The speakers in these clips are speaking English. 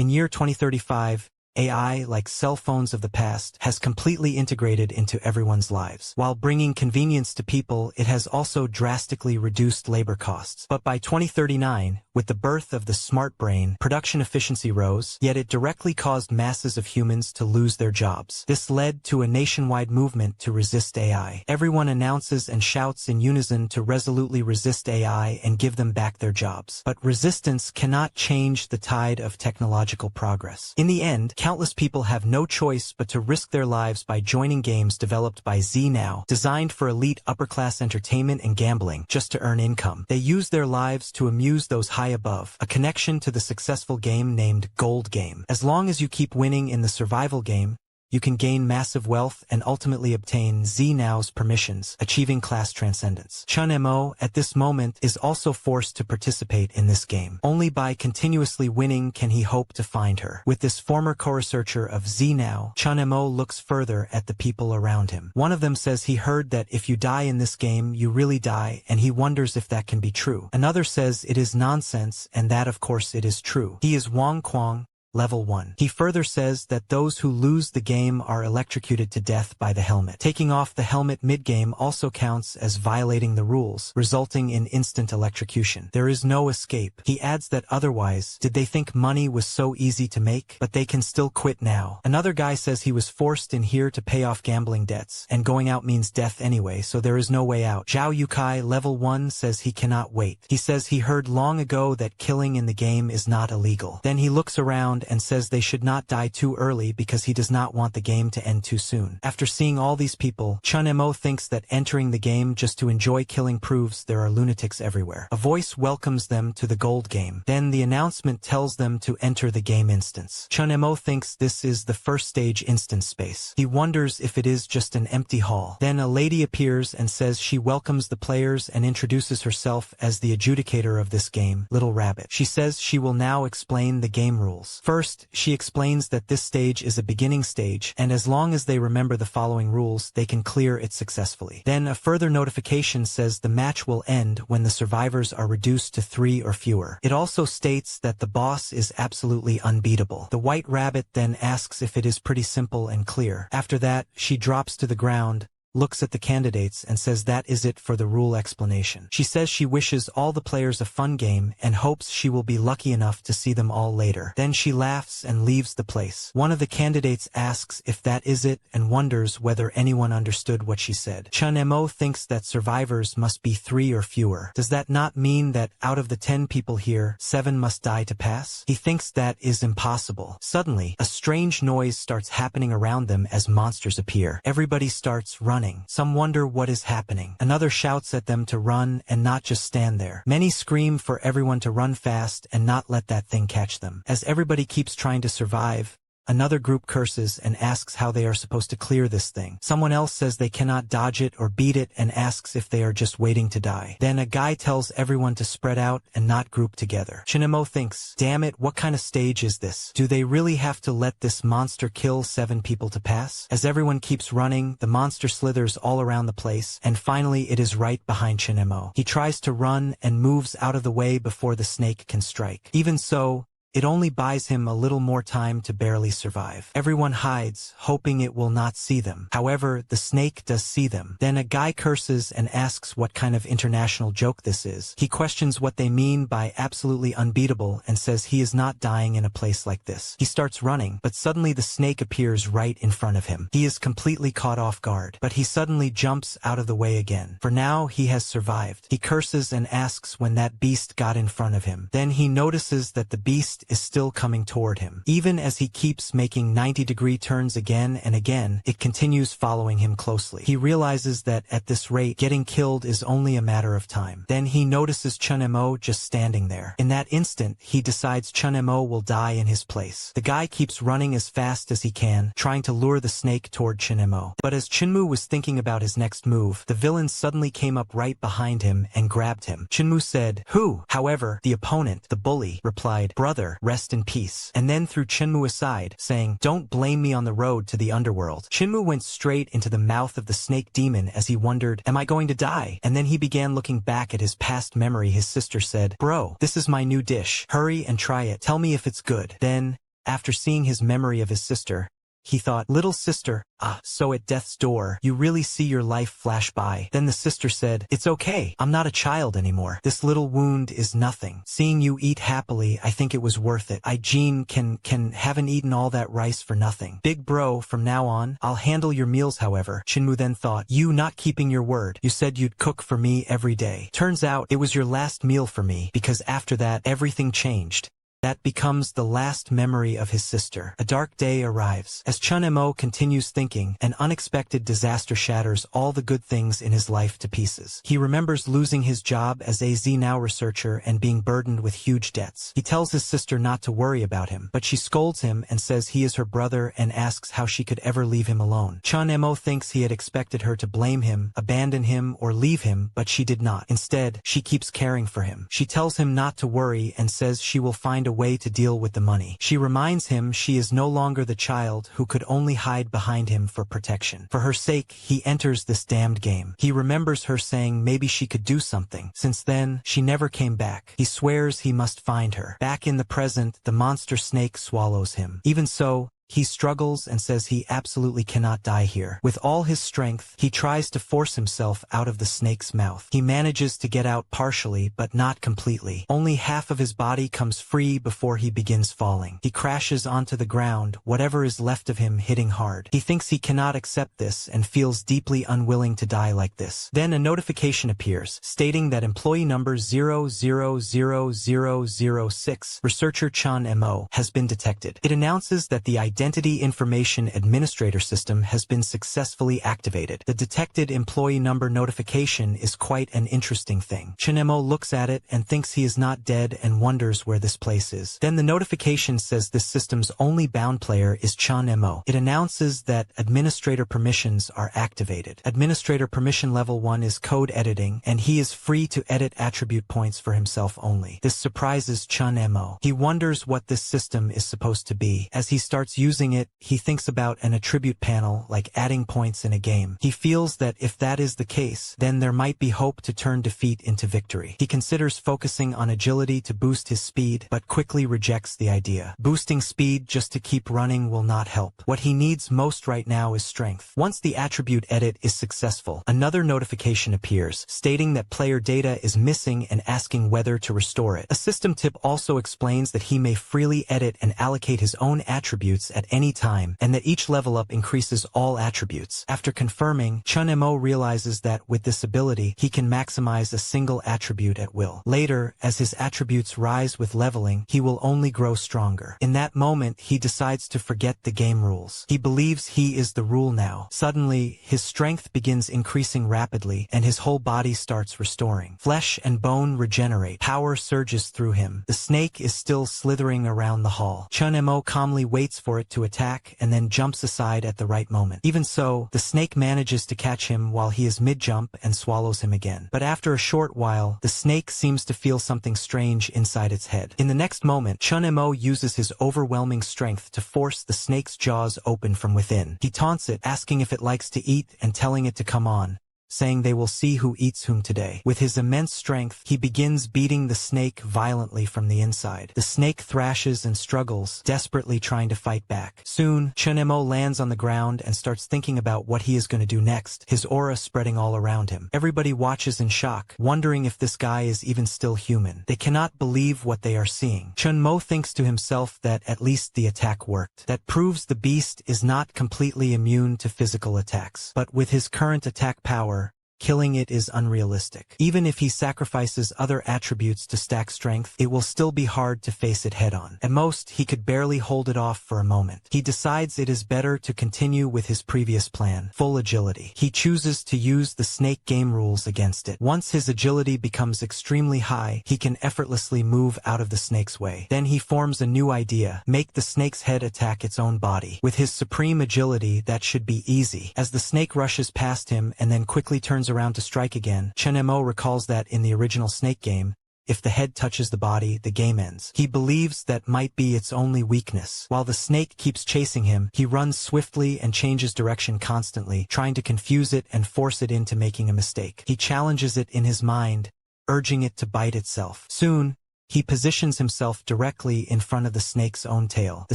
In year 2035, AI, like cell phones of the past, has completely integrated into everyone's lives. While bringing convenience to people, it has also drastically reduced labor costs. But by 2039, with the birth of the smart brain, production efficiency rose, yet it directly caused masses of humans to lose their jobs. This led to a nationwide movement to resist AI. Everyone announces and shouts in unison to resolutely resist AI and give them back their jobs. But resistance cannot change the tide of technological progress. In the end, countless people have no choice but to risk their lives by joining games developed by Z-Now, designed for elite upper-class entertainment and gambling, just to earn income. They use their lives to amuse those high above, a connection to the successful game named Gold Game. As long as you keep winning in the survival game, you can gain massive wealth and ultimately obtain Z-Now's permissions, achieving class transcendence. Chun Mo, at this moment, is also forced to participate in this game. Only by continuously winning can he hope to find her. With this former co-researcher of Z-Now, Chun Mo looks further at the people around him. One of them says he heard that if you die in this game, you really die, and he wonders if that can be true. Another says it is nonsense, and that of course it is true. He is Wang Kwang, Level 1. He further says that those who lose the game are electrocuted to death by the helmet. Taking off the helmet mid-game also counts as violating the rules, resulting in instant electrocution. There is no escape. He adds that otherwise, did they think money was so easy to make? But they can still quit now. Another guy says he was forced in here to pay off gambling debts, and going out means death anyway, so there is no way out. Zhao Yukai, Level 1, says he cannot wait. He says he heard long ago that killing in the game is not illegal. Then he looks around and says they should not die too early because he does not want the game to end too soon. After seeing all these people, Chun Mo thinks that entering the game just to enjoy killing proves there are lunatics everywhere. A voice welcomes them to the gold game. Then the announcement tells them to enter the game instance. Chun Mo thinks this is the first stage instance space. He wonders if it is just an empty hall. Then a lady appears and says she welcomes the players and introduces herself as the adjudicator of this game, Little Rabbit. She says she will now explain the game rules. First, she explains that this stage is a beginning stage, and as long as they remember the following rules, they can clear it successfully. Then a further notification says the match will end when the survivors are reduced to 3 or fewer. It also states that the boss is absolutely unbeatable. The White Rabbit then asks if it is pretty simple and clear. After that, she drops to the ground, looks at the candidates and says that is it for the rule explanation. She says she wishes all the players a fun game and hopes she will be lucky enough to see them all later. Then she laughs and leaves the place. One of the candidates asks if that is it and wonders whether anyone understood what she said. Chun Mo thinks that survivors must be 3 or fewer. Does that not mean that out of the 10 people here, 7 must die to pass? He thinks that is impossible. Suddenly, a strange noise starts happening around them as monsters appear. Everybody starts running. Some wonder what is happening. Another shouts at them to run and not just stand there. Many scream for everyone to run fast and not let that thing catch them. As everybody keeps trying to survive, another group curses and asks how they are supposed to clear this thing. Someone else says they cannot dodge it or beat it and asks if they are just waiting to die. Then a guy tells everyone to spread out and not group together. Chun Mo thinks, damn it, what kind of stage is this? Do they really have to let this monster kill 7 people to pass? As everyone keeps running, the monster slithers all around the place, and finally it is right behind Chun Mo. He tries to run and moves out of the way before the snake can strike. Even so, it only buys him a little more time to barely survive. Everyone hides, hoping it will not see them. However, the snake does see them. Then a guy curses and asks what kind of international joke this is. He questions what they mean by absolutely unbeatable and says he is not dying in a place like this. He starts running, but suddenly the snake appears right in front of him. He is completely caught off guard, but he suddenly jumps out of the way again. For now, he has survived. He curses and asks when that beast got in front of him. Then he notices that the beast is still coming toward him. Even as he keeps making 90-degree turns again and again, it continues following him closely. He realizes that at this rate, getting killed is only a matter of time. Then he notices Chun Mo just standing there. In that instant, he decides Chun Mo will die in his place. The guy keeps running as fast as he can, trying to lure the snake toward Chun Mo. But as Chunmu was thinking about his next move, the villain suddenly came up right behind him and grabbed him. Chunmu said, "Who?" However, the opponent, the bully, replied, "Brother, rest in peace," and then threw Chunmu aside, saying, "Don't blame me on the road to the underworld." Chunmu went straight into the mouth of the snake demon as he wondered, am I going to die? And then he began looking back at his past memory. His sister said, "Bro, this is my new dish. Hurry and try it. Tell me if it's good." Then, After seeing his memory of his sister, he thought, "Little sister, so at death's door, you really see your life flash by." Then the sister said, "It's okay, I'm not a child anymore. This little wound is nothing. Seeing you eat happily, I think it was worth it. Haven't eaten all that rice for nothing. Big bro, from now on, I'll handle your meals." However, Shinmu then thought, "You not keeping your word. You said you'd cook for me every day. Turns out, it was your last meal for me, because after that, everything changed." That becomes the last memory of his sister. A dark day arrives. As Chun Mo continues thinking, an unexpected disaster shatters all the good things in his life to pieces. He remembers losing his job as a Z-Now researcher and being burdened with huge debts. He tells his sister not to worry about him, but she scolds him and says he is her brother and asks how she could ever leave him alone. Chun Mo thinks he had expected her to blame him, abandon him, or leave him, but she did not. Instead, she keeps caring for him. She tells him not to worry and says she will find a way to deal with the money. She reminds him she is no longer the child who could only hide behind him for protection. For her sake, he enters this damned game. He remembers her saying maybe she could do something. Since then, she never came back. He swears he must find her. Back in the present, the monster snake swallows him. Even so, he struggles and says he absolutely cannot die here. With all his strength, he tries to force himself out of the snake's mouth. He manages to get out partially, but not completely. Only half of his body comes free before he begins falling. He crashes onto the ground, whatever is left of him hitting hard. He thinks he cannot accept this and feels deeply unwilling to die like this. Then a notification appears, stating that employee number 000006, researcher Chun Mo, has been detected. It announces that the Identity Information Administrator System has been successfully activated. The detected employee number notification is quite an interesting thing. Chun Mo looks at it and thinks he is not dead and wonders where this place is. Then the notification says this system's only bound player is Chun Mo. It announces that administrator permissions are activated. Administrator permission level 1 is code editing, and he is free to edit attribute points for himself only. This surprises Chun Mo. He wonders what this system is supposed to be. As he starts using it, he thinks about an attribute panel like adding points in a game. He feels that if that is the case, then there might be hope to turn defeat into victory. He considers focusing on agility to boost his speed, but quickly rejects the idea. Boosting speed just to keep running will not help. What he needs most right now is strength. Once the attribute edit is successful, another notification appears, stating that player data is missing and asking whether to restore it. A system tip also explains that he may freely edit and allocate his own attributes at any time, and that each level up increases all attributes. After confirming, Chun Mo realizes that with this ability, he can maximize a single attribute at will. Later, as his attributes rise with leveling, he will only grow stronger. In that moment, he decides to forget the game rules. He believes he is the rule now. Suddenly, his strength begins increasing rapidly, and his whole body starts restoring. Flesh and bone regenerate. Power surges through him. The snake is still slithering around the hall. Chun Mo calmly waits for it to attack and then jumps aside at the right moment. Even so, the snake manages to catch him while he is mid-jump and swallows him again. But after a short while, the snake seems to feel something strange inside its head. In the next moment, Chun Mo uses his overwhelming strength to force the snake's jaws open from within. He taunts it, asking if it likes to eat and telling it to come on, saying they will see who eats whom today. With his immense strength, he begins beating the snake violently from the inside. The snake thrashes and struggles, desperately trying to fight back. Soon, Chun Mo lands on the ground and starts thinking about what he is going to do next, his aura spreading all around him. Everybody watches in shock, wondering if this guy is even still human. They cannot believe what they are seeing. Chun Mo thinks to himself that at least the attack worked. That proves the beast is not completely immune to physical attacks. But with his current attack power, killing it is unrealistic. Even if he sacrifices other attributes to stack strength, it will still be hard to face it head-on. At most, he could barely hold it off for a moment. He decides it is better to continue with his previous plan, full agility. He chooses to use the snake game rules against it. Once his agility becomes extremely high, he can effortlessly move out of the snake's way. Then he forms a new idea, make the snake's head attack its own body. With his supreme agility, that should be easy. As the snake rushes past him and then quickly turns around to strike again, Chun Mo recalls that in the original Snake game, if the head touches the body, the game ends. He believes that might be its only weakness. While the snake keeps chasing him, he runs swiftly and changes direction constantly, trying to confuse it and force it into making a mistake. He challenges it in his mind, urging it to bite itself. Soon, he positions himself directly in front of the snake's own tail. The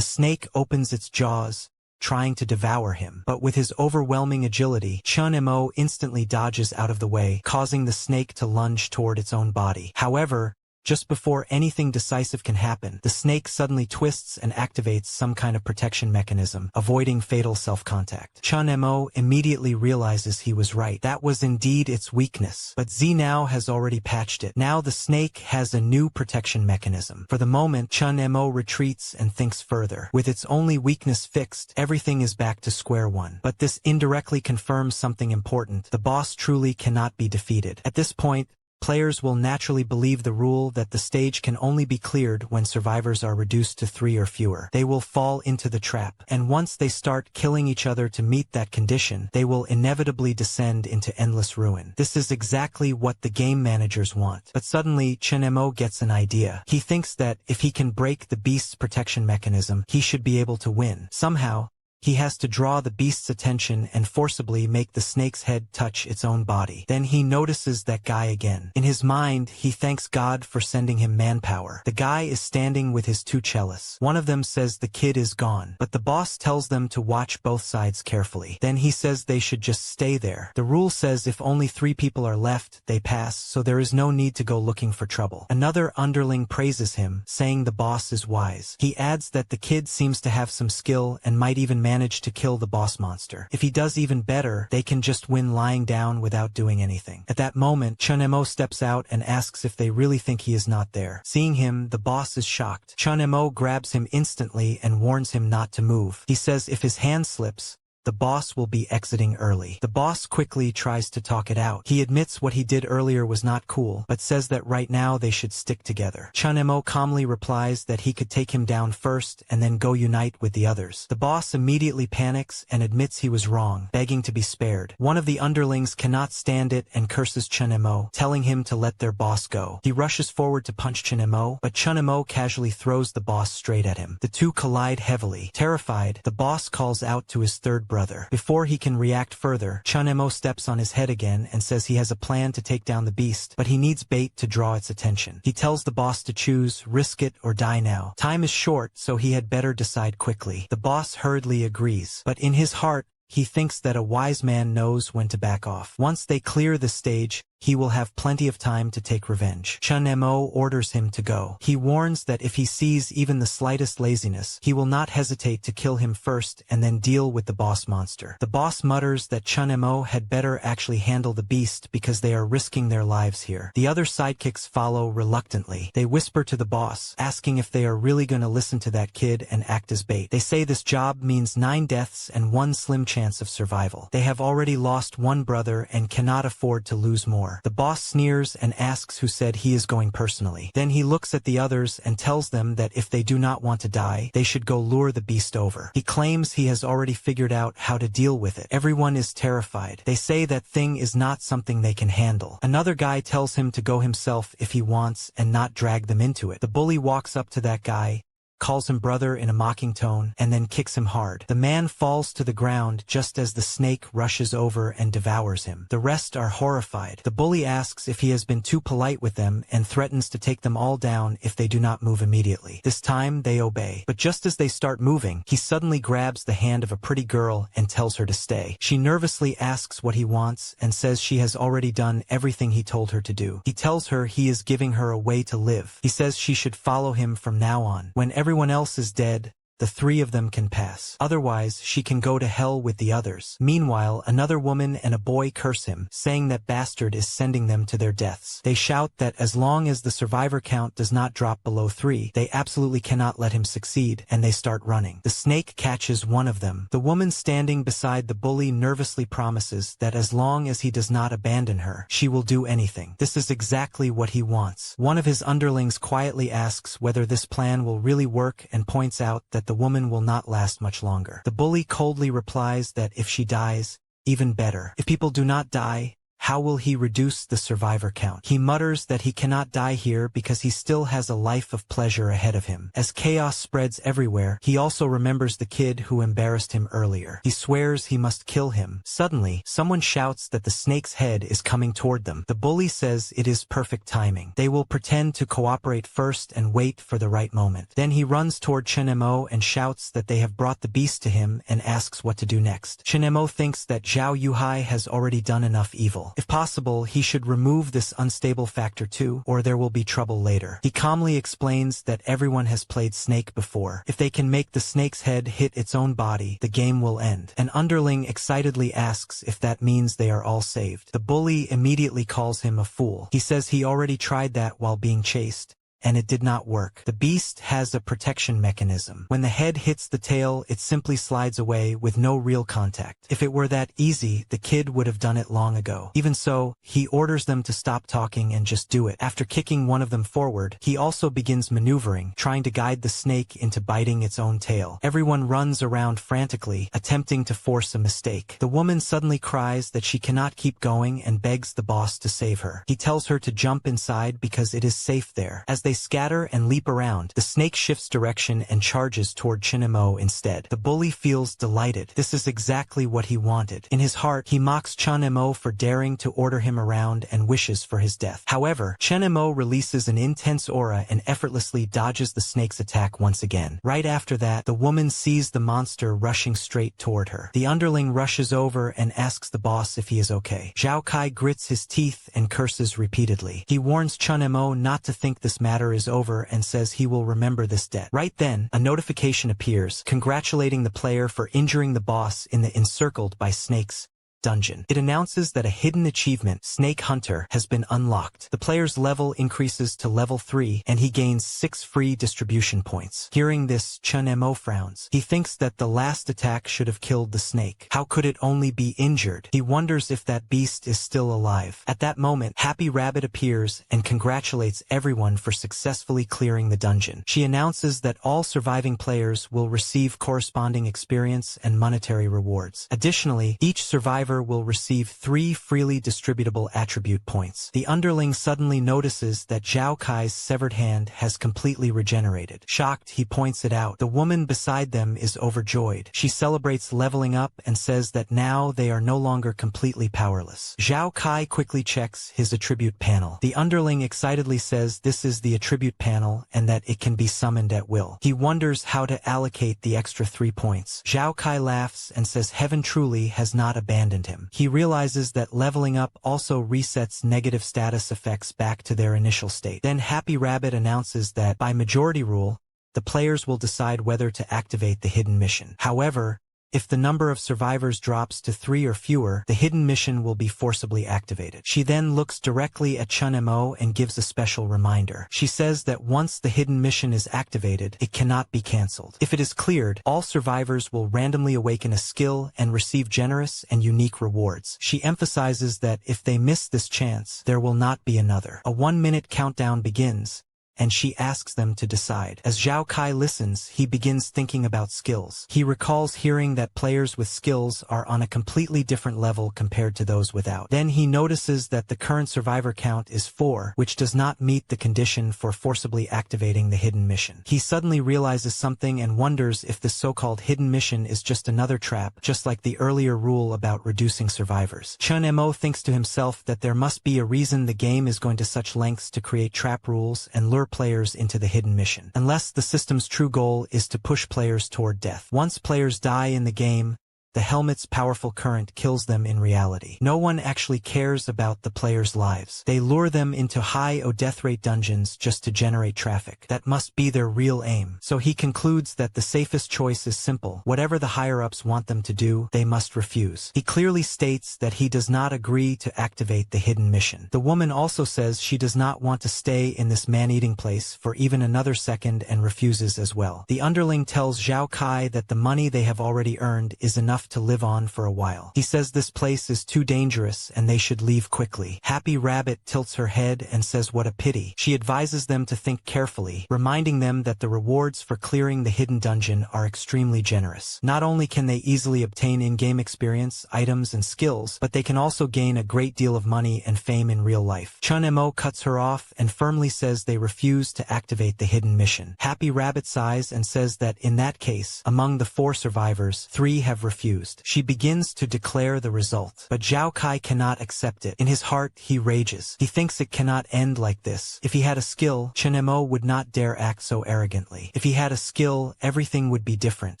snake opens its jaws, trying to devour him. But with his overwhelming agility, Chun-mo instantly dodges out of the way, causing the snake to lunge toward its own body. However, just before anything decisive can happen, the snake suddenly twists and activates some kind of protection mechanism, avoiding fatal self-contact. Chun-mo immediately realizes he was right. That was indeed its weakness. But Z now has already patched it. Now the snake has a new protection mechanism. For the moment, Chun-mo retreats and thinks further. With its only weakness fixed, everything is back to square one. But this indirectly confirms something important. The boss truly cannot be defeated. At this point, players will naturally believe the rule that the stage can only be cleared when survivors are reduced to 3 or fewer. They will fall into the trap, and once they start killing each other to meet that condition, they will inevitably descend into endless ruin. This is exactly what the game managers want. But suddenly, Chun-mo gets an idea. He thinks that if he can break the beast's protection mechanism, he should be able to win. Somehow, he has to draw the beast's attention and forcibly make the snake's head touch its own body. Then he notices that guy again. In his mind, he thanks God for sending him manpower. The guy is standing with his 2 cellists. One of them says the kid is gone, but the boss tells them to watch both sides carefully. Then he says they should just stay there. The rule says if only 3 people are left, they pass, so there is no need to go looking for trouble. Another underling praises him, saying the boss is wise. He adds that the kid seems to have some skill and might even manage to kill the boss monster. If he does even better, they can just win lying down without doing anything. At that moment, Chun-mo steps out and asks if they really think he is not there. Seeing him, the boss is shocked. Chun-mo grabs him instantly and warns him not to move. He says if his hand slips, the boss will be exiting early. The boss quickly tries to talk it out. He admits what he did earlier was not cool, but says that right now they should stick together. Chun-mo calmly replies that he could take him down first and then go unite with the others. The boss immediately panics and admits he was wrong, begging to be spared. One of the underlings cannot stand it and curses Chun-mo, telling him to let their boss go. He rushes forward to punch Chun-mo, but Chun-mo casually throws the boss straight at him. The two collide heavily. Terrified, the boss calls out to his third brother. Before he can react further, Chun-mo steps on his head again and says he has a plan to take down the beast, but he needs bait to draw its attention. He tells the boss to choose, risk it or die now. Time is short, so he had better decide quickly. The boss hurriedly agrees, but in his heart, he thinks that a wise man knows when to back off. Once they clear the stage, he will have plenty of time to take revenge. Chun-mo orders him to go. He warns that if he sees even the slightest laziness, he will not hesitate to kill him first and then deal with the boss monster. The boss mutters that Chun-mo had better actually handle the beast because they are risking their lives here. The other sidekicks follow reluctantly. They whisper to the boss, asking if they are really going to listen to that kid and act as bait. They say this job means 9 deaths and 1 slim chance of survival. They have already lost 1 brother and cannot afford to lose more. The boss sneers and asks who said he is going personally. Then he looks at the others and tells them that if they do not want to die, they should go lure the beast over. He claims he has already figured out how to deal with it. Everyone is terrified. They say that thing is not something they can handle. Another guy tells him to go himself if he wants and not drag them into it. The bully walks up to that guy, calls him brother in a mocking tone, and then kicks him hard. The man falls to the ground just as the snake rushes over and devours him. The rest are horrified. The bully asks if he has been too polite with them and threatens to take them all down if they do not move immediately. This time, they obey. But just as they start moving, he suddenly grabs the hand of a pretty girl and tells her to stay. She nervously asks what he wants and says she has already done everything he told her to do. He tells her he is giving her a way to live. He says she should follow him from now on. When everyone else is dead, the 3 of them can pass. Otherwise, she can go to hell with the others. Meanwhile, another woman and a boy curse him, saying that bastard is sending them to their deaths. They shout that as long as the survivor count does not drop below 3, they absolutely cannot let him succeed, and they start running. The snake catches one of them. The woman standing beside the bully nervously promises that as long as he does not abandon her, she will do anything. This is exactly what he wants. One of his underlings quietly asks whether this plan will really work and points out that the woman will not last much longer. The bully coldly replies that if she dies, even better. If people do not die, How will he reduce the survivor count? He mutters that he cannot die here because he still has a life of pleasure ahead of him. As chaos spreads everywhere, he also remembers the kid who embarrassed him earlier. He swears he must kill him. Suddenly, someone shouts that the snake's head is coming toward them. The bully says it is perfect timing. They will pretend to cooperate first and wait for the right moment. Then he runs toward Chenemo and shouts that they have brought the beast to him and asks what to do next. Chenemo thinks that Zhao Yuhai has already done enough evil. If possible, he should remove this unstable factor too, or there will be trouble later. He calmly explains that everyone has played Snake before. If they can make the snake's head hit its own body, the game will end. An underling excitedly asks if that means they are all saved. The bully immediately calls him a fool. He says he already tried that while being chased, and it did not work. The beast has a protection mechanism. When the head hits the tail, it simply slides away with no real contact. If it were that easy, the kid would have done it long ago. Even so, he orders them to stop talking and just do it. After kicking one of them forward, he also begins maneuvering, trying to guide the snake into biting its own tail. Everyone runs around frantically, attempting to force a mistake. The woman suddenly cries that she cannot keep going and begs the boss to save her. He tells her to jump inside because it is safe there. As they scatter and leap around, the snake shifts direction and charges toward Chenemo instead. The bully feels delighted. This is exactly what he wanted. In his heart, he mocks Chenemo for daring to order him around and wishes for his death. However, Chenemo releases an intense aura and effortlessly dodges the snake's attack once again. Right after that, the woman sees the monster rushing straight toward her. The underling rushes over and asks the boss if he is okay. Zhao Kai grits his teeth and curses repeatedly. He warns Chenemo not to think this matter is over and says he will remember this debt. Right then, a notification appears, congratulating the player for injuring the boss in the Encircled by Snakes dungeon. It announces that a hidden achievement, Snake Hunter, has been unlocked. The player's level increases to level 3, and he gains 6 free distribution points. Hearing this, Chenemo frowns. He thinks that the last attack should have killed the snake. How could it only be injured? He wonders if that beast is still alive. At that moment, Happy Rabbit appears and congratulates everyone for successfully clearing the dungeon. She announces that all surviving players will receive corresponding experience and monetary rewards. Additionally, each survivor will receive 3 freely distributable attribute points. The underling suddenly notices that Zhao Kai's severed hand has completely regenerated. Shocked, he points it out. The woman beside them is overjoyed. She celebrates leveling up and says that now they are no longer completely powerless. Zhao Kai quickly checks his attribute panel. The underling excitedly says this is the attribute panel and that it can be summoned at will. He wonders how to allocate the extra 3 points. Zhao Kai laughs and says heaven truly has not abandoned him. He realizes that leveling up also resets negative status effects back to their initial state. Then Happy Rabbit announces that, by majority rule, the players will decide whether to activate the hidden mission. However, if the number of survivors drops to 3 or fewer, the hidden mission will be forcibly activated. She then looks directly at Chunemo and gives a special reminder. She says that once the hidden mission is activated, it cannot be cancelled. If it is cleared, all survivors will randomly awaken a skill and receive generous and unique rewards. She emphasizes that if they miss this chance, there will not be another. A 1-minute countdown begins, and she asks them to decide. As Zhao Kai listens, he begins thinking about skills. He recalls hearing that players with skills are on a completely different level compared to those without. Then he notices that the current survivor count is 4, which does not meet the condition for forcibly activating the hidden mission. He suddenly realizes something and wonders if the so-called hidden mission is just another trap, just like the earlier rule about reducing survivors. Chun-Mo thinks to himself that there must be a reason the game is going to such lengths to create trap rules and lure players into the hidden mission, unless the system's true goal is to push players toward death. Once players die in the game, the helmet's powerful current kills them in reality. No one actually cares about the players' lives. They lure them into high death rate dungeons just to generate traffic. That must be their real aim. So he concludes that the safest choice is simple. Whatever the higher-ups want them to do, they must refuse. He clearly states that he does not agree to activate the hidden mission. The woman also says she does not want to stay in this man-eating place for even another second and refuses as well. The underling tells Zhao Kai that the money they have already earned is enough enough to live on for a while. He says this place is too dangerous and they should leave quickly. Happy Rabbit tilts her head and says what a pity. She advises them to think carefully, reminding them that the rewards for clearing the hidden dungeon are extremely generous. Not only can they easily obtain in-game experience, items, and skills, but they can also gain a great deal of money and fame in real life. Chun-Mo cuts her off and firmly says they refuse to activate the hidden mission. Happy Rabbit sighs and says that in that case, among the 4 survivors, 3 have refused. She begins to declare the result, but Zhao Kai cannot accept it. In his heart, he rages. He thinks it cannot end like this. If he had a skill, Chun-Mo would not dare act so arrogantly. If he had a skill, everything would be different.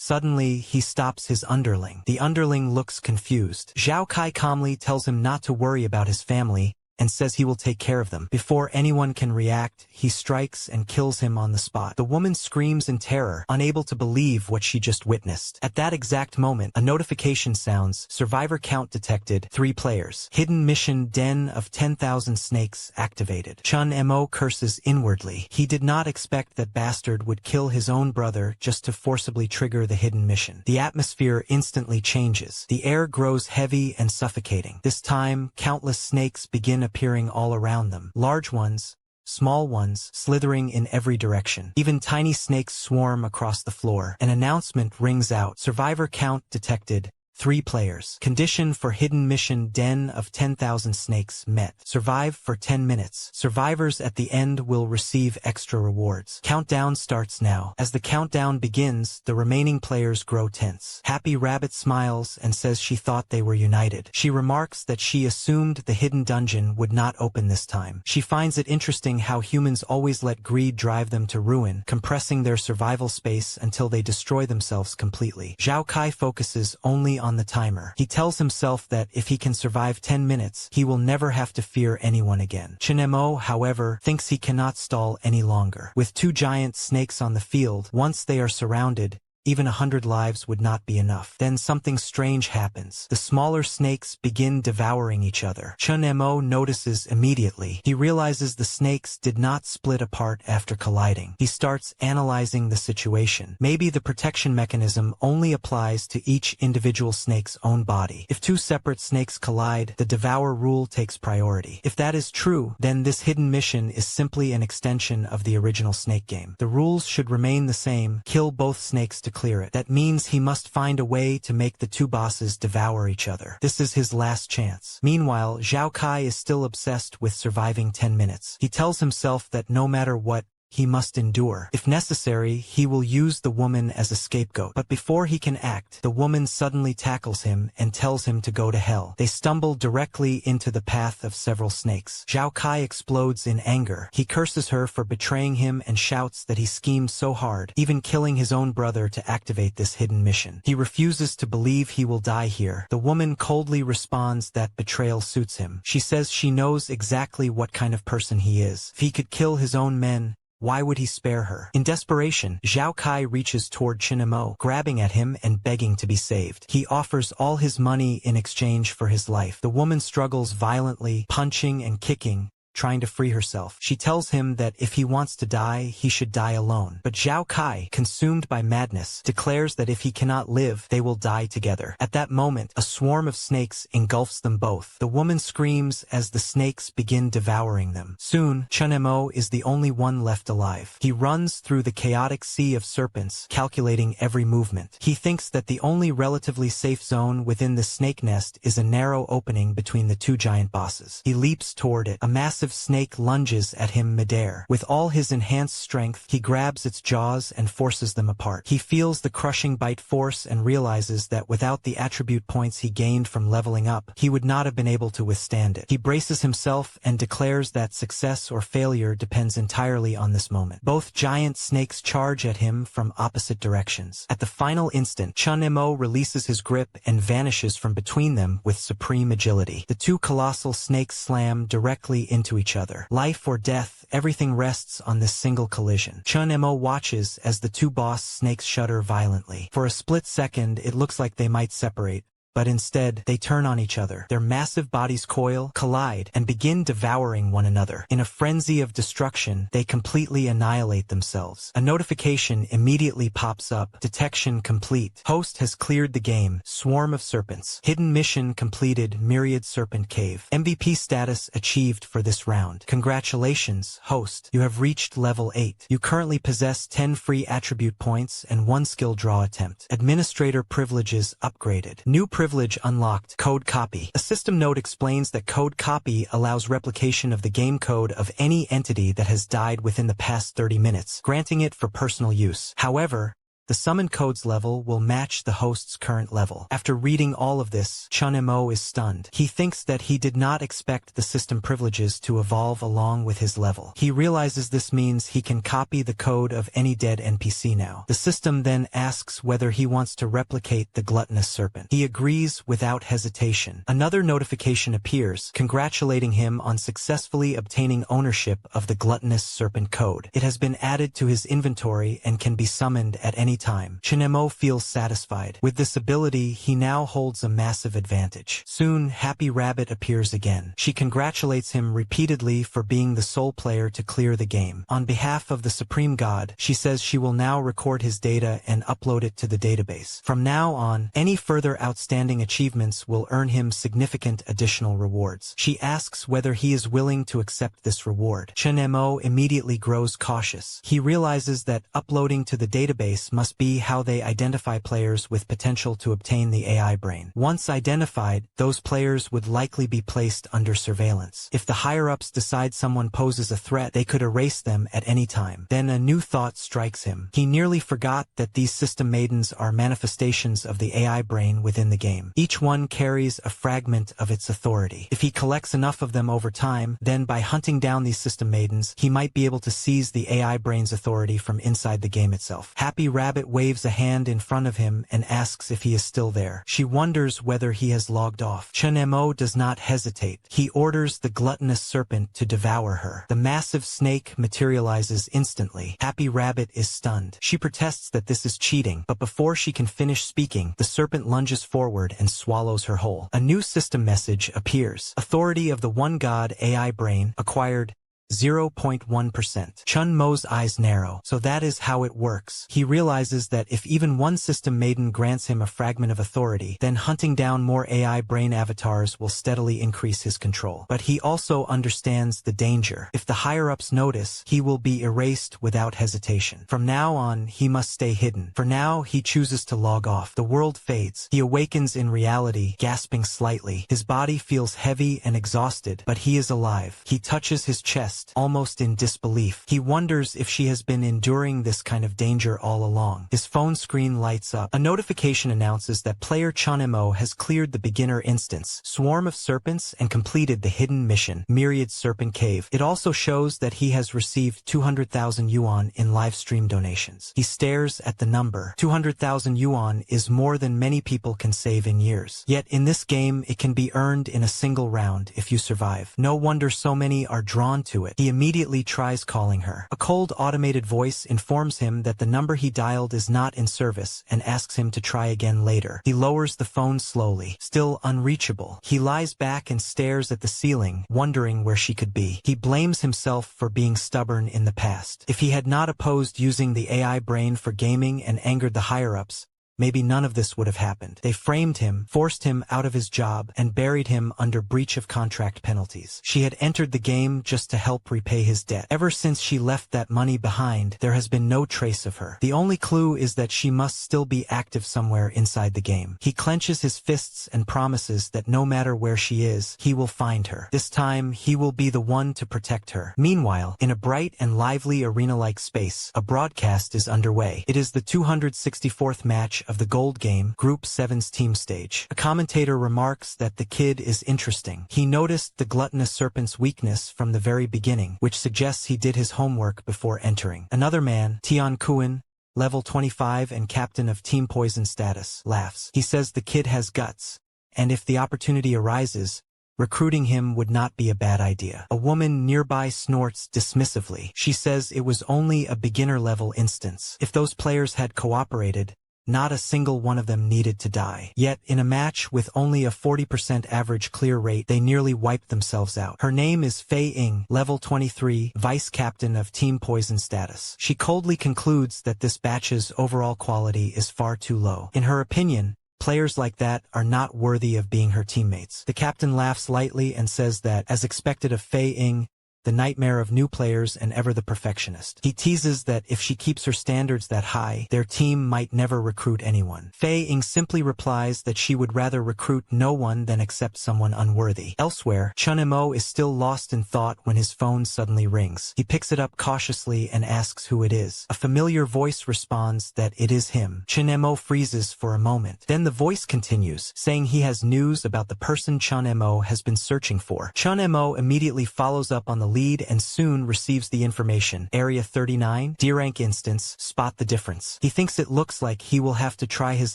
Suddenly, he stops his underling. The underling looks confused. Zhao Kai calmly tells him not to worry about his family, and says he will take care of them. Before anyone can react, he strikes and kills him on the spot. The woman screams in terror, unable to believe what she just witnessed. At that exact moment, a notification sounds. Survivor count detected. 3 players. Hidden mission Den of 10,000 Snakes activated. Chun-Mo curses inwardly. He did not expect that bastard would kill his own brother just to forcibly trigger the hidden mission. The atmosphere instantly changes. The air grows heavy and suffocating. This time, countless snakes begin appearing all around them. Large ones, small ones, slithering in every direction. Even tiny snakes swarm across the floor. An announcement rings out. Survivor count detected. 3 players. Condition for hidden mission Den of 10,000 Snakes met. Survive for 10 minutes. Survivors at the end will receive extra rewards. Countdown starts now. As the countdown begins, the remaining players grow tense. Happy Rabbit smiles and says she thought they were united. She remarks that she assumed the hidden dungeon would not open this time. She finds it interesting how humans always let greed drive them to ruin, compressing their survival space until they destroy themselves completely. Zhao Kai focuses only on the timer. He tells himself that if he can survive 10 minutes, he will never have to fear anyone again. Chun-Mo, however, thinks he cannot stall any longer. With 2 giant snakes on the field, once they are surrounded, even 100 lives would not be enough. Then something strange happens. The smaller snakes begin devouring each other. Chun-Mo notices immediately. He realizes the snakes did not split apart after colliding. He starts analyzing the situation. Maybe the protection mechanism only applies to each individual snake's own body. If 2 separate snakes collide, the devour rule takes priority. If that is true, then this hidden mission is simply an extension of the original Snake game. The rules should remain the same. Kill both snakes to clear it. That means he must find a way to make the 2 bosses devour each other. This is his last chance. Meanwhile, Zhao Kai is still obsessed with surviving 10 minutes. He tells himself that no matter what, he must endure. If necessary, he will use the woman as a scapegoat. But before he can act, the woman suddenly tackles him and tells him to go to hell. They stumble directly into the path of several snakes. Zhao Kai explodes in anger. He curses her for betraying him and shouts that he schemed so hard, even killing his own brother to activate this hidden mission. He refuses to believe he will die here. The woman coldly responds that betrayal suits him. She says she knows exactly what kind of person he is. If he could kill his own men, why would he spare her? In desperation, Zhao Kai reaches toward Chun-Mo, grabbing at him and begging to be saved. He offers all his money in exchange for his life. The woman struggles violently, punching and kicking, trying to free herself. She tells him that if he wants to die, he should die alone. But Zhao Kai, consumed by madness, declares that if he cannot live, they will die together. At that moment, a swarm of snakes engulfs them both. The woman screams as the snakes begin devouring them. Soon, Chun-Mo is the only one left alive. He runs through the chaotic sea of serpents, calculating every movement. He thinks that the only relatively safe zone within the snake nest is a narrow opening between the 2 giant bosses. He leaps toward it. A massive snake lunges at him midair. With all his enhanced strength, he grabs its jaws and forces them apart. He feels the crushing bite force and realizes that without the attribute points he gained from leveling up, he would not have been able to withstand it. He braces himself and declares that success or failure depends entirely on this moment. Both giant snakes charge at him from opposite directions. At the final instant, Chun-Mo releases his grip and vanishes from between them with supreme agility. The 2 colossal snakes slam directly into each other. Life or death, everything rests on this single collision. Chun-Mo watches as the 2 boss snakes shudder violently. For a split second, it looks like they might separate, but instead, they turn on each other. Their massive bodies coil, collide, and begin devouring one another. In a frenzy of destruction, they completely annihilate themselves. A notification immediately pops up. Detection complete. Host has cleared the game. Swarm of serpents. Hidden mission completed. Myriad Serpent Cave. MVP status achieved for this round. Congratulations, host. You have reached level 8. You currently possess 10 free attribute points and 1 skill draw attempt. Administrator privileges upgraded. New privilege unlocked. Code copy. A system note explains that code copy allows replication of the game code of any entity that has died within the past 30 minutes, granting it for personal use. However, the summoned code's level will match the host's current level. After reading all of this, Chun-Mo is stunned. He thinks that he did not expect the system privileges to evolve along with his level. He realizes this means he can copy the code of any dead NPC now. The system then asks whether he wants to replicate the gluttonous serpent. He agrees without hesitation. Another notification appears, congratulating him on successfully obtaining ownership of the gluttonous serpent code. It has been added to his inventory and can be summoned at any time. Chun-Mo feels satisfied. With this ability, he now holds a massive advantage. Soon, Happy Rabbit appears again. She congratulates him repeatedly for being the sole player to clear the game. On behalf of the Supreme God, she says she will now record his data and upload it to the database. From now on, any further outstanding achievements will earn him significant additional rewards. She asks whether he is willing to accept this reward. Chun-Mo immediately grows cautious. He realizes that uploading to the database must be how they identify players with potential to obtain the AI brain. Once identified, those players would likely be placed under surveillance. If the higher-ups decide someone poses a threat, they could erase them at any time. Then a new thought strikes him. He nearly forgot that these system maidens are manifestations of the AI brain within the game. Each one carries a fragment of its authority. If he collects enough of them over time, then by hunting down these system maidens, he might be able to seize the AI brain's authority from inside the game itself. Happy Rabbit waves a hand in front of him and asks if he is still there. She wonders whether he has logged off. Chun-Mo does not hesitate. He orders the gluttonous serpent to devour her. The massive snake materializes instantly. Happy Rabbit is stunned. She protests that this is cheating, but before she can finish speaking, the serpent lunges forward and swallows her whole. A new system message appears. Authority of the One God AI brain acquired 0.1%. Chun-Mo's eyes narrow. So that is how it works. He realizes that if even one system maiden grants him a fragment of authority, then hunting down more AI brain avatars will steadily increase his control. But he also understands the danger. If the higher-ups notice, he will be erased without hesitation. From now on, he must stay hidden. For now, he chooses to log off. The world fades. He awakens in reality, gasping slightly. His body feels heavy and exhausted, but he is alive. He touches his chest, almost in disbelief. He wonders if she has been enduring this kind of danger all along. His phone screen lights up. A notification announces that player Chun-Mo has cleared the beginner instance, Swarm of Serpents, and completed the hidden mission, Myriad Serpent Cave. It also shows that he has received 200,000 yuan in live stream donations. He stares at the number. 200,000 yuan is more than many people can save in years. Yet in this game, it can be earned in a single round if you survive. No wonder so many are drawn to it. He immediately tries calling her. A cold automated voice informs him that the number he dialed is not in service and asks him to try again later. He lowers the phone slowly. Still unreachable. He lies back and stares at the ceiling, wondering where she could be. He blames himself for being stubborn in the past. If he had not opposed using the AI brain for gaming and angered the higher-ups, maybe none of this would have happened. They framed him, forced him out of his job, and buried him under breach of contract penalties. She had entered the game just to help repay his debt. Ever since she left that money behind, there has been no trace of her. The only clue is that she must still be active somewhere inside the game. He clenches his fists and promises that no matter where she is, he will find her. This time, he will be the one to protect her. Meanwhile, in a bright and lively arena-like space, a broadcast is underway. It is the 264th match of the Gold Game, Group 7's team stage. A commentator remarks that the kid is interesting. He noticed the gluttonous serpent's weakness from the very beginning, which suggests he did his homework before entering. Another man, Tian Kuan, level 25 and captain of Team Poison status, laughs. He says the kid has guts, and if the opportunity arises, recruiting him would not be a bad idea. A woman nearby snorts dismissively. She says it was only a beginner-level instance. If those players had cooperated, not a single one of them needed to die. Yet, in a match with only a 40% average clear rate, they nearly wiped themselves out. Her name is Fei Ying, level 23, vice captain of Team Poison status. She coldly concludes that this batch's overall quality is far too low. In her opinion, players like that are not worthy of being her teammates. The captain laughs lightly and says that, as expected of Fei Ying, the nightmare of new players and ever the perfectionist. He teases that if she keeps her standards that high, their team might never recruit anyone. Fei Ying simply replies that she would rather recruit no one than accept someone unworthy. Elsewhere, Chun Mo is still lost in thought when his phone suddenly rings. He picks it up cautiously and asks who it is. A familiar voice responds that it is him. Chun Mo freezes for a moment. Then the voice continues, saying he has news about the person Chun Mo has been searching for. Chun Mo immediately follows up on the lead and soon receives the information. Area 39, D-rank instance, spot the difference. He thinks it looks like he will have to try his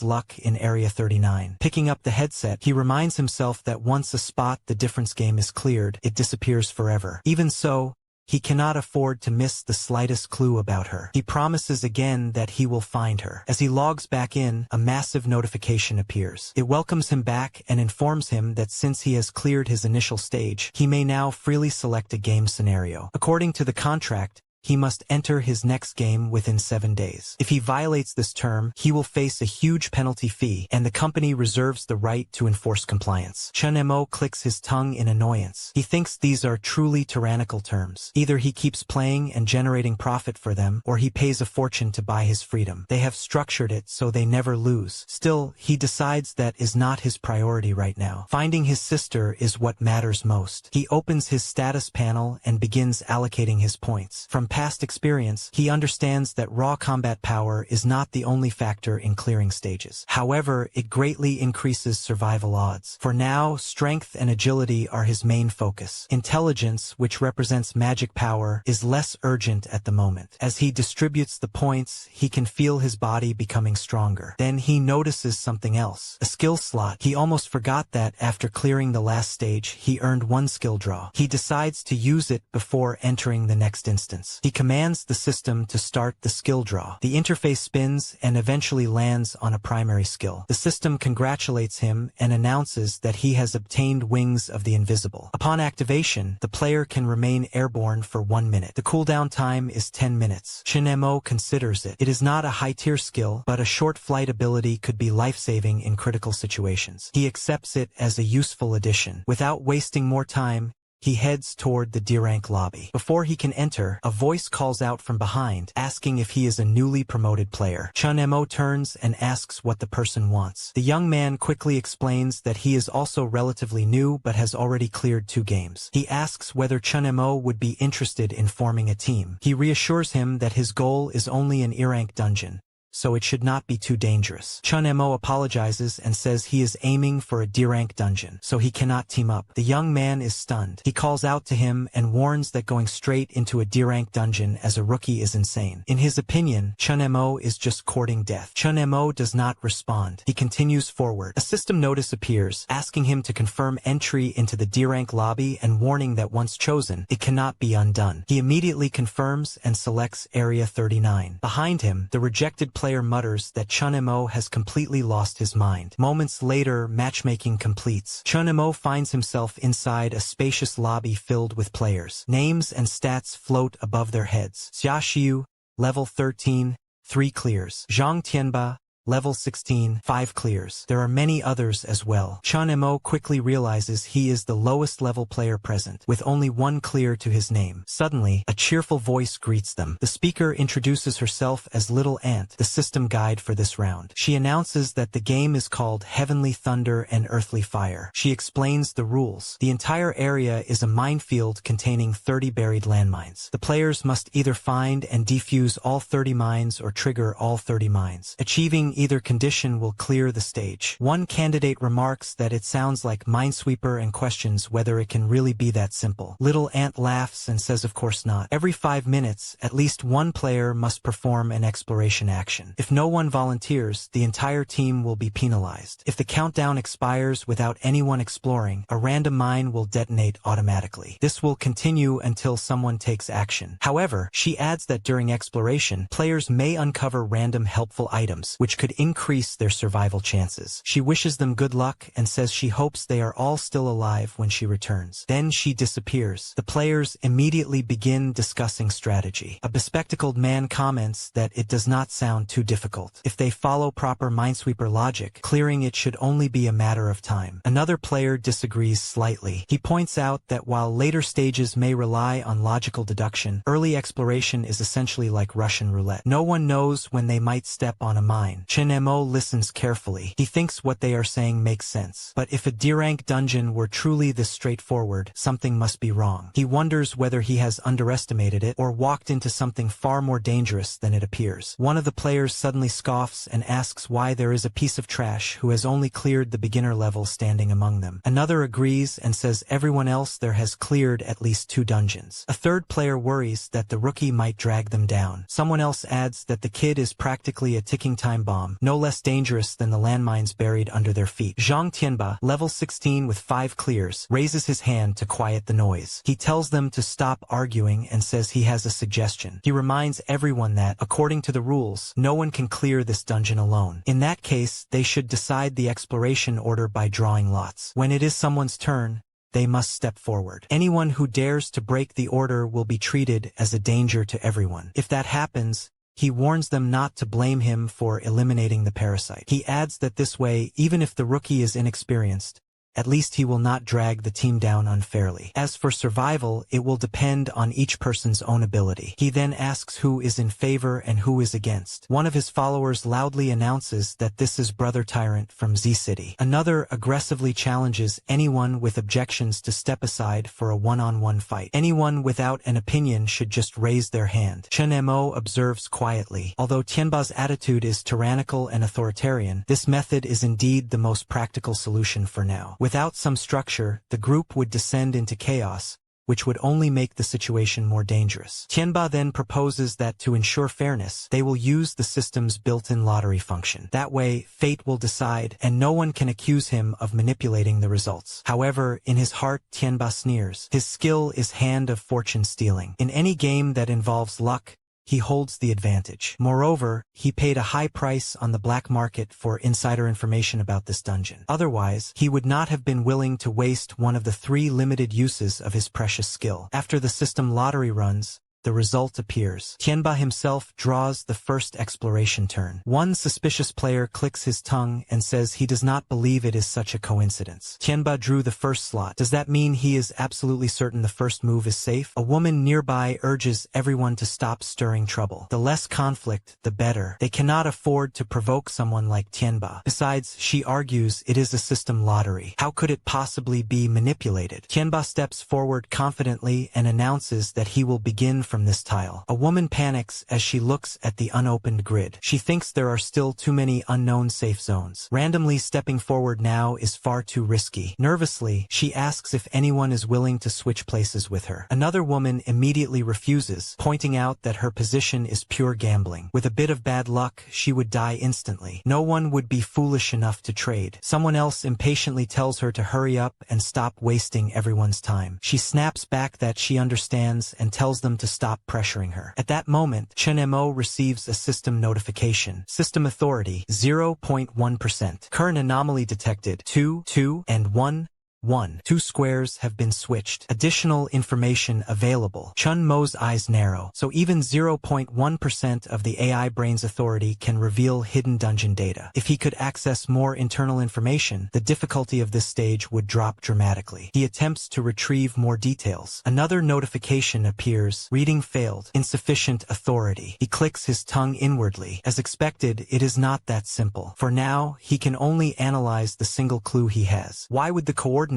luck in Area 39. Picking up the headset, he reminds himself that once a spot the difference game is cleared, it disappears forever. Even so, he cannot afford to miss the slightest clue about her. He promises again that he will find her. As he logs back in, a massive notification appears. It welcomes him back and informs him that since he has cleared his initial stage, he may now freely select a game scenario. According to the contract, he must enter his next game within 7 days. If he violates this term, he will face a huge penalty fee, and the company reserves the right to enforce compliance. Chun Mo clicks his tongue in annoyance. He thinks these are truly tyrannical terms. Either he keeps playing and generating profit for them, or he pays a fortune to buy his freedom. They have structured it so they never lose. Still, he decides that is not his priority right now. Finding his sister is what matters most. He opens his status panel and begins allocating his points. From past experience, he understands that raw combat power is not the only factor in clearing stages. However, it greatly increases survival odds. For now, strength and agility are his main focus. Intelligence, which represents magic power, is less urgent at the moment. As he distributes the points, he can feel his body becoming stronger. Then he notices something else. A skill slot. He almost forgot that after clearing the last stage, he earned one skill draw. He decides to use it before entering the next instance. He commands the system to start the skill draw. The interface spins and eventually lands on a primary skill. The system congratulates him and announces that he has obtained Wings of the Invisible. Upon activation, the player can remain airborne for 1 minute. The cooldown time is 10 minutes. Chun Mo considers it. It is not a high-tier skill, but a short flight ability could be life-saving in critical situations. He accepts it as a useful addition. Without wasting more time, he heads toward the D-rank lobby. Before he can enter, a voice calls out from behind, asking if he is a newly promoted player. Chun Mo turns and asks what the person wants. The young man quickly explains that he is also relatively new but has already cleared 2 games. He asks whether Chun Mo would be interested in forming a team. He reassures him that his goal is only an E-rank dungeon, so it should not be too dangerous. Chun Mo apologizes and says he is aiming for a D-rank dungeon, so he cannot team up. The young man is stunned. He calls out to him and warns that going straight into a D-rank dungeon as a rookie is insane. In his opinion, Chun Mo is just courting death. Chun Mo does not respond. He continues forward. A system notice appears, asking him to confirm entry into the D-rank lobby and warning that once chosen, it cannot be undone. He immediately confirms and selects Area 39. Behind him, the rejected player mutters that Chun Mo has completely lost his mind. Moments later, matchmaking completes. Chun Mo finds himself inside a spacious lobby filled with players. Names and stats float above their heads. Xia Xiu, level 13, 3 clears. Zhang Tianba, level 16, 5 clears. There are many others as well. Chun Mo quickly realizes he is the lowest level player present, with only 1 clear to his name. Suddenly, a cheerful voice greets them. The speaker introduces herself as Little Ant, the system guide for this round. She announces that the game is called Heavenly Thunder and Earthly Fire. She explains the rules. The entire area is a minefield containing 30 buried landmines. The players must either find and defuse all 30 mines or trigger all 30 mines. Achieving either condition will clear the stage. One candidate remarks that it sounds like Minesweeper and questions whether it can really be that simple. Little Ant laughs and says of course not. Every 5 minutes, at least one player must perform an exploration action. If no one volunteers, the entire team will be penalized. If the countdown expires without anyone exploring, a random mine will detonate automatically. This will continue until someone takes action. However, she adds that during exploration, players may uncover random helpful items, which could increase their survival chances. She wishes them good luck and says she hopes they are all still alive when she returns. Then she disappears. The players immediately begin discussing strategy. A bespectacled man comments that it does not sound too difficult. If they follow proper Minesweeper logic, clearing it should only be a matter of time. Another player disagrees slightly. He points out that while later stages may rely on logical deduction, early exploration is essentially like Russian roulette. No one knows when they might step on a mine. Chen-mo listens carefully. He thinks what they are saying makes sense. But if a D-rank dungeon were truly this straightforward, something must be wrong. He wonders whether he has underestimated it or walked into something far more dangerous than it appears. One of the players suddenly scoffs and asks why there is a piece of trash who has only cleared the beginner level standing among them. Another agrees and says everyone else there has cleared at least 2 dungeons. A third player worries that the rookie might drag them down. Someone else adds that the kid is practically a ticking time bomb, no less dangerous than the landmines buried under their feet. Zhang Tianba, level 16 with 5 clears, raises his hand to quiet the noise. He tells them to stop arguing and says he has a suggestion. He reminds everyone that, according to the rules, no one can clear this dungeon alone. In that case, they should decide the exploration order by drawing lots. When it is someone's turn, they must step forward. Anyone who dares to break the order will be treated as a danger to everyone. If that happens, he warns them not to blame him for eliminating the parasite. He adds that this way, even if the rookie is inexperienced, at least he will not drag the team down unfairly. As for survival, it will depend on each person's own ability. He then asks who is in favor and who is against. One of his followers loudly announces that this is Brother Tyrant from Z-City. Another aggressively challenges anyone with objections to step aside for a one-on-one fight. Anyone without an opinion should just raise their hand. Chen-mo observes quietly. Although Tianba's attitude is tyrannical and authoritarian, this method is indeed the most practical solution for now. Without some structure, the group would descend into chaos, which would only make the situation more dangerous. Tianba then proposes that to ensure fairness, they will use the system's built-in lottery function. That way, fate will decide, and no one can accuse him of manipulating the results. However, in his heart, Tianba sneers. His skill is hand of fortune stealing. In any game that involves luck, he holds the advantage. Moreover, he paid a high price on the black market for insider information about this dungeon. Otherwise, he would not have been willing to waste one of the 3 limited uses of his precious skill. After the system lottery runs, the result appears. Tianba himself draws the first exploration turn. One suspicious player clicks his tongue and says he does not believe it is such a coincidence. Tianba drew the first slot. Does that mean he is absolutely certain the first move is safe? A woman nearby urges everyone to stop stirring trouble. The less conflict, the better. They cannot afford to provoke someone like Tianba. Besides, she argues it is a system lottery. How could it possibly be manipulated? Tianba steps forward confidently and announces that he will begin from this tile. A woman panics as she looks at the unopened grid. She thinks there are still too many unknown safe zones. Randomly stepping forward now is far too risky. Nervously, she asks if anyone is willing to switch places with her. Another woman immediately refuses, pointing out that her position is pure gambling. With a bit of bad luck, she would die instantly. No one would be foolish enough to trade. Someone else impatiently tells her to hurry up and stop wasting everyone's time. She snaps back that she understands and tells them to stop pressuring her. At that moment, Chen-mo receives a system notification. System authority, 0.1%. Current anomaly detected, 2, 2, and 1. 2 squares have been switched. Additional information available. Chun-mo's eyes narrow. So even 0.1% of the AI brain's authority can reveal hidden dungeon data. If he could access more internal information, the difficulty of this stage would drop dramatically. He attempts to retrieve more details. Another notification appears. Reading failed. Insufficient authority. He clicks his tongue inwardly. As expected, it is not that simple. For now, he can only analyze the single clue he has. Why would the coordinates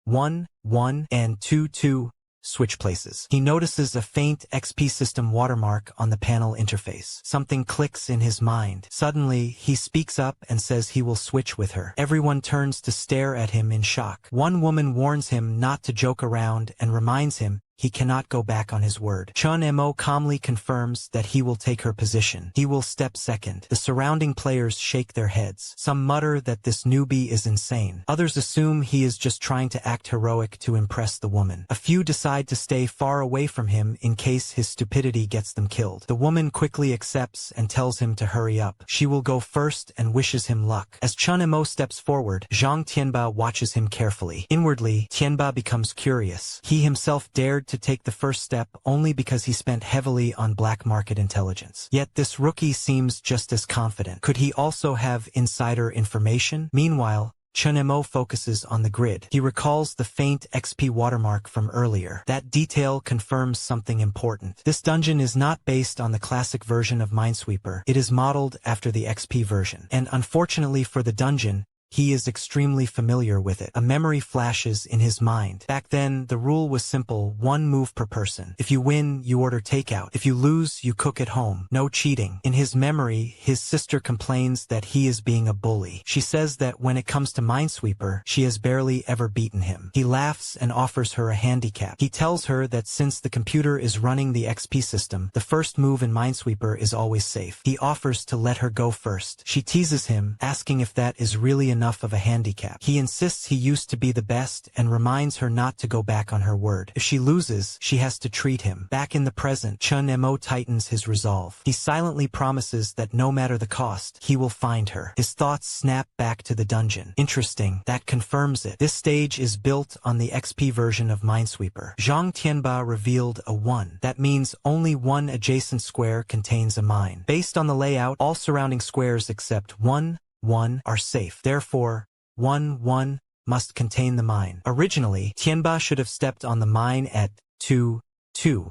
1, 1, and 2, 2 switch places? He notices a faint XP system watermark on the panel interface. Something clicks in his mind. Suddenly, he speaks up and says he will switch with her. Everyone turns to stare at him in shock. One woman warns him not to joke around and reminds him he cannot go back on his word. Chun Mo calmly confirms that he will take her position. He will step second. The surrounding players shake their heads. Some mutter that this newbie is insane. Others assume he is just trying to act heroic to impress the woman. A few decide to stay far away from him in case his stupidity gets them killed. The woman quickly accepts and tells him to hurry up. She will go first and wishes him luck. As Chun Mo steps forward, Zhang Tianba watches him carefully. Inwardly, Tianba becomes curious. He himself dared to take the first step only because he spent heavily on black market intelligence. Yet this rookie seems just as confident. Could he also have insider information? Meanwhile, Chun Mo focuses on the grid. He recalls the faint XP watermark from earlier. That detail confirms something important. This dungeon is not based on the classic version of Minesweeper. It is modeled after the XP version. And unfortunately for the dungeon, he is extremely familiar with it. A memory flashes in his mind. Back then, the rule was simple: 1 move per person. If you win, you order takeout. If you lose, you cook at home. No cheating. In his memory, his sister complains that he is being a bully. She says that when it comes to Minesweeper, she has barely ever beaten him. He laughs and offers her a handicap. He tells her that since the computer is running the XP system, the first move in Minesweeper is always safe. He offers to let her go first. She teases him, asking if that is really enough of a handicap. He insists he used to be the best and reminds her not to go back on her word. If she loses, she has to treat him. Back in the present, Chun Mo tightens his resolve. He silently promises that no matter the cost, he will find her. His thoughts snap back to the dungeon. Interesting, that confirms it. This stage is built on the XP version of Minesweeper. Zhang Tianba revealed a 1. That means only one adjacent square contains a mine. Based on the layout, all surrounding squares except 1 are safe. Therefore, 1 must contain the mine. Originally, Tianba should have stepped on the mine at 2,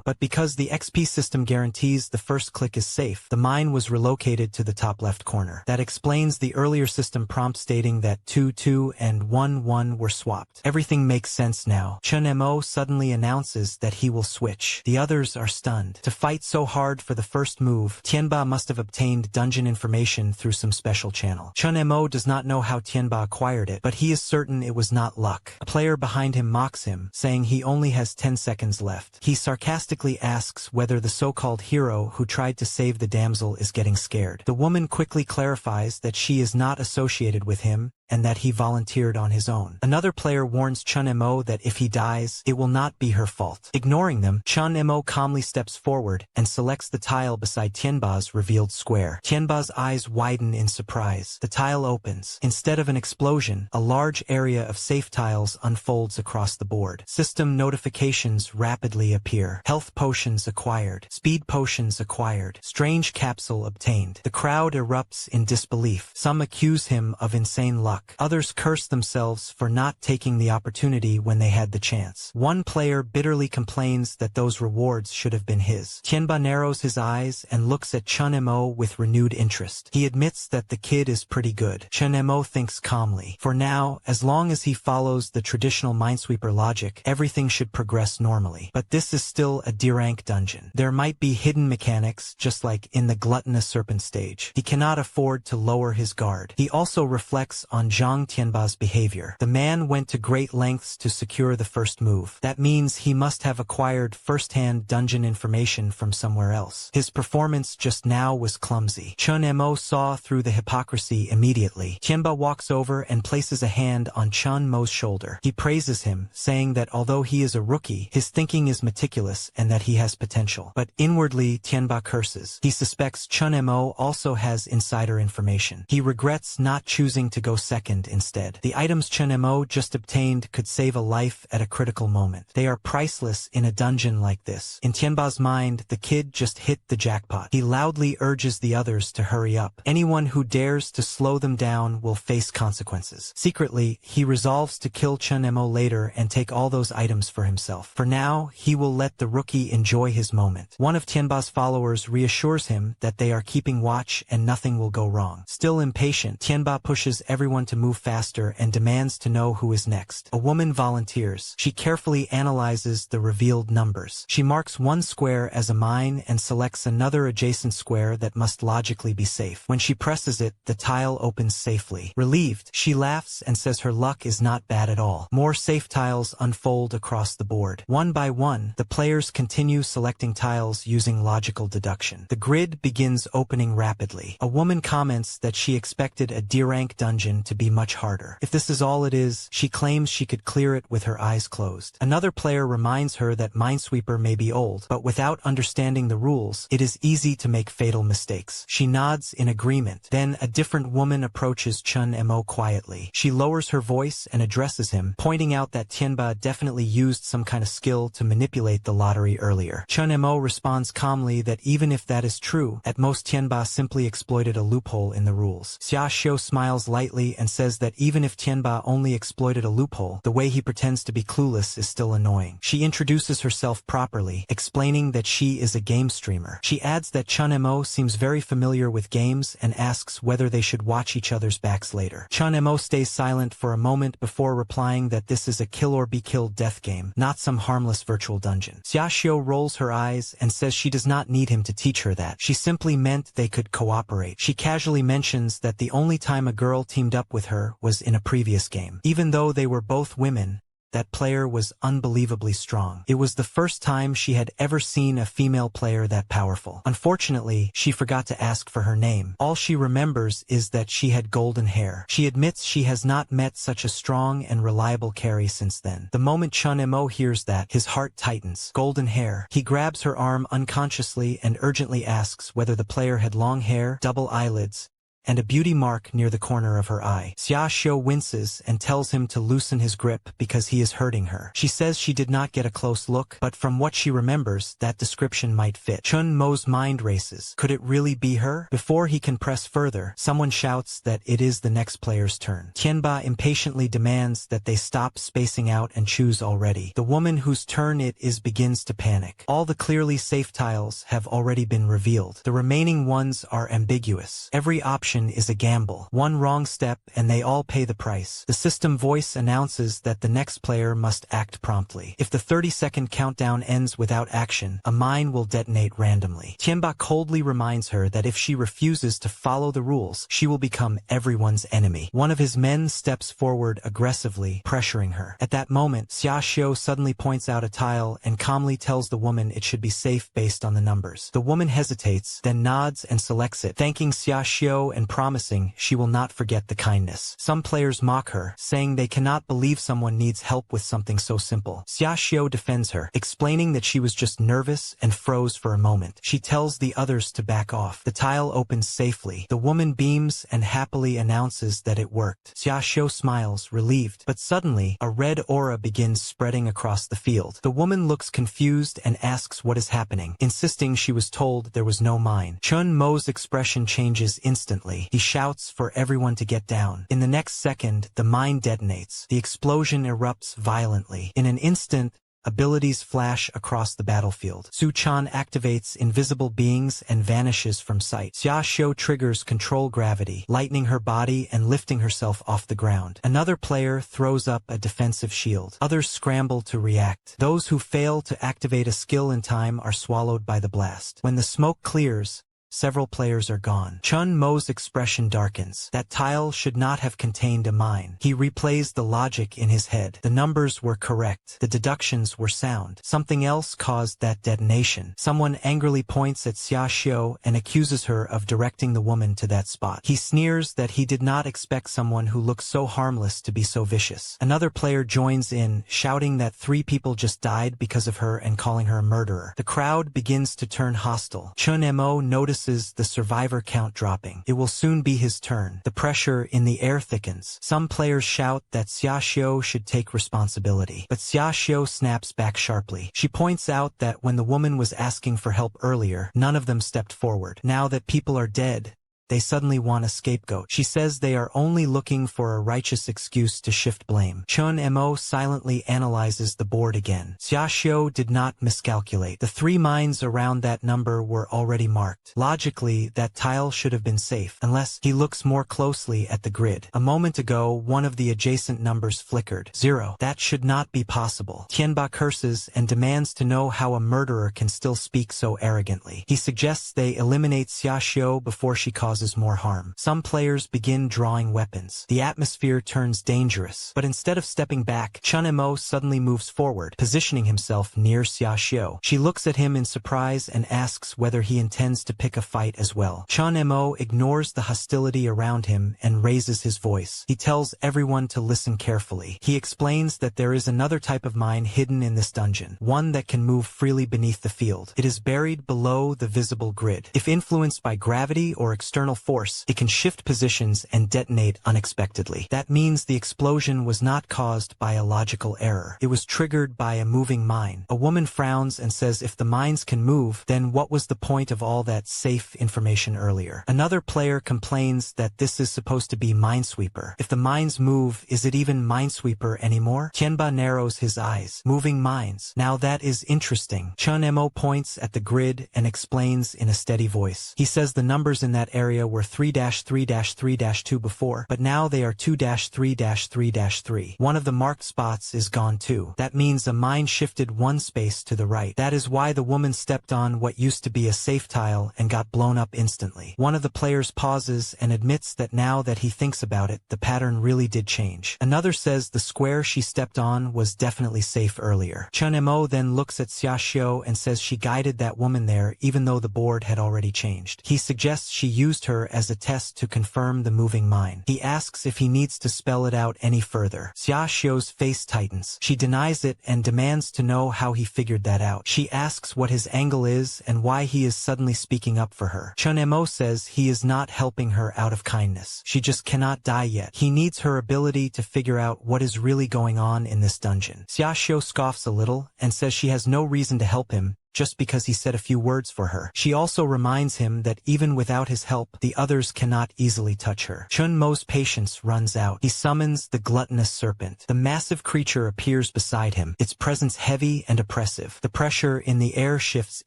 but because the XP system guarantees the first click is safe, the mine was relocated to the top left corner. That explains the earlier system prompt stating that 2 and 1 were swapped. Everything makes sense now. Chun Mo suddenly announces that he will switch. The others are stunned. To fight so hard for the first move, Tianba must have obtained dungeon information through some special channel. Chun Mo does not know how Tianba acquired it, but he is certain it was not luck. A player behind him mocks him, saying he only has 10 seconds left. He sarcastically asks whether the so-called hero who tried to save the damsel is getting scared. The woman quickly clarifies that she is not associated with him and that he volunteered on his own. Another player warns Chun Mo that if he dies, it will not be her fault. Ignoring them, Chun Mo calmly steps forward and selects the tile beside Tianba's revealed square. Tianba's eyes widen in surprise. The tile opens. Instead of an explosion, a large area of safe tiles unfolds across the board. System notifications rapidly appear. Health potions acquired. Speed potions acquired. Strange capsule obtained. The crowd erupts in disbelief. Some accuse him of insane luck. Others curse themselves for not taking the opportunity when they had the chance. One player bitterly complains that those rewards should have been his. Tianba narrows his eyes and looks at Chun Mo with renewed interest. He admits that the kid is pretty good. Chun Mo thinks calmly. For now, as long as he follows the traditional Minesweeper logic, everything should progress normally. But this is still a D-rank dungeon. There might be hidden mechanics, just like in the Gluttonous Serpent stage. He cannot afford to lower his guard. He also reflects on Zhang Tianba's behavior. The man went to great lengths to secure the first move. That means he must have acquired first-hand dungeon information from somewhere else. His performance just now was clumsy. Chun Mo saw through the hypocrisy immediately. Tianba walks over and places a hand on Chun Mo's shoulder. He praises him, saying that although he is a rookie, his thinking is meticulous and that he has potential. But inwardly, Tianba curses. He suspects Chun Mo also has insider information. He regrets not choosing to go second instead. The items Chun Mo just obtained could save a life at a critical moment. They are priceless in a dungeon like this. In Tianba's mind, the kid just hit the jackpot. He loudly urges the others to hurry up. Anyone who dares to slow them down will face consequences. Secretly, he resolves to kill Chun Mo later and take all those items for himself. For now, he will let the rookie enjoy his moment. One of Tianba's followers reassures him that they are keeping watch and nothing will go wrong. Still impatient, Tianba pushes everyone everyone to move faster and demands to know who is next. A woman volunteers. She carefully analyzes the revealed numbers. She marks one square as a mine and selects another adjacent square that must logically be safe. When she presses it, the tile opens safely. Relieved, she laughs and says her luck is not bad at all. More safe tiles unfold across the board. One by one, the players continue selecting tiles using logical deduction. The grid begins opening rapidly. A woman comments that she expected a D-rank dungeon to be much harder. If this is all it is, she claims she could clear it with her eyes closed. Another player reminds her that Minesweeper may be old, but without understanding the rules, it is easy to make fatal mistakes. She nods in agreement. Then a different woman approaches Chun Mo quietly. She lowers her voice and addresses him, pointing out that Tianba definitely used some kind of skill to manipulate the lottery earlier. Chun Mo responds calmly that even if that is true, at most Tianba simply exploited a loophole in the rules. Xia Xiu smiles lightly and says that even if Tianba only exploited a loophole, the way he pretends to be clueless is still annoying. She introduces herself properly, explaining that she is a game streamer. She adds that Chun Mo seems very familiar with games and asks whether they should watch each other's backs later. Chun Mo stays silent for a moment before replying that this is a kill or be killed death game, not some harmless virtual dungeon. Xia Xiu rolls her eyes and says she does not need him to teach her that. She simply meant they could cooperate. She casually mentions that the only time a girl teamed up with her was in a previous game. Even though they were both women, that player was unbelievably strong. It was the first time she had ever seen a female player that powerful. Unfortunately, she forgot to ask for her name. All she remembers is that she had golden hair. She admits she has not met such a strong and reliable carry since then. The moment Chun Mo hears that, his heart tightens. Golden hair. He grabs her arm unconsciously and urgently asks whether the player had long hair, double eyelids, and a beauty mark near the corner of her eye. Xia Xiu winces and tells him to loosen his grip because he is hurting her. She says she did not get a close look, but from what she remembers, that description might fit. Chun Mo's mind races. Could it really be her? Before he can press further, someone shouts that it is the next player's turn. Tianba impatiently demands that they stop spacing out and choose already. The woman whose turn it is begins to panic. All the clearly safe tiles have already been revealed. The remaining ones are ambiguous. Every option is a gamble. One wrong step and they all pay the price. The system voice announces that the next player must act promptly. If the 30-second countdown ends without action, a mine will detonate randomly. Tianba coldly reminds her that if she refuses to follow the rules, she will become everyone's enemy. One of his men steps forward aggressively, pressuring her. At that moment, Xia Xiu suddenly points out a tile and calmly tells the woman it should be safe based on the numbers. The woman hesitates, then nods and selects it, thanking Xia Xiu and promising she will not forget the kindness. Some players mock her, saying they cannot believe someone needs help with something so simple. Xia Xiu defends her, explaining that she was just nervous and froze for a moment. She tells the others to back off. The tile opens safely. The woman beams and happily announces that it worked. Xia Xiu smiles, relieved, but suddenly, a red aura begins spreading across the field. The woman looks confused and asks what is happening, insisting she was told there was no mine. Chun Mo's expression changes instantly. He shouts for everyone to get down. In the next second, the mine detonates. The explosion erupts violently. In an instant, abilities flash across the battlefield. Su Chan activates invisible beings and vanishes from sight. Xia Xiu triggers control gravity, lightening her body and lifting herself off the ground. Another player throws up a defensive shield. Others scramble to react. Those who fail to activate a skill in time are swallowed by the blast. When the smoke clears, several players are gone. Chun Mo's expression darkens. That tile should not have contained a mine. He replays the logic in his head. The numbers were correct. The deductions were sound. Something else caused that detonation. Someone angrily points at Xia Xiu and accuses her of directing the woman to that spot. He sneers that he did not expect someone who looks so harmless to be so vicious. Another player joins in, shouting that 3 people just died because of her and calling her a murderer. The crowd begins to turn hostile. Chun Mo notices the survivor count dropping. It will soon be his turn. The pressure in the air thickens. Some players shout that Xia Xiu should take responsibility. But Xia Xiu snaps back sharply. She points out that when the woman was asking for help earlier, none of them stepped forward. Now that people are dead, they suddenly want a scapegoat. She says they are only looking for a righteous excuse to shift blame. Chun Mo silently analyzes the board again. Xiaoxiu did not miscalculate. The 3 mines around that number were already marked. Logically, that tile should have been safe, unless he looks more closely at the grid. A moment ago, one of the adjacent numbers flickered. 0. That should not be possible. Tianba curses and demands to know how a murderer can still speak so arrogantly. He suggests they eliminate Xiaoxiu before she causes more harm. Some players begin drawing weapons. The atmosphere turns dangerous, but instead of stepping back, Chun Mo suddenly moves forward, positioning himself near Xiaoxiu. She looks at him in surprise and asks whether he intends to pick a fight as well. Chun Mo ignores the hostility around him and raises his voice. He tells everyone to listen carefully. He explains that there is another type of mine hidden in this dungeon, one that can move freely beneath the field. It is buried below the visible grid. If influenced by gravity or external force, it can shift positions and detonate unexpectedly. That means the explosion was not caused by a logical error. It was triggered by a moving mine. A woman frowns and says if the mines can move, then what was the point of all that safe information earlier? Another player complains that this is supposed to be Minesweeper. If the mines move, is it even Minesweeper anymore? Tianba narrows his eyes. Moving mines. Now that is interesting. Chun Mo points at the grid and explains in a steady voice. He says the numbers in that area were 3-3-3-2 before, but now they are 2-3-3-3. One of the marked spots is gone too. That means a mine shifted one space to the right. That is why the woman stepped on what used to be a safe tile and got blown up instantly. One of the players pauses and admits that now that he thinks about it, the pattern really did change. Another says the square she stepped on was definitely safe earlier. Chun Mo then looks at Xiaoxiu and says she guided that woman there even though the board had already changed. He suggests she used her as a test to confirm the moving mine. He asks if he needs to spell it out any further. Xiaoxiu's face tightens. She denies it and demands to know how he figured that out. She asks what his angle is and why he is suddenly speaking up for her. Chun Mo says he is not helping her out of kindness. She just cannot die yet. He needs her ability to figure out what is really going on in this dungeon. Xiaoxiu scoffs a little and says she has no reason to help him, just because he said a few words for her. She also reminds him that even without his help, the others cannot easily touch her. Chun Mo's patience runs out. He summons the gluttonous serpent. The massive creature appears beside him, its presence heavy and oppressive. The pressure in the air shifts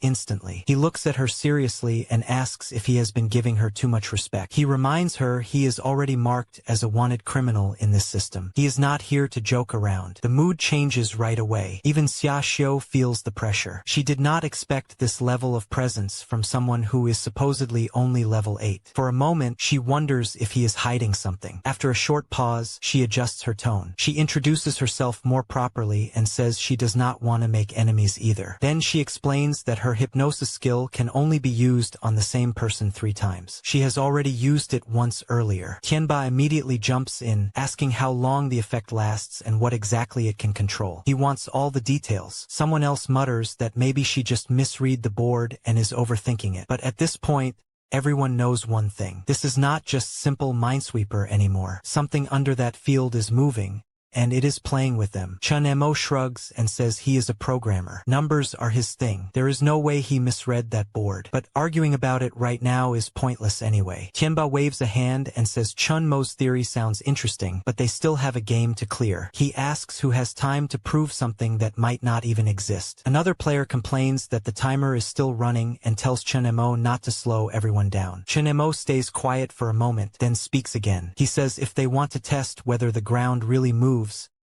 instantly. He looks at her seriously and asks if he has been giving her too much respect. He reminds her he is already marked as a wanted criminal in this system. He is not here to joke around. The mood changes right away. Even Xiaoxiu feels the pressure. She did not expect this level of presence from someone who is supposedly only level 8. For a moment, she wonders if he is hiding something. After a short pause, she adjusts her tone. She introduces herself more properly and says she does not want to make enemies either. Then she explains that her hypnosis skill can only be used on the same person 3 times. She has already used it once earlier. Tianba immediately jumps in, asking how long the effect lasts and what exactly it can control. He wants all the details. Someone else mutters that maybe she just misread the board and is overthinking it. But at this point, everyone knows one thing. This is not just simple Minesweeper anymore. Something under that field is moving, and it is playing with them. Chun Mo shrugs and says he is a programmer. Numbers are his thing. There is no way he misread that board. But arguing about it right now is pointless anyway. Tianba waves a hand and says Chun Mo's theory sounds interesting, but they still have a game to clear. He asks who has time to prove something that might not even exist. Another player complains that the timer is still running and tells Chun Mo not to slow everyone down. Chun Mo stays quiet for a moment, then speaks again. He says if they want to test whether the ground really moves,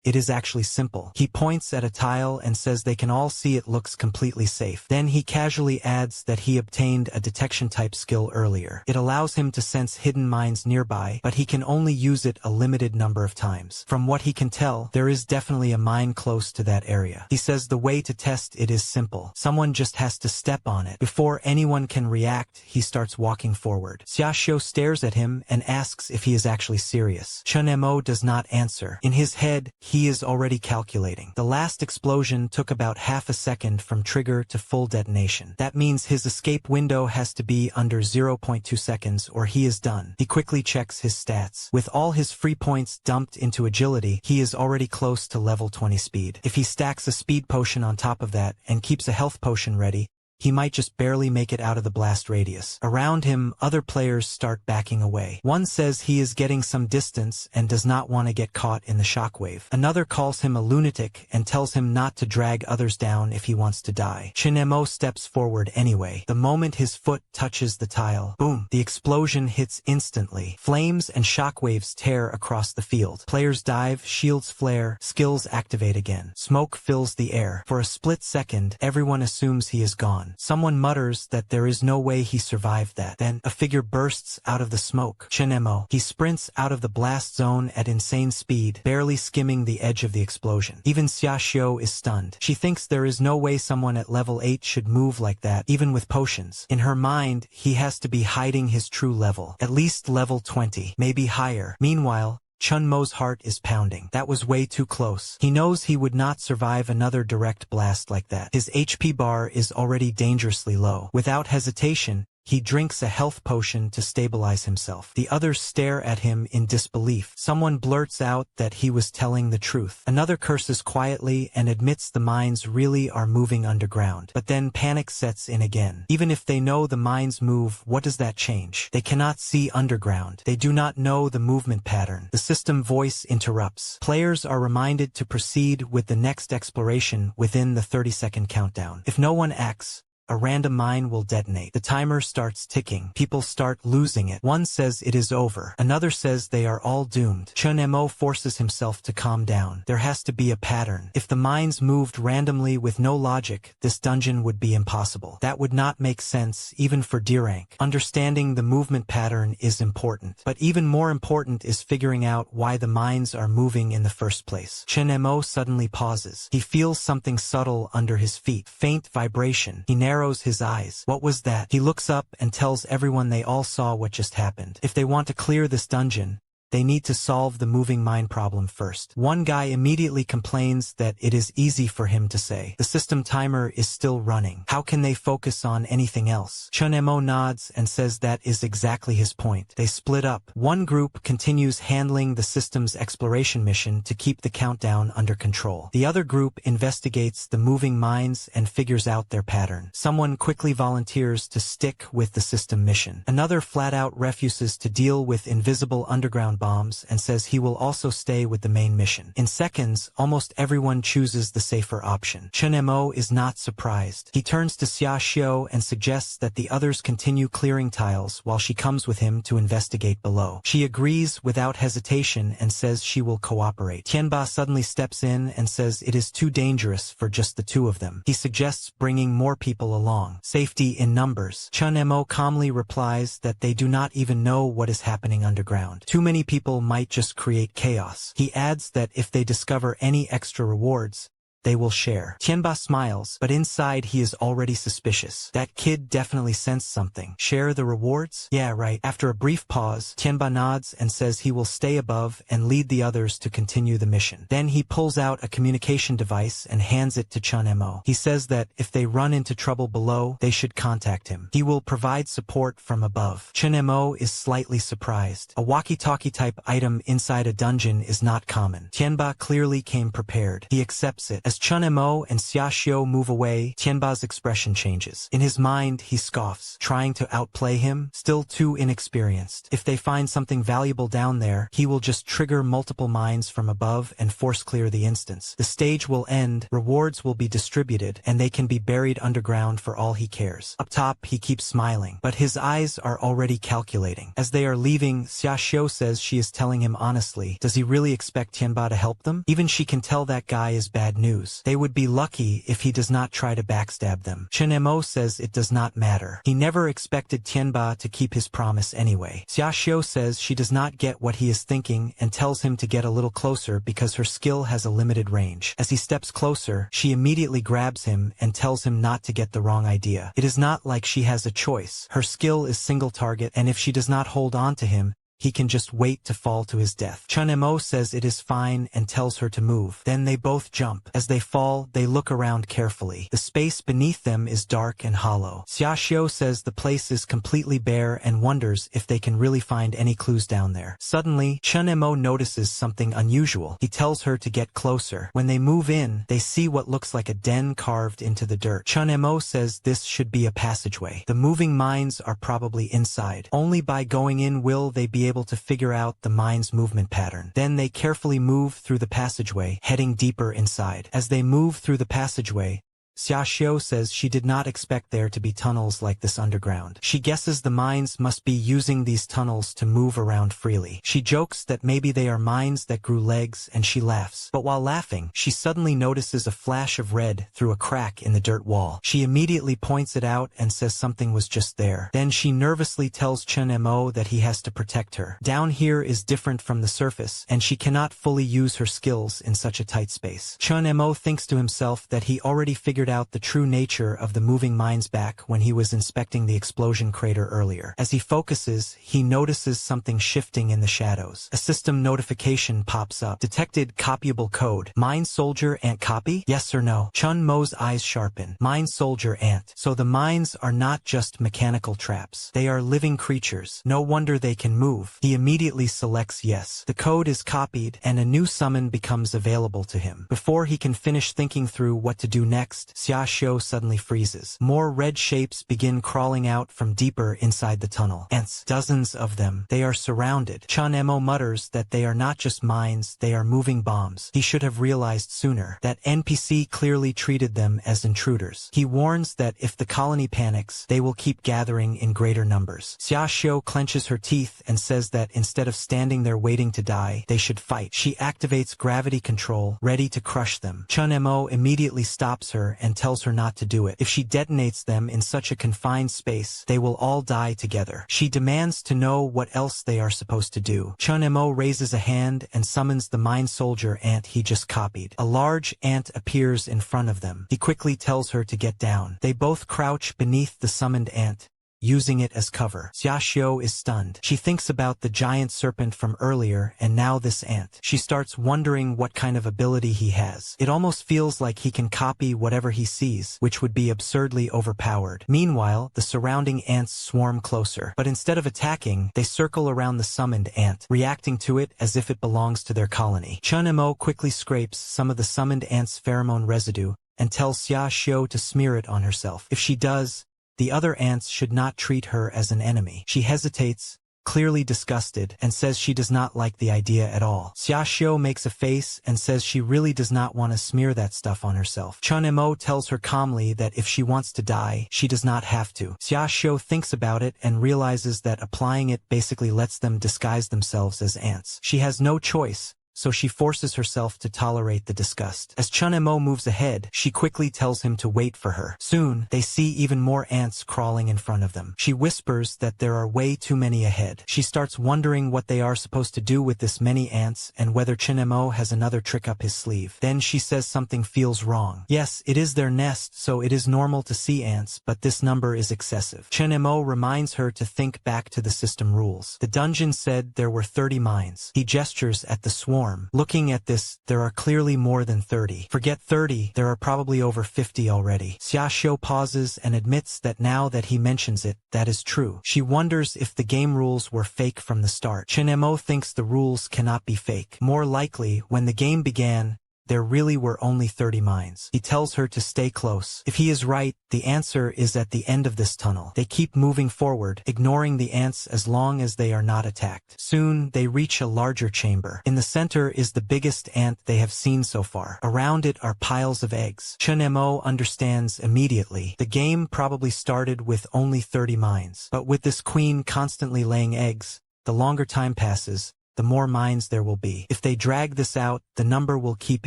it is actually simple. He points at a tile and says they can all see it looks completely safe. Then he casually adds that he obtained a detection type skill earlier. It allows him to sense hidden mines nearby, but he can only use it a limited number of times. From what he can tell, there is definitely a mine close to that area. He says the way to test it is simple. Someone just has to step on it. Before anyone can react, he starts walking forward. Xiaoxiu stares at him and asks if he is actually serious. Chun Mo does not answer. In his head, he is already calculating. The last explosion took about half a second from trigger to full detonation. That means his escape window has to be under 0.2 seconds or he is done. He quickly checks his stats. With all his free points dumped into agility, he is already close to level 20 speed. If he stacks a speed potion on top of that and keeps a health potion ready, he might just barely make it out of the blast radius. Around him, other players start backing away. One says he is getting some distance and does not want to get caught in the shockwave. Another calls him a lunatic and tells him not to drag others down if he wants to die. Shinemo steps forward anyway. The moment his foot touches the tile, boom, the explosion hits instantly. Flames and shockwaves tear across the field. Players dive, shields flare, skills activate again. Smoke fills the air. For a split second, everyone assumes he is gone. Someone mutters that there is no way he survived that. Then, a figure bursts out of the smoke. Shinemo. He sprints out of the blast zone at insane speed, barely skimming the edge of the explosion. Even Xiaoxiu is stunned. She thinks there is no way someone at level 8 should move like that, even with potions. In her mind, he has to be hiding his true level. At least level 20, maybe higher. Meanwhile, Chunmo's heart is pounding. That was way too close. He knows he would not survive another direct blast like that. His HP bar is already dangerously low. Without hesitation, he drinks a health potion to stabilize himself. The others stare at him in disbelief. Someone blurts out that he was telling the truth. Another curses quietly and admits the mines really are moving underground. But then panic sets in again. Even if they know the mines move, what does that change? They cannot see underground. They do not know the movement pattern. The system voice interrupts. Players are reminded to proceed with the next exploration within the 30-second countdown. If no one acts, a random mine will detonate. The timer starts ticking. People start losing it. One says it is over. Another says they are all doomed. Chunemo forces himself to calm down. There has to be a pattern. If the mines moved randomly with no logic, this dungeon would be impossible. That would not make sense even for D rank. Understanding the movement pattern is important. But even more important is figuring out why the mines are moving in the first place. Chunemo suddenly pauses. He feels something subtle under his feet. Faint vibration. He narrows his eyes. What was that? He looks up and tells everyone they all saw what just happened. If they want to clear this dungeon, they need to solve the moving mine problem first. One guy immediately complains that it is easy for him to say. The system timer is still running. How can they focus on anything else? Chunemo nods and says that is exactly his point. They split up. One group continues handling the system's exploration mission to keep the countdown under control. The other group investigates the moving mines and figures out their pattern. Someone quickly volunteers to stick with the system mission. Another flat out refuses to deal with invisible underground bombs and says he will also stay with the main mission. In seconds, almost everyone chooses the safer option. Chunemo is not surprised. He turns to Xiaoxiu and suggests that the others continue clearing tiles while she comes with him to investigate below. She agrees without hesitation and says she will cooperate. Tianba suddenly steps in and says it is too dangerous for just the two of them. He suggests bringing more people along. Safety in numbers. Chunemo calmly replies that they do not even know what is happening underground. Too many people might just create chaos. He adds that if they discover any extra rewards, they will share. Tianba smiles, but inside he is already suspicious. That kid definitely sensed something. Share the rewards? Yeah, right. After a brief pause, Tianba nods and says he will stay above and lead the others to continue the mission. Then he pulls out a communication device and hands it to Chunemo. He says that if they run into trouble below, they should contact him. He will provide support from above. Chunemo is slightly surprised. A walkie-talkie type item inside a dungeon is not common. Tianba clearly came prepared. He accepts it. As Chunemo and Xiaoxiu move away, Tianba's expression changes. In his mind, he scoffs, trying to outplay him, still too inexperienced. If they find something valuable down there, he will just trigger multiple mines from above and force clear the instance. The stage will end, rewards will be distributed, and they can be buried underground for all he cares. Up top, he keeps smiling, but his eyes are already calculating. As they are leaving, Xiaoxiu says she is telling him honestly. Does he really expect Tianba to help them? Even she can tell that guy is bad news. They would be lucky if he does not try to backstab them. Chunemo says it does not matter. He never expected Tianba to keep his promise anyway. Xiaoxiu says she does not get what he is thinking and tells him to get a little closer because her skill has a limited range. As he steps closer, she immediately grabs him and tells him not to get the wrong idea. It is not like she has a choice. Her skill is single target, and if she does not hold on to him, he can just wait to fall to his death. Chun-mo says it is fine and tells her to move. Then they both jump. As they fall, they look around carefully. The space beneath them is dark and hollow. Xiaoxiu says the place is completely bare and wonders if they can really find any clues down there. Suddenly, Chun-mo notices something unusual. He tells her to get closer. When they move in, they see what looks like a den carved into the dirt. Chun-mo says this should be a passageway. The moving mines are probably inside. Only by going in will they be able to figure out the mine's movement pattern. Then they carefully move through the passageway, heading deeper inside. As they move through the passageway, Xiaoxiu says she did not expect there to be tunnels like this underground. She guesses the mines must be using these tunnels to move around freely. She jokes that maybe they are mines that grew legs, and she laughs. But while laughing, she suddenly notices a flash of red through a crack in the dirt wall. She immediately points it out and says something was just there. Then she nervously tells Chun-mo that he has to protect her. Down here is different from the surface, and she cannot fully use her skills in such a tight space. Chun-mo thinks to himself that he already figured out the true nature of the moving mines back when he was inspecting the explosion crater earlier. As he focuses, he notices something shifting in the shadows. A system notification pops up. Detected copyable code. Mine soldier ant copy? Yes or no? Chun-mo's eyes sharpen. Mine soldier ant. So the mines are not just mechanical traps. They are living creatures. No wonder they can move. He immediately selects yes. The code is copied, and a new summon becomes available to him. Before he can finish thinking through what to do next, Xiaoxiu suddenly freezes. More red shapes begin crawling out from deeper inside the tunnel. Ants, dozens of them. They are surrounded. Chun-mo mutters that they are not just mines, they are moving bombs. He should have realized sooner. That NPC clearly treated them as intruders. He warns that if the colony panics, they will keep gathering in greater numbers. Xiaoxiu clenches her teeth and says that instead of standing there waiting to die, they should fight. She activates gravity control, ready to crush them. Chun-mo immediately stops her and tells her not to do it. If she detonates them in such a confined space, they will all die together. She demands to know what else they are supposed to do. Chun-mo raises a hand and summons the mine soldier ant he just copied. A large ant appears in front of them. He quickly tells her to get down. They both crouch beneath the summoned ant, using it as cover. Xiaoxiu is stunned. She thinks about the giant serpent from earlier and now this ant. She starts wondering what kind of ability he has. It almost feels like he can copy whatever he sees, which would be absurdly overpowered. Meanwhile, the surrounding ants swarm closer. But instead of attacking, they circle around the summoned ant, reacting to it as if it belongs to their colony. Chun-mo quickly scrapes some of the summoned ant's pheromone residue and tells Xiaoxiu to smear it on herself. If she does, the other ants should not treat her as an enemy. She hesitates, clearly disgusted, and says she does not like the idea at all. Xiaoxiu makes a face and says she really does not want to smear that stuff on herself. Chun-mo tells her calmly that if she wants to die, she does not have to. Xiaoxiu thinks about it and realizes that applying it basically lets them disguise themselves as ants. She has no choice, so she forces herself to tolerate the disgust. As Chun-mo moves ahead, she quickly tells him to wait for her. Soon, they see even more ants crawling in front of them. She whispers that there are way too many ahead. She starts wondering what they are supposed to do with this many ants and whether Chun-mo has another trick up his sleeve. Then she says something feels wrong. Yes, it is their nest, so it is normal to see ants, but this number is excessive. Chun-mo reminds her to think back to the system rules. The dungeon said there were 30 mines. He gestures at the swarm. Looking at this, there are clearly more than 30. Forget 30, there are probably over 50 already. Xiaoxiu pauses and admits that now that he mentions it, that is true. She wonders if the game rules were fake from the start. Chun-mo thinks the rules cannot be fake. More likely, when the game began, there really were only 30 mines. He tells her to stay close. If he is right, the answer is at the end of this tunnel. They keep moving forward, ignoring the ants as long as they are not attacked. Soon, they reach a larger chamber. In the center is the biggest ant they have seen so far. Around it are piles of eggs. Chun-mo understands immediately. The game probably started with only 30 mines. But with this queen constantly laying eggs, the longer time passes, the more mines there will be. If they drag this out, the number will keep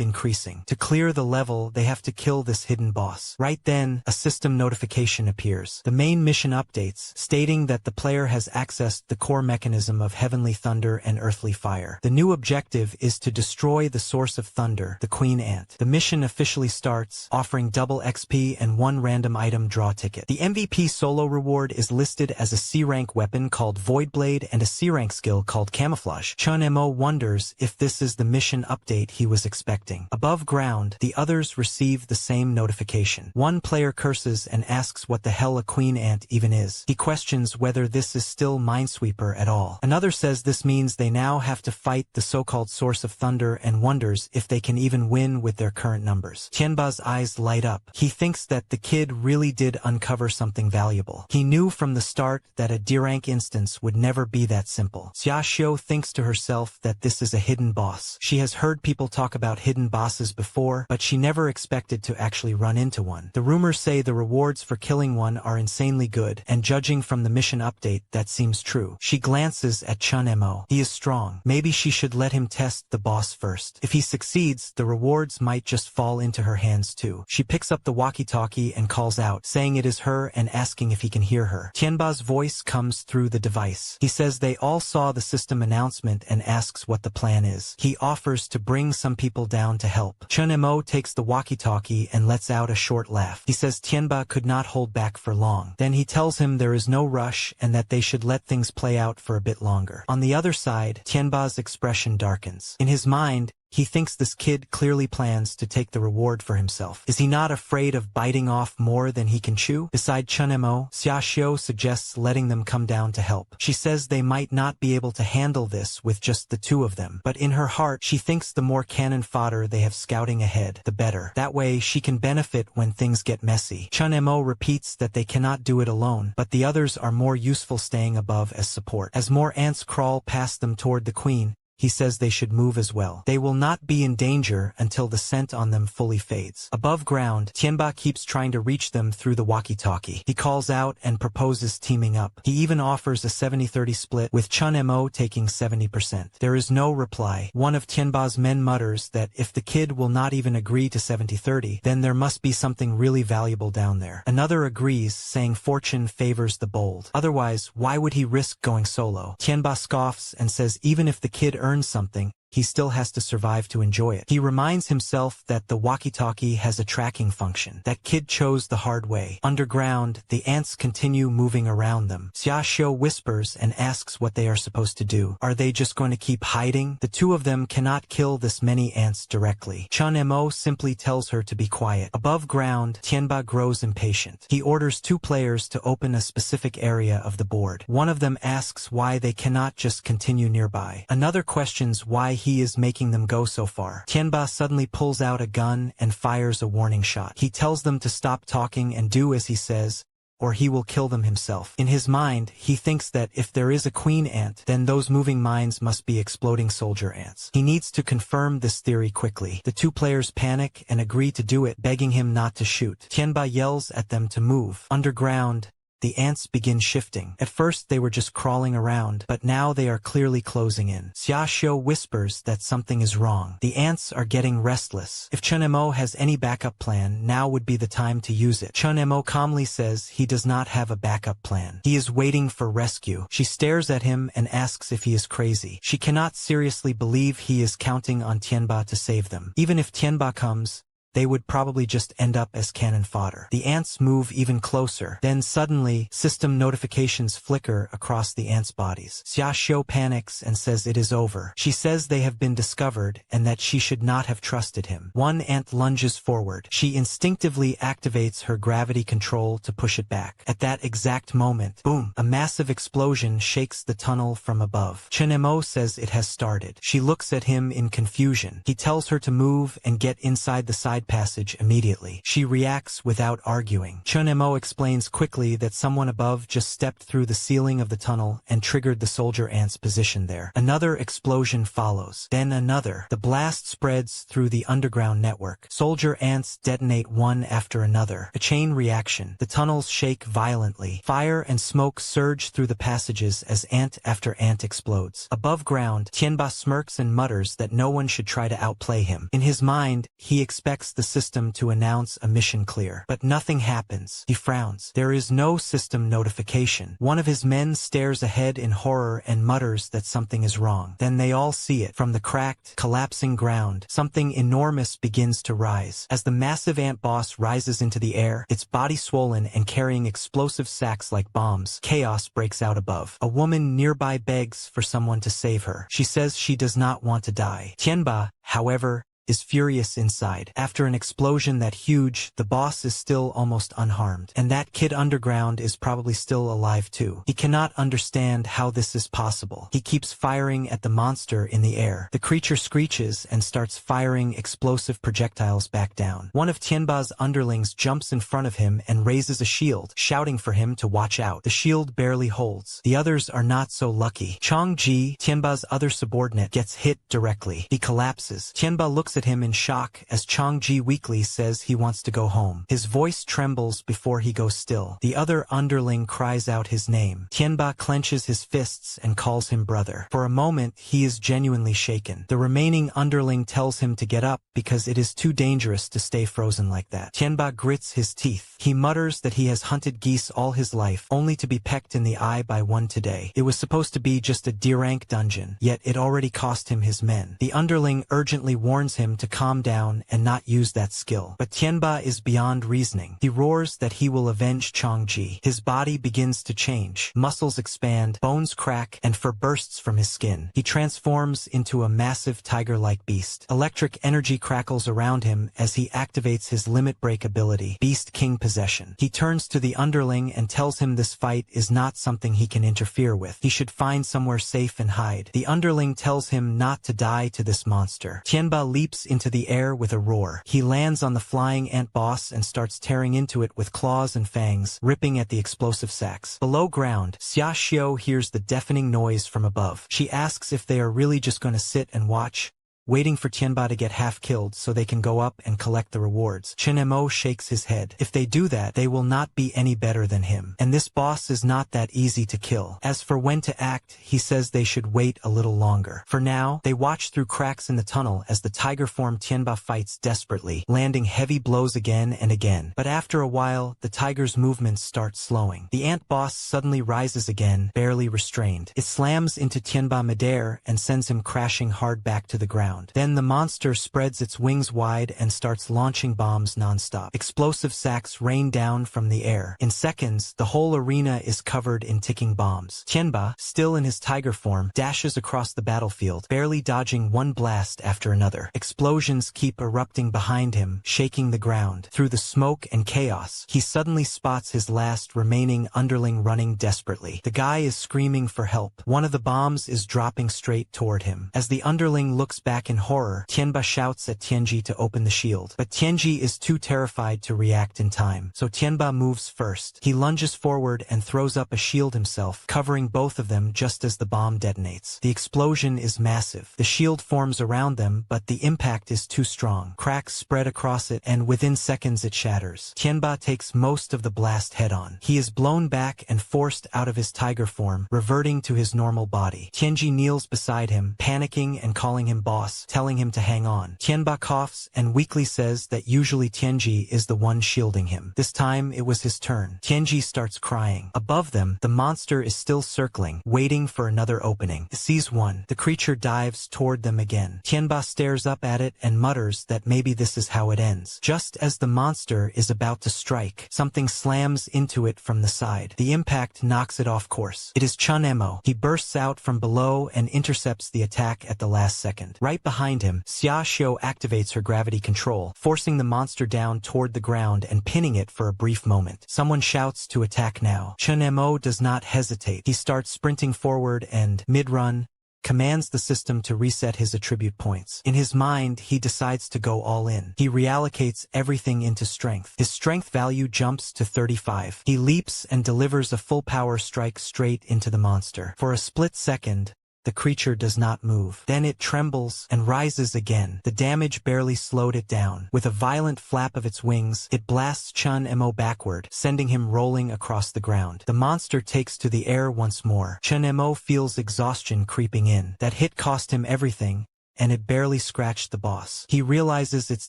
increasing. To clear the level, they have to kill this hidden boss. Right then, a system notification appears. The main mission updates, stating that the player has accessed the core mechanism of heavenly thunder and earthly fire. The new objective is to destroy the source of thunder, the Queen Ant. The mission officially starts, offering double XP and one random item draw ticket. The MVP solo reward is listed as a C-rank weapon called Void Blade and a C-rank skill called Camouflage. Chun-Mo wonders if this is the mission update he was expecting. Above ground, the others receive the same notification. One player curses and asks what the hell a Queen Ant even is. He questions whether this is still Minesweeper at all. Another says this means they now have to fight the so-called source of thunder and wonders if they can even win with their current numbers. Tianba's eyes light up. He thinks that the kid really did uncover something valuable. He knew from the start that a D-rank instance would never be that simple. Xiaoxiu thinks to herself that this is a hidden boss. She has heard people talk about hidden bosses before, but she never expected to actually run into one. The rumors say the rewards for killing one are insanely good, and judging from the mission update, that seems true. She glances at Chun-Mo. He is strong. Maybe she should let him test the boss first. If he succeeds, the rewards might just fall into her hands too. She picks up the walkie-talkie and calls out, saying it is her and asking if he can hear her. Tianba's voice comes through the device. He says they all saw the system announcement and asks what the plan is. He offers to bring some people down to help. Chun-Mo takes the walkie-talkie and lets out a short laugh. He says Tianba could not hold back for long. Then he tells him there is no rush and that they should let things play out for a bit longer. On the other side, Tianba's expression darkens. In his mind, he thinks this kid clearly plans to take the reward for himself. Is he not afraid of biting off more than he can chew? Beside Chun-Mo, Xiaoxiu suggests letting them come down to help. She says they might not be able to handle this with just the two of them, but in her heart, she thinks the more cannon fodder they have scouting ahead, the better. That way, she can benefit when things get messy. Chun-Mo repeats that they cannot do it alone, but the others are more useful staying above as support. As more ants crawl past them toward the queen, he says they should move as well. They will not be in danger until the scent on them fully fades. Above ground, Tianba keeps trying to reach them through the walkie-talkie. He calls out and proposes teaming up. He even offers a 70-30 split, with Chun-Mo taking 70%. There is no reply. One of Tianba's men mutters that if the kid will not even agree to 70-30, then there must be something really valuable down there. Another agrees, saying fortune favors the bold. Otherwise, why would he risk going solo? Tianba scoffs and says even if the kid earns something, he still has to survive to enjoy it. He reminds himself that the walkie-talkie has a tracking function. That kid chose the hard way. Underground, the ants continue moving around them. Xiaoxiu whispers and asks what they are supposed to do. Are they just going to keep hiding? The two of them cannot kill this many ants directly. Chun-Mo simply tells her to be quiet. Above ground, Tianba grows impatient. He orders two players to open a specific area of the board. One of them asks why they cannot just continue nearby. Another questions why he is making them go so far. Tianba suddenly pulls out a gun and fires a warning shot. He tells them to stop talking and do as he says, or he will kill them himself. In his mind, he thinks that if there is a queen ant, then those moving mines must be exploding soldier ants. He needs to confirm this theory quickly. The two players panic and agree to do it, begging him not to shoot. Tianba yells at them to move. Underground, the ants begin shifting. At first they were just crawling around, but now they are clearly closing in. Xiaoxiu whispers that something is wrong. The ants are getting restless. If Chun-Mo has any backup plan, now would be the time to use it. Chun-Mo calmly says he does not have a backup plan. He is waiting for rescue. She stares at him and asks if he is crazy. She cannot seriously believe he is counting on Tianba to save them. Even if Tianba comes, they would probably just end up as cannon fodder. The ants move even closer. Then suddenly, system notifications flicker across the ants' bodies. Xiaoxiu panics and says it is over. She says they have been discovered and that she should not have trusted him. One ant lunges forward. She instinctively activates her gravity control to push it back. At that exact moment, boom, a massive explosion shakes the tunnel from above. Chun-Mo says it has started. She looks at him in confusion. He tells her to move and get inside the side side passage immediately. She reacts without arguing. Chun Mo explains quickly that someone above just stepped through the ceiling of the tunnel and triggered the soldier ants positioned there. Another explosion follows. Then another. The blast spreads through the underground network. Soldier ants detonate one after another. A chain reaction. The tunnels shake violently. Fire and smoke surge through the passages as ant after ant explodes. Above ground, Tianba smirks and mutters that no one should try to outplay him. In his mind, he expects the system to announce a mission clear. But nothing happens. He frowns. There is no system notification. One of his men stares ahead in horror and mutters that something is wrong. Then they all see it. From the cracked, collapsing ground, something enormous begins to rise. As the massive ant boss rises into the air, its body swollen and carrying explosive sacks like bombs, chaos breaks out above. A woman nearby begs for someone to save her. She says she does not want to die. Tianba, however, is furious inside. After an explosion that huge, the boss is still almost unharmed. And that kid underground is probably still alive too. He cannot understand how this is possible. He keeps firing at the monster in the air. The creature screeches and starts firing explosive projectiles back down. One of Tianba's underlings jumps in front of him and raises a shield, shouting for him to watch out. The shield barely holds. The others are not so lucky. Chang Ji, Tianba's other subordinate, gets hit directly. He collapses. Tianba looks at him in shock as Chang Ji weakly says he wants to go home. His voice trembles before he goes still. The other underling cries out his name. Tianba clenches his fists and calls him brother. For a moment, he is genuinely shaken. The remaining underling tells him to get up because it is too dangerous to stay frozen like that. Tianba grits his teeth. He mutters that he has hunted geese all his life, only to be pecked in the eye by one today. It was supposed to be just a D-rank dungeon, yet it already cost him his men. The underling urgently warns him to calm down and not use that skill. But Tianba is beyond reasoning. He roars that he will avenge Changji. His body begins to change. Muscles expand, bones crack, and fur bursts from his skin. He transforms into a massive tiger-like beast. Electric energy crackles around him as he activates his limit break ability, Beast King Possession. He turns to the underling and tells him this fight is not something he can interfere with. He should find somewhere safe and hide. The underling tells him not to die to this monster. Tianba leaps into the air with a roar. He lands on the flying ant boss and starts tearing into it with claws and fangs, ripping at the explosive sacks. Below ground, Xia Xiao hears the deafening noise from above. She asks if they are really just going to sit and watch, waiting for Tianba to get half-killed so they can go up and collect the rewards. Chen Mo shakes his head. If they do that, they will not be any better than him. And this boss is not that easy to kill. As for when to act, he says they should wait a little longer. For now, they watch through cracks in the tunnel as the tiger form Tianba fights desperately, landing heavy blows again and again. But after a while, the tiger's movements start slowing. The ant boss suddenly rises again, barely restrained. It slams into Tianba midair and sends him crashing hard back to the ground. Then the monster spreads its wings wide and starts launching bombs non-stop. Explosive sacks rain down from the air. In seconds, the whole arena is covered in ticking bombs. Tianba, still in his tiger form, dashes across the battlefield, barely dodging one blast after another. Explosions keep erupting behind him, shaking the ground. Through the smoke and chaos, he suddenly spots his last remaining underling running desperately. The guy is screaming for help. One of the bombs is dropping straight toward him. As the underling looks back in horror, Tianba shouts at Tianji to open the shield. But Tianji is too terrified to react in time, so Tianba moves first. He lunges forward and throws up a shield himself, covering both of them just as the bomb detonates. The explosion is massive. The shield forms around them, but the impact is too strong. Cracks spread across it, and within seconds it shatters. Tianba takes most of the blast head-on. He is blown back and forced out of his tiger form, reverting to his normal body. Tianji kneels beside him, panicking and calling him boss, telling him to hang on. Tianba coughs and weakly says that usually Tianji is the one shielding him. This time it was his turn. Tianji starts crying. Above them, the monster is still circling, waiting for another opening. It sees one. The creature dives toward them again. Tianba stares up at it and mutters that maybe this is how it ends. Just as the monster is about to strike, something slams into it from the side. The impact knocks it off course. It is Chun Mo. He bursts out from below and intercepts the attack at the last second. Right behind him, Xia Xiao activates her gravity control, forcing the monster down toward the ground and pinning it for a brief moment. Someone shouts to attack now. Chun Mo does not hesitate. He starts sprinting forward and, mid-run, commands the system to reset his attribute points. In his mind, he decides to go all in. He reallocates everything into strength. His strength value jumps to 35. He leaps and delivers a full power strike straight into the monster. For a split second, the creature does not move. Then it trembles and rises again. The damage barely slowed it down. With a violent flap of its wings, it blasts Chun-Mo backward, sending him rolling across the ground. The monster takes to the air once more. Chun-Mo feels exhaustion creeping in. That hit cost him everything, and it barely scratched the boss. He realizes its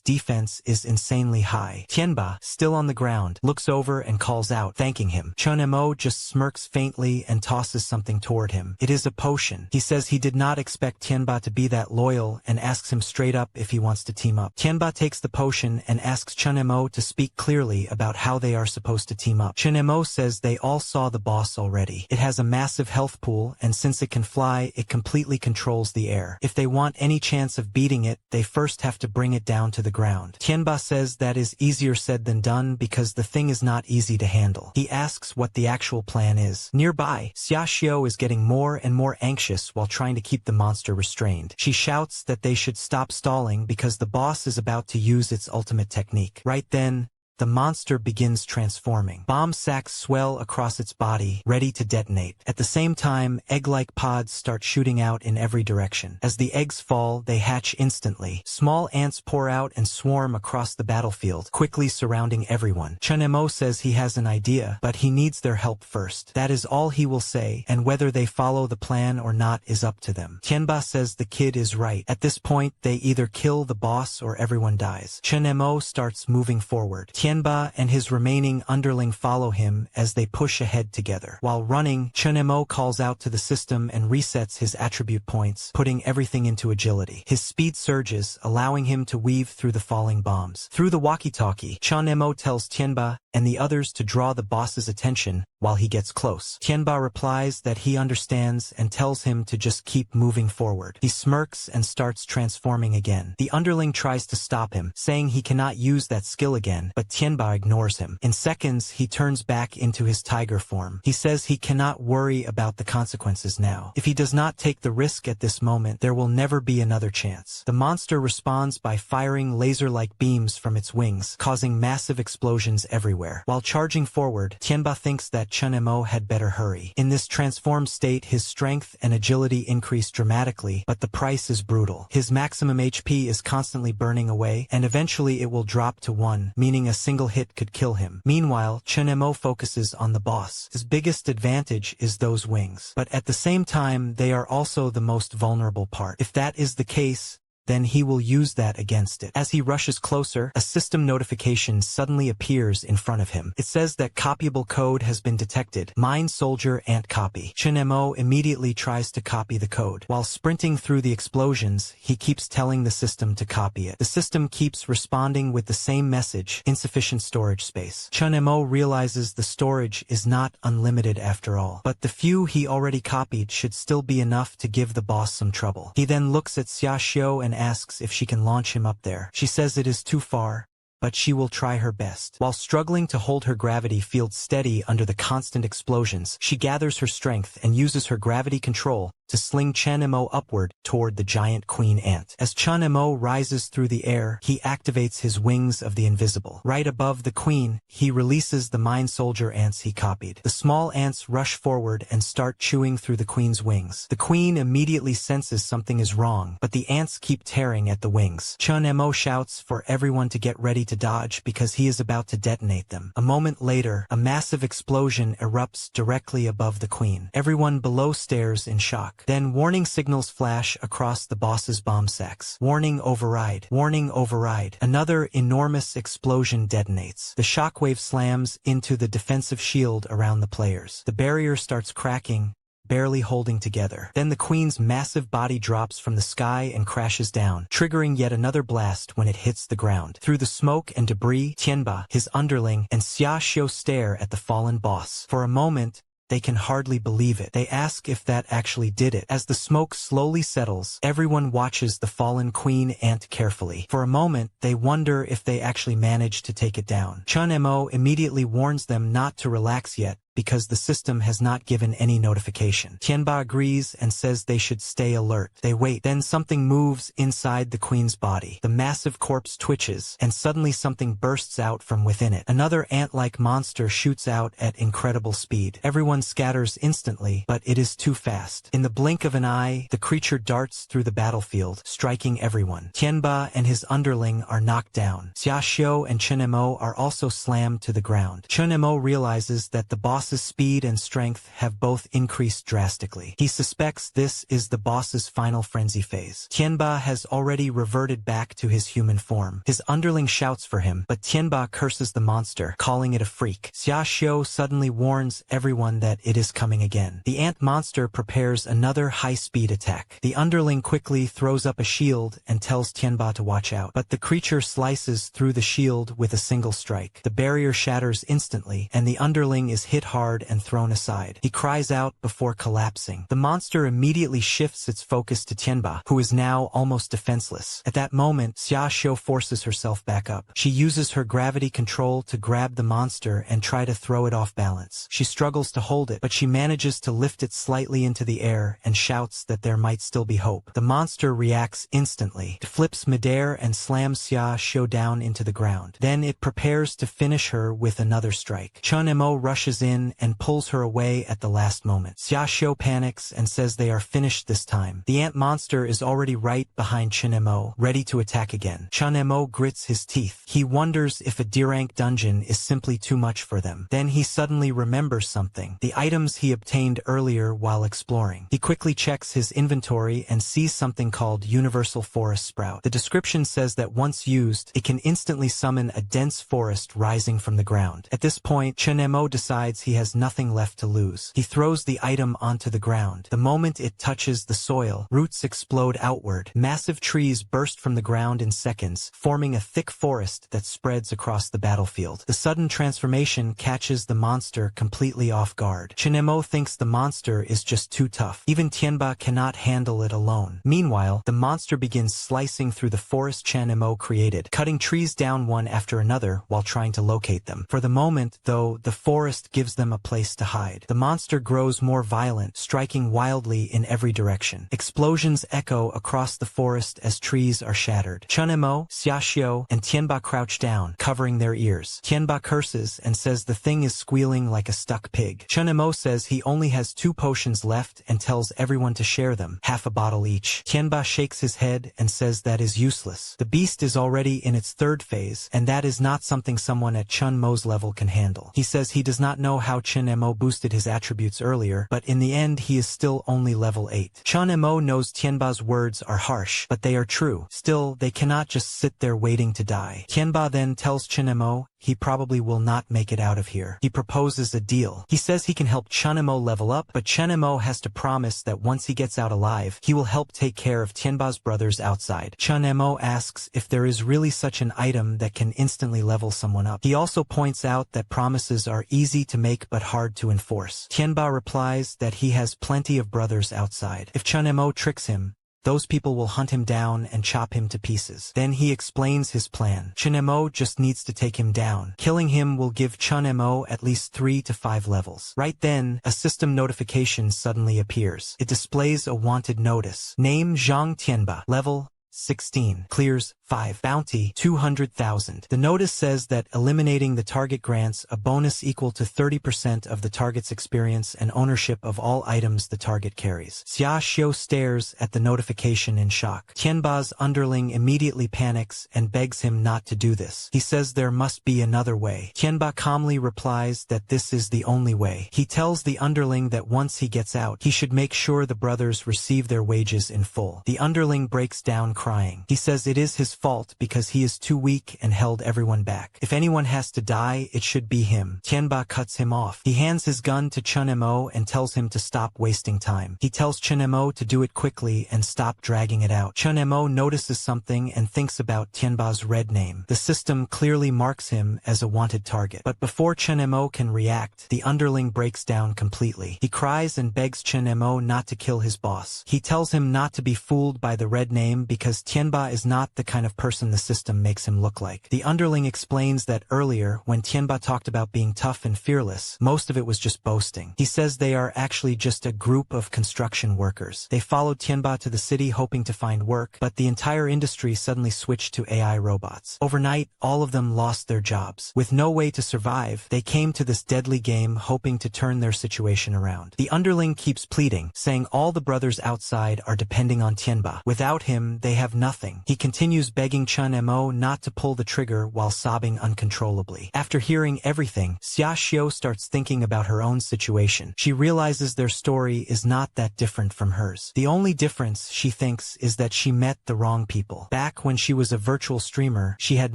defense is insanely high. Tianba, still on the ground, looks over and calls out, thanking him. Chun-Mo just smirks faintly and tosses something toward him. It is a potion. He says he did not expect Tianba to be that loyal and asks him straight up if he wants to team up. Tianba takes the potion and asks Chun-Mo to speak clearly about how they are supposed to team up. Chun-Mo says they all saw the boss already. It has a massive health pool, and since it can fly, it completely controls the air. If they want any chance of beating it, they first have to bring it down to the ground. Tianba says that is easier said than done because the thing is not easy to handle. He asks what the actual plan is. Nearby, Xiaoxiu is getting more and more anxious while trying to keep the monster restrained. She shouts that they should stop stalling because the boss is about to use its ultimate technique. Right then, the monster begins transforming. Bomb sacks swell across its body, ready to detonate. At the same time, egg-like pods start shooting out in every direction. As the eggs fall, they hatch instantly. Small ants pour out and swarm across the battlefield, quickly surrounding everyone. Chun-Mo says he has an idea, but he needs their help first. That is all he will say, and whether they follow the plan or not is up to them. Tianba says the kid is right. At this point, they either kill the boss or everyone dies. Chun-Mo starts moving forward. Tianba and his remaining underling follow him as they push ahead together. While running, Chun-Mo calls out to the system and resets his attribute points, putting everything into agility. His speed surges, allowing him to weave through the falling bombs. Through the walkie-talkie, Chun-Mo tells Tianba and the others to draw the boss's attention while he gets close. Tianba replies that he understands and tells him to just keep moving forward. He smirks and starts transforming again. The underling tries to stop him, saying he cannot use that skill again, but Tianba ignores him. In seconds, he turns back into his tiger form. He says he cannot worry about the consequences now. If he does not take the risk at this moment, there will never be another chance. The monster responds by firing laser-like beams from its wings, causing massive explosions everywhere. While charging forward, Tianba thinks that Chun-Mo had better hurry. In this transformed state, his strength and agility increase dramatically, but the price is brutal. His maximum HP is constantly burning away, and eventually it will drop to 1, meaning a single hit could kill him. Meanwhile, Chun-Mo focuses on the boss. His biggest advantage is those wings, but at the same time, they are also the most vulnerable part. If that is the case, then he will use that against it. As he rushes closer, a system notification suddenly appears in front of him. It says that copyable code has been detected. Mine Soldier Ant Copy. Chun-Mo immediately tries to copy the code. While sprinting through the explosions, he keeps telling the system to copy it. The system keeps responding with the same message, insufficient storage space. Chun-Mo realizes the storage is not unlimited after all, but the few he already copied should still be enough to give the boss some trouble. He then looks at Xiaoxiu and asks if she can launch him up there. She says it is too far, but she will try her best. While struggling to hold her gravity field steady under the constant explosions, she gathers her strength and uses her gravity control to sling Chun-Mo upward toward the giant queen ant. As Chun-Mo rises through the air, he activates his wings of the invisible. Right above the queen, he releases the mine soldier ants he copied. The small ants rush forward and start chewing through the queen's wings. The queen immediately senses something is wrong, but the ants keep tearing at the wings. Chun-Mo shouts for everyone to get ready to dodge because he is about to detonate them. A moment later, a massive explosion erupts directly above the queen. Everyone below stares in shock. Then warning signals flash across the boss's bomb sacks. Warning override. Warning override. Another enormous explosion detonates. The shockwave slams into the defensive shield around the players. The barrier starts cracking, barely holding together. Then the queen's massive body drops from the sky and crashes down, triggering yet another blast when it hits the ground. Through the smoke and debris, Tianba, his underling, and Xiaoxiu stare at the fallen boss. For a moment, they can hardly believe it. They ask if that actually did it. As the smoke slowly settles, everyone watches the fallen queen ant carefully. For a moment, they wonder if they actually managed to take it down. Chun-Mo immediately warns them not to relax yet, because the system has not given any notification. Tianba agrees and says they should stay alert. They wait. Then something moves inside the queen's body. The massive corpse twitches, and suddenly something bursts out from within it. Another ant-like monster shoots out at incredible speed. Everyone scatters instantly, but it is too fast. In the blink of an eye, the creature darts through the battlefield, striking everyone. Tianba and his underling are knocked down. Xiaoxiu and Chen Mo are also slammed to the ground. Chen Mo realizes that the boss's speed and strength have both increased drastically. He suspects this is the boss's final frenzy phase. Tianba has already reverted back to his human form. His underling shouts for him, but Tianba curses the monster, calling it a freak. Xiaoxiu suddenly warns everyone that it is coming again. The ant monster prepares another high-speed attack. The underling quickly throws up a shield and tells Tianba to watch out, but the creature slices through the shield with a single strike. The barrier shatters instantly, and the underling is hit hard and thrown aside. He cries out before collapsing. The monster immediately shifts its focus to Tianba, who is now almost defenseless. At that moment, Xiaoxiu forces herself back up. She uses her gravity control to grab the monster and try to throw it off balance. She struggles to hold it, but she manages to lift it slightly into the air and shouts that there might still be hope. The monster reacts instantly. It flips midair and slams Xiaoxiu down into the ground. Then it prepares to finish her with another strike. Chen Mo rushes in and pulls her away at the last moment. Xiaoxiu panics and says they are finished this time. The ant monster is already right behind Chen Mo, ready to attack again. Chen Mo grits his teeth. He wonders if a D-rank dungeon is simply too much for them. Then he suddenly remembers something: the items he obtained earlier while exploring. He quickly checks his inventory and sees something called Universal Forest Sprout. The description says that once used, it can instantly summon a dense forest rising from the ground. At this point, Chen Mo decides he has nothing left to lose. He throws the item onto the ground. The moment it touches the soil, roots explode outward. Massive trees burst from the ground in seconds, forming a thick forest that spreads across the battlefield. The sudden transformation catches the monster completely off guard. Chen Mo thinks the monster is just too tough. Even Tianba cannot handle it alone. Meanwhile, the monster begins slicing through the forest Chen Mo created, cutting trees down one after another while trying to locate them. For the moment, though, the forest gives them a place to hide. The monster grows more violent, striking wildly in every direction. Explosions echo across the forest as trees are shattered. Chen Mo, Xiaoxiu, and Tianba crouch down, covering their ears. Tianba curses and says the thing is squealing like a stuck pig. Chen Mo says he only has 2 potions left and tells everyone to share them, half a bottle each. Tianba shakes his head and says that is useless. The beast is already in its 3rd phase, and that is not something someone at Chen Mo's level can handle. He says he does not know how Chen Mo boosted his attributes earlier, but in the end he is still only level 8. Chen Mo knows Tianba's words are harsh, but they are true. Still, they cannot just sit there waiting to die. Tianba then tells Chen Mo he probably will not make it out of here. He proposes a deal. He says he can help Chen Mo level up, but Chen Mo has to promise that once he gets out alive, he will help take care of Tianba's brothers outside. Chen Mo asks if there is really such an item that can instantly level someone up. He also points out that promises are easy to make but hard to enforce. Tianba replies that he has plenty of brothers outside. If Chen Mo tricks him, those people will hunt him down and chop him to pieces. Then he explains his plan. Chen Mo just needs to take him down. Killing him will give Chen Mo at least 3 to 5 levels. Right then, a system notification suddenly appears. It displays a wanted notice. Name Zhang Tianba. Level 16. Clears 5. Bounty 200,000. The notice says that eliminating the target grants a bonus equal to 30% of the target's experience and ownership of all items the target carries. Xiaoxiu stares at the notification in shock. Tianba's underling immediately panics and begs him not to do this. He says there must be another way. Tianba calmly replies that this is the only way. He tells the underling that once he gets out, he should make sure the brothers receive their wages in full. The underling breaks down crying. He says it is his fault because he is too weak and held everyone back. If anyone has to die, it should be him. Tianba cuts him off. He hands his gun to Chen Mo and tells him to stop wasting time. He tells Chen Mo to do it quickly and stop dragging it out. Chen Mo notices something and thinks about Tianba's red name. The system clearly marks him as a wanted target. But before Chen Mo can react, the underling breaks down completely. He cries and begs Chen Mo not to kill his boss. He tells him not to be fooled by the red name because realizes Tianba is not the kind of person the system makes him look like. The underling explains that earlier, when Tianba talked about being tough and fearless, most of it was just boasting. He says they are actually just a group of construction workers. They followed Tianba to the city hoping to find work, but the entire industry suddenly switched to AI robots. Overnight, all of them lost their jobs. With no way to survive, they came to this deadly game hoping to turn their situation around. The underling keeps pleading, saying all the brothers outside are depending on Tianba. Without him, they have nothing. He continues begging Chun Mo not to pull the trigger while sobbing uncontrollably. After hearing everything, Xia Xiu starts thinking about her own situation. She realizes their story is not that different from hers. The only difference, she thinks, is that she met the wrong people. Back when she was a virtual streamer, she had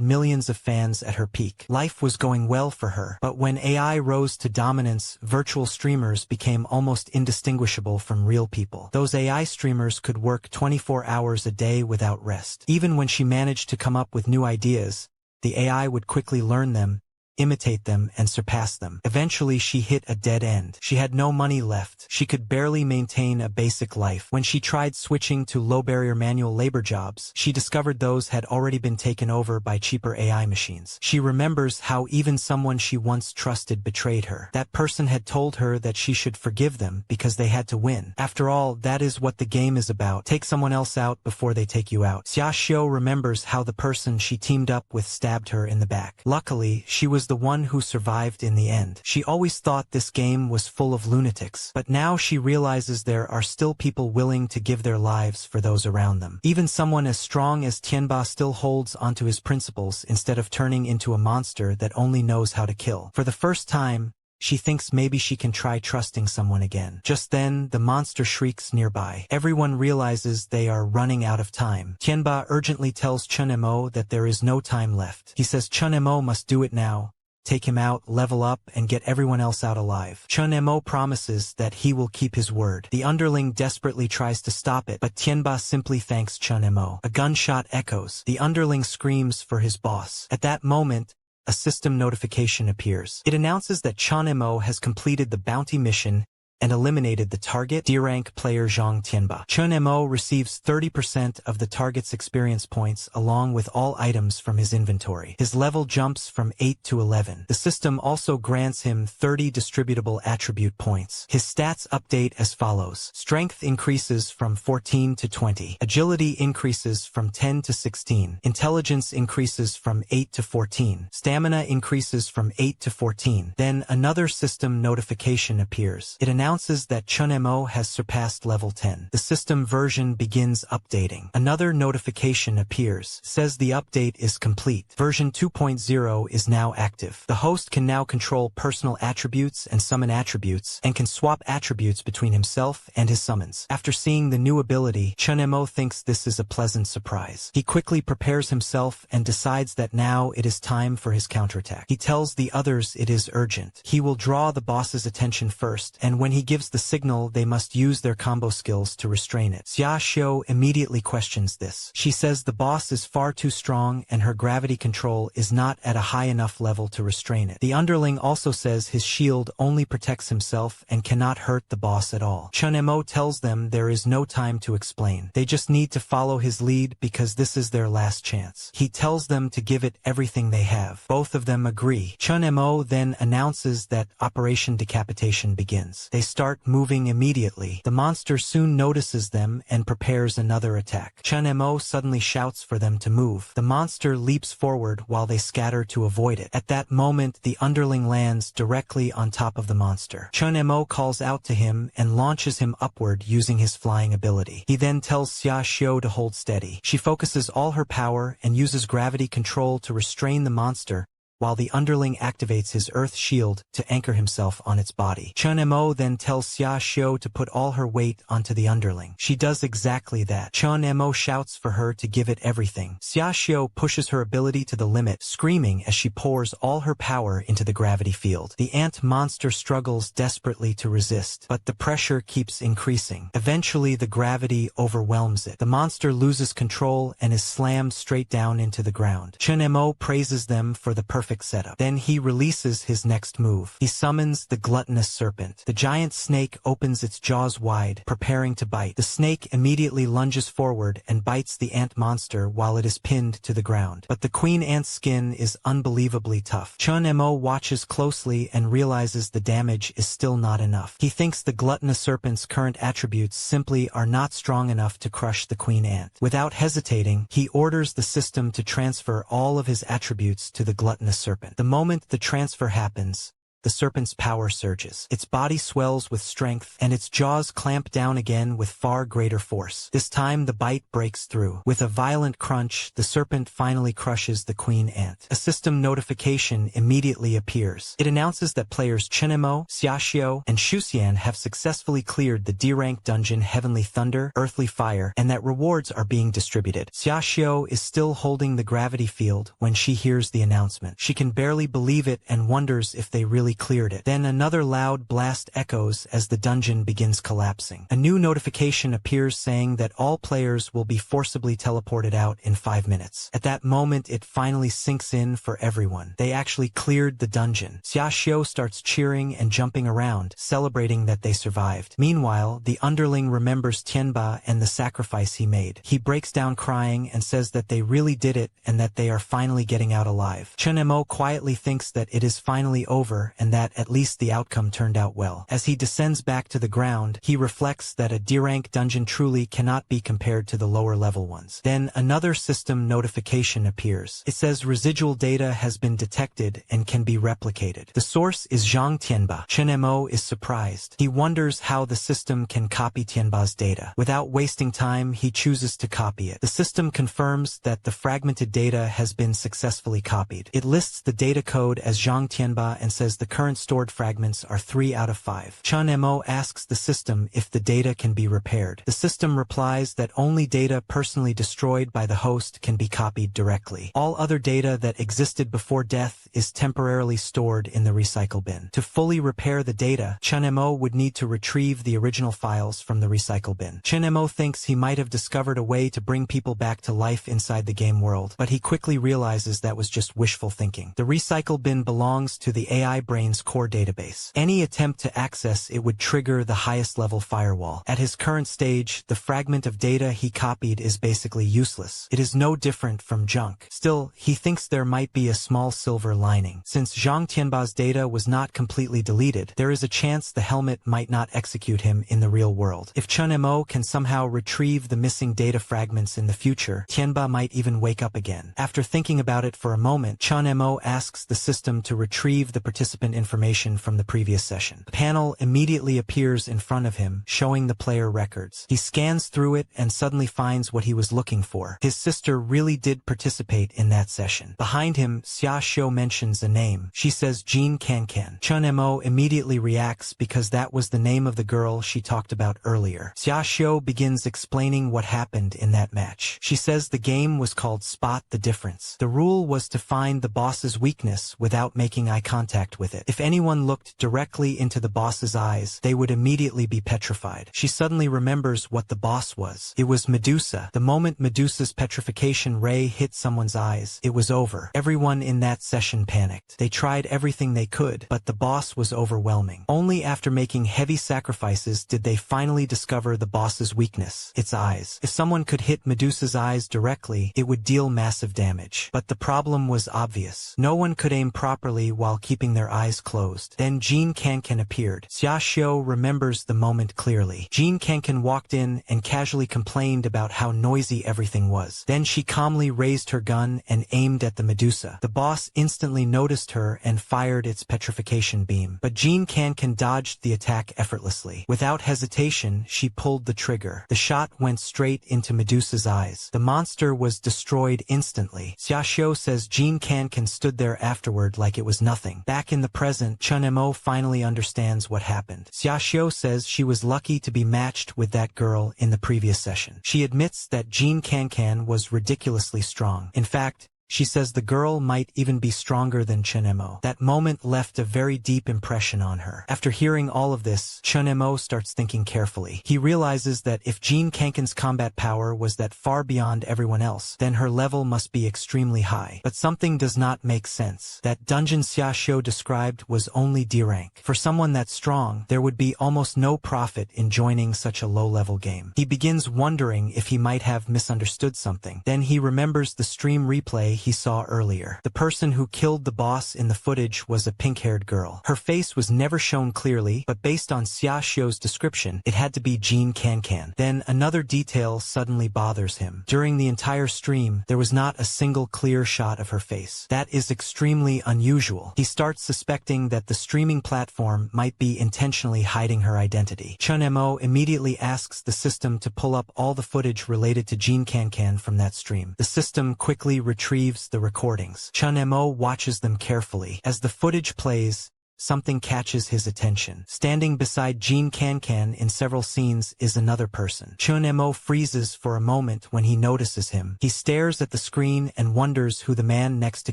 millions of fans at her peak. Life was going well for her. But when AI rose to dominance, virtual streamers became almost indistinguishable from real people. Those AI streamers could work 24 hours a day without rest. Even when she managed to come up with new ideas, the AI would quickly learn them, imitate them, and surpass them. Eventually, she hit a dead end. She had no money left. She could barely maintain a basic life. When she tried switching to low-barrier manual labor jobs, she discovered those had already been taken over by cheaper AI machines. She remembers how even someone she once trusted betrayed her. That person had told her that she should forgive them because they had to win. After all, that is what the game is about. Take someone else out before they take you out. Xia Xiu remembers how the person she teamed up with stabbed her in the back. Luckily, she was the one who survived in the end. She always thought this game was full of lunatics, but now she realizes there are still people willing to give their lives for those around them. Even someone as strong as Tianba still holds onto his principles instead of turning into a monster that only knows how to kill. For the first time, she thinks maybe she can try trusting someone again. Just then, the monster shrieks nearby. Everyone realizes they are running out of time. Tianba urgently tells Chun Mo that there is no time left. He says Chun Mo must do it now. Take him out, level up, and get everyone else out alive. Chun Mo promises that he will keep his word. The underling desperately tries to stop it, but Tianba simply thanks Chun Mo. A gunshot echoes. The underling screams for his boss. At that moment, a system notification appears. It announces that Chun Mo has completed the bounty mission and eliminated the target, D-rank player Zhang Tianba. Chun Mo receives 30% of the target's experience points along with all items from his inventory. His level jumps from 8 to 11. The system also grants him 30 distributable attribute points. His stats update as follows. Strength increases from 14 to 20. Agility increases from 10 to 16. Intelligence increases from 8 to 14. Stamina increases from 8 to 14. Then another system notification appears. It announces that Chun Mo has surpassed level 10. The system version begins updating. Another notification appears. Says the update is complete. Version 2.0 is now active. The host can now control personal attributes and summon attributes, and can swap attributes between himself and his summons. After seeing the new ability, Chun Mo thinks this is a pleasant surprise. He quickly prepares himself and decides that now it is time for his counterattack. He tells the others it is urgent. He will draw the boss's attention first, and when he gives the signal, they must use their combo skills to restrain it. Xia Xiu immediately questions this. She says the boss is far too strong and her gravity control is not at a high enough level to restrain it. The underling also says his shield only protects himself and cannot hurt the boss at all. Chun Mo tells them there is no time to explain. They just need to follow his lead because this is their last chance. He tells them to give it everything they have. Both of them agree. Chun Mo then announces that Operation Decapitation begins. They start moving immediately. The monster soon notices them and prepares another attack. Chun Mo suddenly shouts for them to move. The monster leaps forward while they scatter to avoid it. At that moment, the underling lands directly on top of the monster. Chun Mo calls out to him and launches him upward using his flying ability. He then tells Xia Xiu to hold steady. She focuses all her power and uses gravity control to restrain the monster, while the underling activates his earth shield to anchor himself on its body. Chun Mo then tells Xia Xiu to put all her weight onto the underling. She does exactly that. Chun Mo shouts for her to give it everything. Xia Xiu pushes her ability to the limit, screaming as she pours all her power into the gravity field. The ant monster struggles desperately to resist, but the pressure keeps increasing. Eventually, the gravity overwhelms it. The monster loses control and is slammed straight down into the ground. Chun Mo praises them for the perfect perfect setup. Then he releases his next move. He summons the gluttonous serpent. The giant snake opens its jaws wide, preparing to bite. The snake immediately lunges forward and bites the ant monster while it is pinned to the ground. But the queen ant's skin is unbelievably tough. Chun-mo watches closely and realizes the damage is still not enough. He thinks the gluttonous serpent's current attributes simply are not strong enough to crush the queen ant. Without hesitating, he orders the system to transfer all of his attributes to the gluttonous serpent. The moment the transfer happens, the serpent's power surges. Its body swells with strength, and its jaws clamp down again with far greater force. This time the bite breaks through. With a violent crunch, the serpent finally crushes the queen ant. A system notification immediately appears. It announces that players Chenemo, Xiaoxiao, and Shuxian have successfully cleared the D-rank dungeon Heavenly Thunder, Earthly Fire, and that rewards are being distributed. Xiaoxiao is still holding the gravity field when she hears the announcement. She can barely believe it and wonders if they really cleared it. Then another loud blast echoes as the dungeon begins collapsing. A new notification appears saying that all players will be forcibly teleported out in 5 minutes. At that moment, it finally sinks in for everyone. They actually cleared the dungeon. Xiaoxiao starts cheering and jumping around, celebrating that they survived. Meanwhile, the underling remembers Tianba and the sacrifice he made. He breaks down crying and says that they really did it and that they are finally getting out alive. Chen-mo quietly thinks that it is finally over and that at least the outcome turned out well. As he descends back to the ground, he reflects that a D-rank dungeon truly cannot be compared to the lower level ones. Then another system notification appears. It says residual data has been detected and can be replicated. The source is Zhang Tianba. Chen-mo is surprised. He wonders how the system can copy Tianba's data. Without wasting time, he chooses to copy it. The system confirms that the fragmented data has been successfully copied. It lists the data code as Zhang Tianba and says the current stored fragments are 3 out of 5. Chun-mo asks the system if the data can be repaired. The system replies that only data personally destroyed by the host can be copied directly. All other data that existed before death is temporarily stored in the recycle bin. To fully repair the data, Chun-mo would need to retrieve the original files from the recycle bin. Chun-mo thinks he might have discovered a way to bring people back to life inside the game world, but he quickly realizes that was just wishful thinking. The recycle bin belongs to the AI brain's core database. Any attempt to access it would trigger the highest level firewall. At his current stage, the fragment of data he copied is basically useless. It is no different from junk. Still, he thinks there might be a small silver lining. Since Zhang Tianba's data was not completely deleted, there is a chance the helmet might not execute him in the real world. If Chun-mo can somehow retrieve the missing data fragments in the future, Tianba might even wake up again. After thinking about it for a moment, Chun-mo asks the system to retrieve the participant information from the previous session. The panel immediately appears in front of him, showing the player records. He scans through it and suddenly finds what he was looking for. His sister really did participate in that session. Behind him, Xiaoxiao mentions a name. She says Jean Cancan. Chun-mo immediately reacts because that was the name of the girl she talked about earlier. Xiaoxiao begins explaining what happened in that match. She says the game was called Spot the Difference. The rule was to find the boss's weakness without making eye contact with it. If anyone looked directly into the boss's eyes, they would immediately be petrified. She suddenly remembers what the boss was. It was Medusa. The moment Medusa's petrification ray hit someone's eyes, it was over. Everyone in that session panicked. They tried everything they could, but the boss was overwhelming. Only after making heavy sacrifices did they finally discover the boss's weakness, its eyes. If someone could hit Medusa's eyes directly, it would deal massive damage. But the problem was obvious. No one could aim properly while keeping their eyes closed. Then Jean Cancan appeared. Xiaoxiao remembers the moment clearly. Jean Cancan walked in and casually complained about how noisy everything was. Then she calmly raised her gun and aimed at the Medusa. The boss instantly noticed her and fired its petrification beam. But Jean Cancan dodged the attack effortlessly. Without hesitation, she pulled the trigger. The shot went straight into Medusa's eyes. The monster was destroyed instantly. Xiaoxiao says Jean Cancan stood there afterward like it was nothing. Back in the present, Chun-mo finally understands what happened. Xiaoxiao says she was lucky to be matched with that girl in the previous session. She admits that Jean Cancan was ridiculously strong. In fact, She says the girl might even be stronger than Chunemo. That moment left a very deep impression on her. After hearing all of this, Chunemo starts thinking carefully. He realizes that if Jin Kankan's combat power was that far beyond everyone else, then her level must be extremely high. But something does not make sense. That dungeon Xiaoxiu described was only D rank. For someone that strong, there would be almost no profit in joining such a low-level game. He begins wondering if he might have misunderstood something. Then he remembers the stream replay he saw earlier. The person who killed the boss in the footage was a pink-haired girl. Her face was never shown clearly, but based on Xiaoxiu's description, it had to be Jin Kankan. Then another detail suddenly bothers him. During the entire stream, there was not a single clear shot of her face. That is extremely unusual. He starts suspecting that the streaming platform might be intentionally hiding her identity. Chunemo immediately asks the system to pull up all the footage related to Jin Kankan from that stream. The system quickly retrieves the recordings. Chunemo watches them carefully. As the footage plays, something catches his attention. Standing beside Jin Kankan in several scenes is another person. Chunemo freezes for a moment when he notices him. He stares at the screen and wonders who the man next to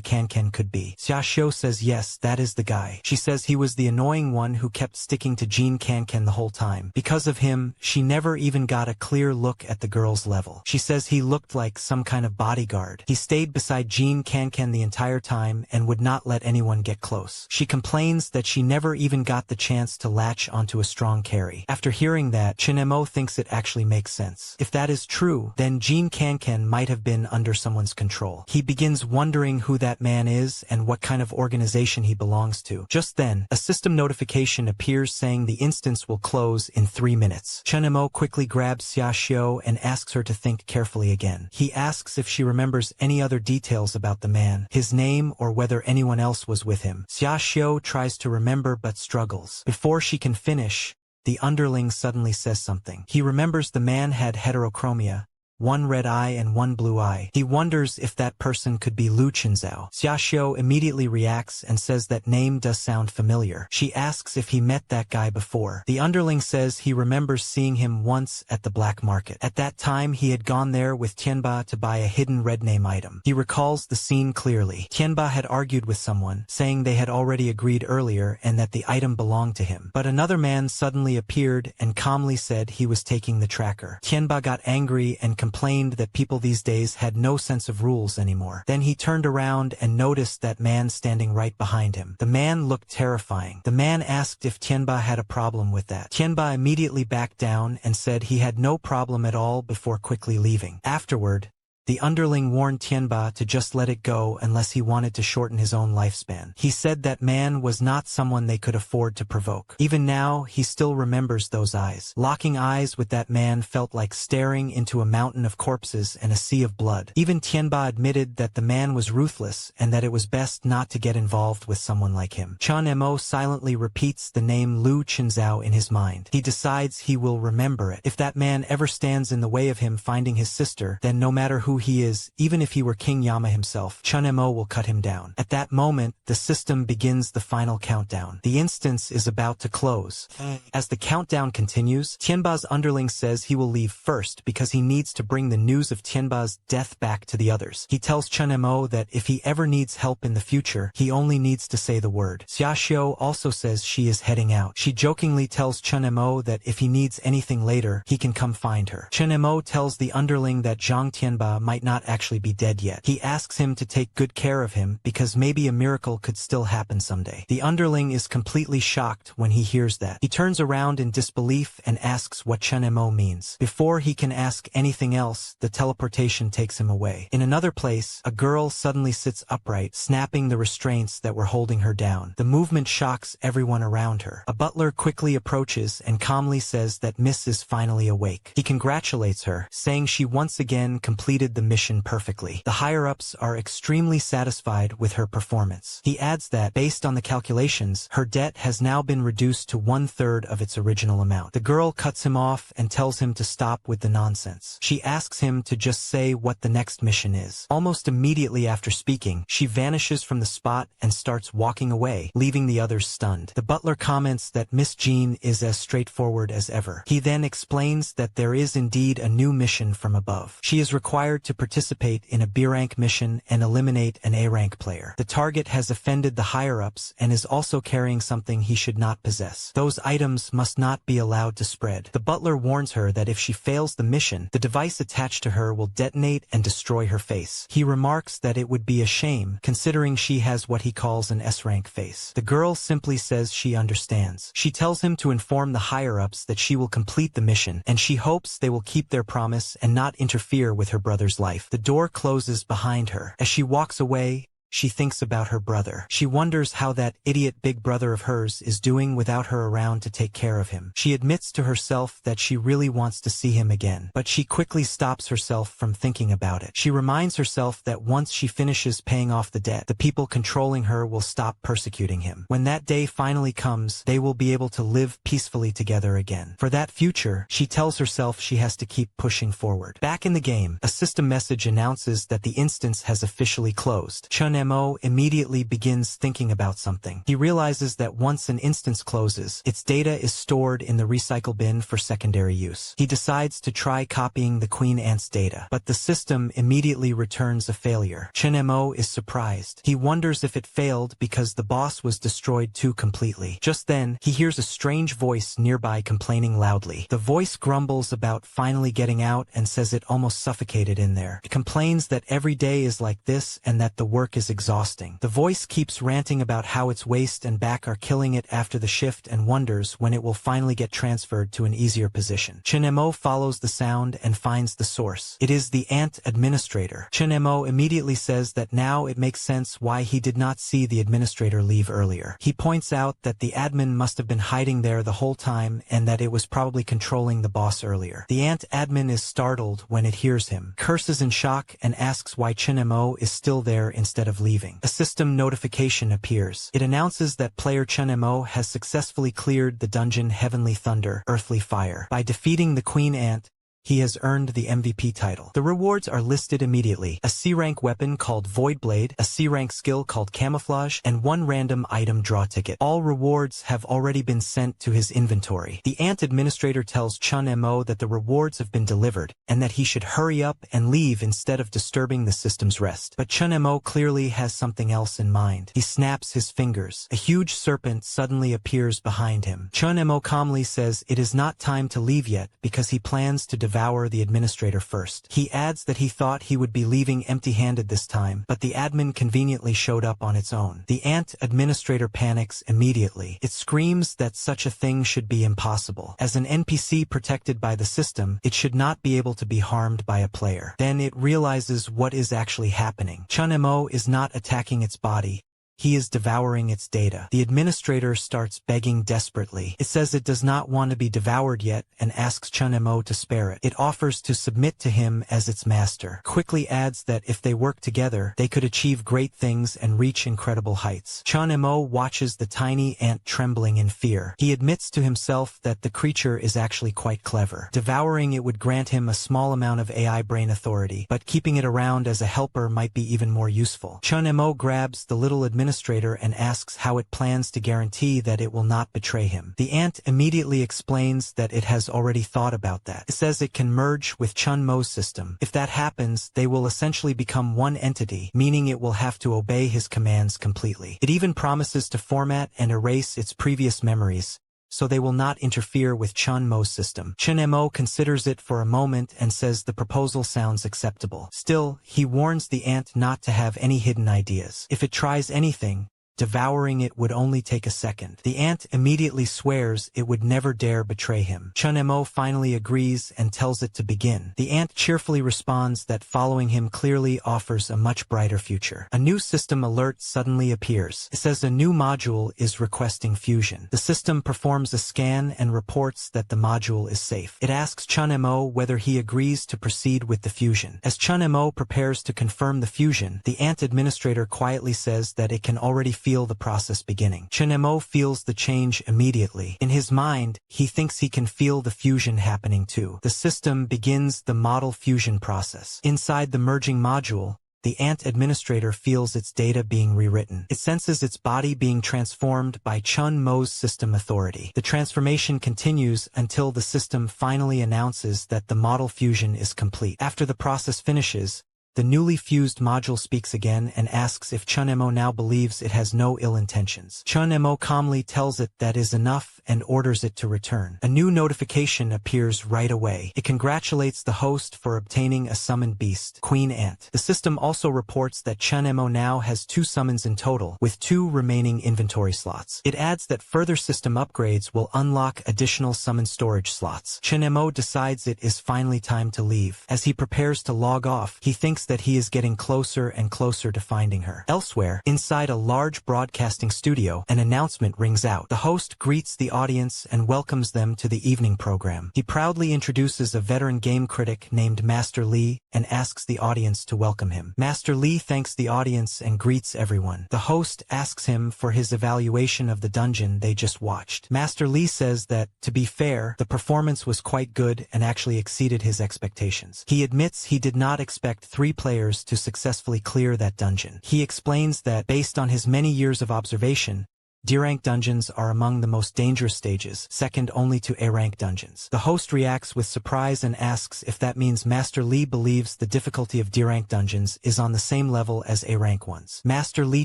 Kankan could be. Xiaoxiu says yes, that is the guy. She says he was the annoying one who kept sticking to Jin Kankan the whole time. Because of him, she never even got a clear look at the girl's level. She says he looked like some kind of bodyguard. He stayed beside Jin Kankan the entire time and would not let anyone get close. She complains that she never even got the chance to latch onto a strong carry. After hearing that, Chunemo thinks it actually makes sense. If that is true, then Jin Kankan might have been under someone's control. He begins wondering who that man is and what kind of organization he belongs to. Just then, a system notification appears saying the instance will close in 3 minutes. Chunemo quickly grabs Xiaoxiu and asks her to think carefully again. He asks if she remembers any other details about the man, his name, or whether anyone else was with him. Xiaoxiu tries to remember but struggles. Before she can finish, the underling suddenly says something. He remembers the man had heterochromia, one red eye and one blue eye. He wonders if that person could be Lu Chinzao. Xiaoxiu immediately reacts and says that name does sound familiar. She asks if he met that guy before. The underling says he remembers seeing him once at the black market. At that time, he had gone there with Tianba to buy a hidden red name item. He recalls the scene clearly. Tianba had argued with someone, saying they had already agreed earlier and that the item belonged to him. But another man suddenly appeared and calmly said he was taking the tracker. Tianba got angry and complained that people these days had no sense of rules anymore. Then he turned around and noticed that man standing right behind him. The man looked terrifying. The man asked if Tianba had a problem with that. Tianba immediately backed down and said he had no problem at all before quickly leaving. Afterward, the underling warned Tianba to just let it go unless he wanted to shorten his own lifespan. He said that man was not someone they could afford to provoke. Even now, he still remembers those eyes. Locking eyes with that man felt like staring into a mountain of corpses and a sea of blood. Even Tianba admitted that the man was ruthless and that it was best not to get involved with someone like him. Chunemo silently repeats the name Lu Chinzao in his mind. He decides he will remember it. If that man ever stands in the way of him finding his sister, then no matter who he is, even if he were King Yama himself, Chunemo will cut him down. At that moment, the system begins the final countdown. The instance is about to close. As the countdown continues, Tianba's underling says he will leave first because he needs to bring the news of Tianba's death back to the others. He tells Chunemo that if he ever needs help in the future, he only needs to say the word. Xiaoxiu also says she is heading out. She jokingly tells Chunemo that if he needs anything later, he can come find her. Chunemo tells the underling that Zhang Tianba might not actually be dead yet. He asks him to take good care of him because maybe a miracle could still happen someday. The underling is completely shocked when he hears that. He turns around in disbelief and asks what Chunemo means. Before he can ask anything else, the teleportation takes him away. In another place, a girl suddenly sits upright, snapping the restraints that were holding her down. The movement shocks everyone around her. A butler quickly approaches and calmly says that Miss is finally awake. He congratulates her, saying she once again completed the mission perfectly. The higher-ups are extremely satisfied with her performance. He adds that, based on the calculations, her debt has now been reduced to 1/3 of its original amount. The girl cuts him off and tells him to stop with the nonsense. She asks him to just say what the next mission is. Almost immediately after speaking, she vanishes from the spot and starts walking away, leaving the others stunned. The butler comments that Miss Jean is as straightforward as ever. He then explains that there is indeed a new mission from above. She is required required to participate in a B-rank mission and eliminate an A-rank player. The target has offended the higher-ups and is also carrying something he should not possess. Those items must not be allowed to spread. The butler warns her that if she fails the mission, the device attached to her will detonate and destroy her face. He remarks that it would be a shame, considering she has what he calls an S-rank face. The girl simply says she understands. She tells him to inform the higher-ups that she will complete the mission, and she hopes they will keep their promise and not interfere with her brother's life. The door closes behind her. As she walks away, she thinks about her brother. She wonders how that idiot big brother of hers is doing without her around to take care of him. She admits to herself that she really wants to see him again, but she quickly stops herself from thinking about it. She reminds herself that once she finishes paying off the debt, the people controlling her will stop persecuting him. When that day finally comes, they will be able to live peacefully together again. For that future, she tells herself she has to keep pushing forward. Back in the game, a system message announces that the instance has officially closed. Chun-mo immediately begins thinking about something. He realizes that once an instance closes, its data is stored in the recycle bin for secondary use. He decides to try copying the Queen Ant's data, but the system immediately returns a failure. Chun-mo is surprised. He wonders if it failed because the boss was destroyed too completely. Just then, he hears a strange voice nearby complaining loudly. The voice grumbles about finally getting out and says it almost suffocated in there. It complains that every day is like this and that the work is exhausting. The voice keeps ranting about how its waist and back are killing it after the shift and wonders when it will finally get transferred to an easier position. Chun-mo follows the sound and finds the source. It is the ant administrator. Chun-mo immediately says that now it makes sense why he did not see the administrator leave earlier. He points out that the admin must have been hiding there the whole time and that it was probably controlling the boss earlier. The ant admin is startled when it hears him, curses in shock, and asks why Chun-mo is still there instead of leaving. A system notification appears. It announces that player Chun-mo has successfully cleared the dungeon Heavenly Thunder, Earthly Fire. By defeating the Queen Ant, he has earned the MVP title. The rewards are listed immediately: a C-rank weapon called Void Blade, a C-rank skill called Camouflage, and one random item draw ticket. All rewards have already been sent to his inventory. The ant administrator tells Chun-mo that the rewards have been delivered, and that he should hurry up and leave instead of disturbing the system's rest. But Chun-mo clearly has something else in mind. He snaps his fingers. A huge serpent suddenly appears behind him. Chun-mo calmly says it is not time to leave yet because he plans to devour the administrator first. He adds that he thought he would be leaving empty-handed this time, but the admin conveniently showed up on its own. The ant administrator panics immediately. It screams that such a thing should be impossible. As an NPC protected by the system, it should not be able to be harmed by a player. Then it realizes what is actually happening. Chun-mo is not attacking its body. He is devouring its data. The administrator starts begging desperately. It says it does not want to be devoured yet and asks Chun-mo to spare it. It offers to submit to him as its master. Quickly adds that if they work together, they could achieve great things and reach incredible heights. Chun-mo watches the tiny ant trembling in fear. He admits to himself that the creature is actually quite clever. Devouring it would grant him a small amount of AI brain authority, but keeping it around as a helper might be even more useful. Chun-mo grabs the little administrator and asks how it plans to guarantee that it will not betray him. The ant immediately explains that it has already thought about that. It says it can merge with Chun-mo's system. If that happens, they will essentially become one entity, meaning it will have to obey his commands completely. It even promises to format and erase its previous memories, so they will not interfere with Chun-mo's system. Chun-mo considers it for a moment and says the proposal sounds acceptable. Still, he warns the ant not to have any hidden ideas. If it tries anything, devouring it would only take a second. The ant immediately swears it would never dare betray him. Chun-mo finally agrees and tells it to begin. The ant cheerfully responds that following him clearly offers a much brighter future. A new system alert suddenly appears. It says a new module is requesting fusion. The system performs a scan and reports that the module is safe. It asks Chun-mo whether he agrees to proceed with the fusion. As Chun-mo prepares to confirm the fusion, the ant administrator quietly says that it can already feel the process beginning. Chun-mo feels the change immediately. In his mind, he thinks he can feel the fusion happening too. The system begins the model fusion process. Inside the merging module, the ant administrator feels its data being rewritten. It senses its body being transformed by Chun Mo's system authority. The transformation continues until the system finally announces that the model fusion is complete. After the process finishes, the newly fused module speaks again and asks if Chun-Mo now believes it has no ill intentions. Chun-Mo calmly tells it that is enough and orders it to return. A new notification appears right away. It congratulates the host for obtaining a summoned beast, Queen Ant. The system also reports that Chun-Mo now has 2 summons in total, with 2 remaining inventory slots. It adds that further system upgrades will unlock additional summon storage slots. Chun-Mo decides it is finally time to leave. As he prepares to log off, he thinks that he is getting closer and closer to finding her. Elsewhere, inside a large broadcasting studio, an announcement rings out. The host greets the audience and welcomes them to the evening program. He proudly introduces a veteran game critic named Master Lee and asks the audience to welcome him. Master Lee thanks the audience and greets everyone. The host asks him for his evaluation of the dungeon they just watched. Master Lee says that, to be fair, the performance was quite good and actually exceeded his expectations. He admits he did not expect 3 players to successfully clear that dungeon. He explains that, based on his many years of observation, D-rank dungeons are among the most dangerous stages, second only to A-rank dungeons. The host reacts with surprise and asks if that means Master Lee believes the difficulty of D-rank dungeons is on the same level as A-rank ones. Master Lee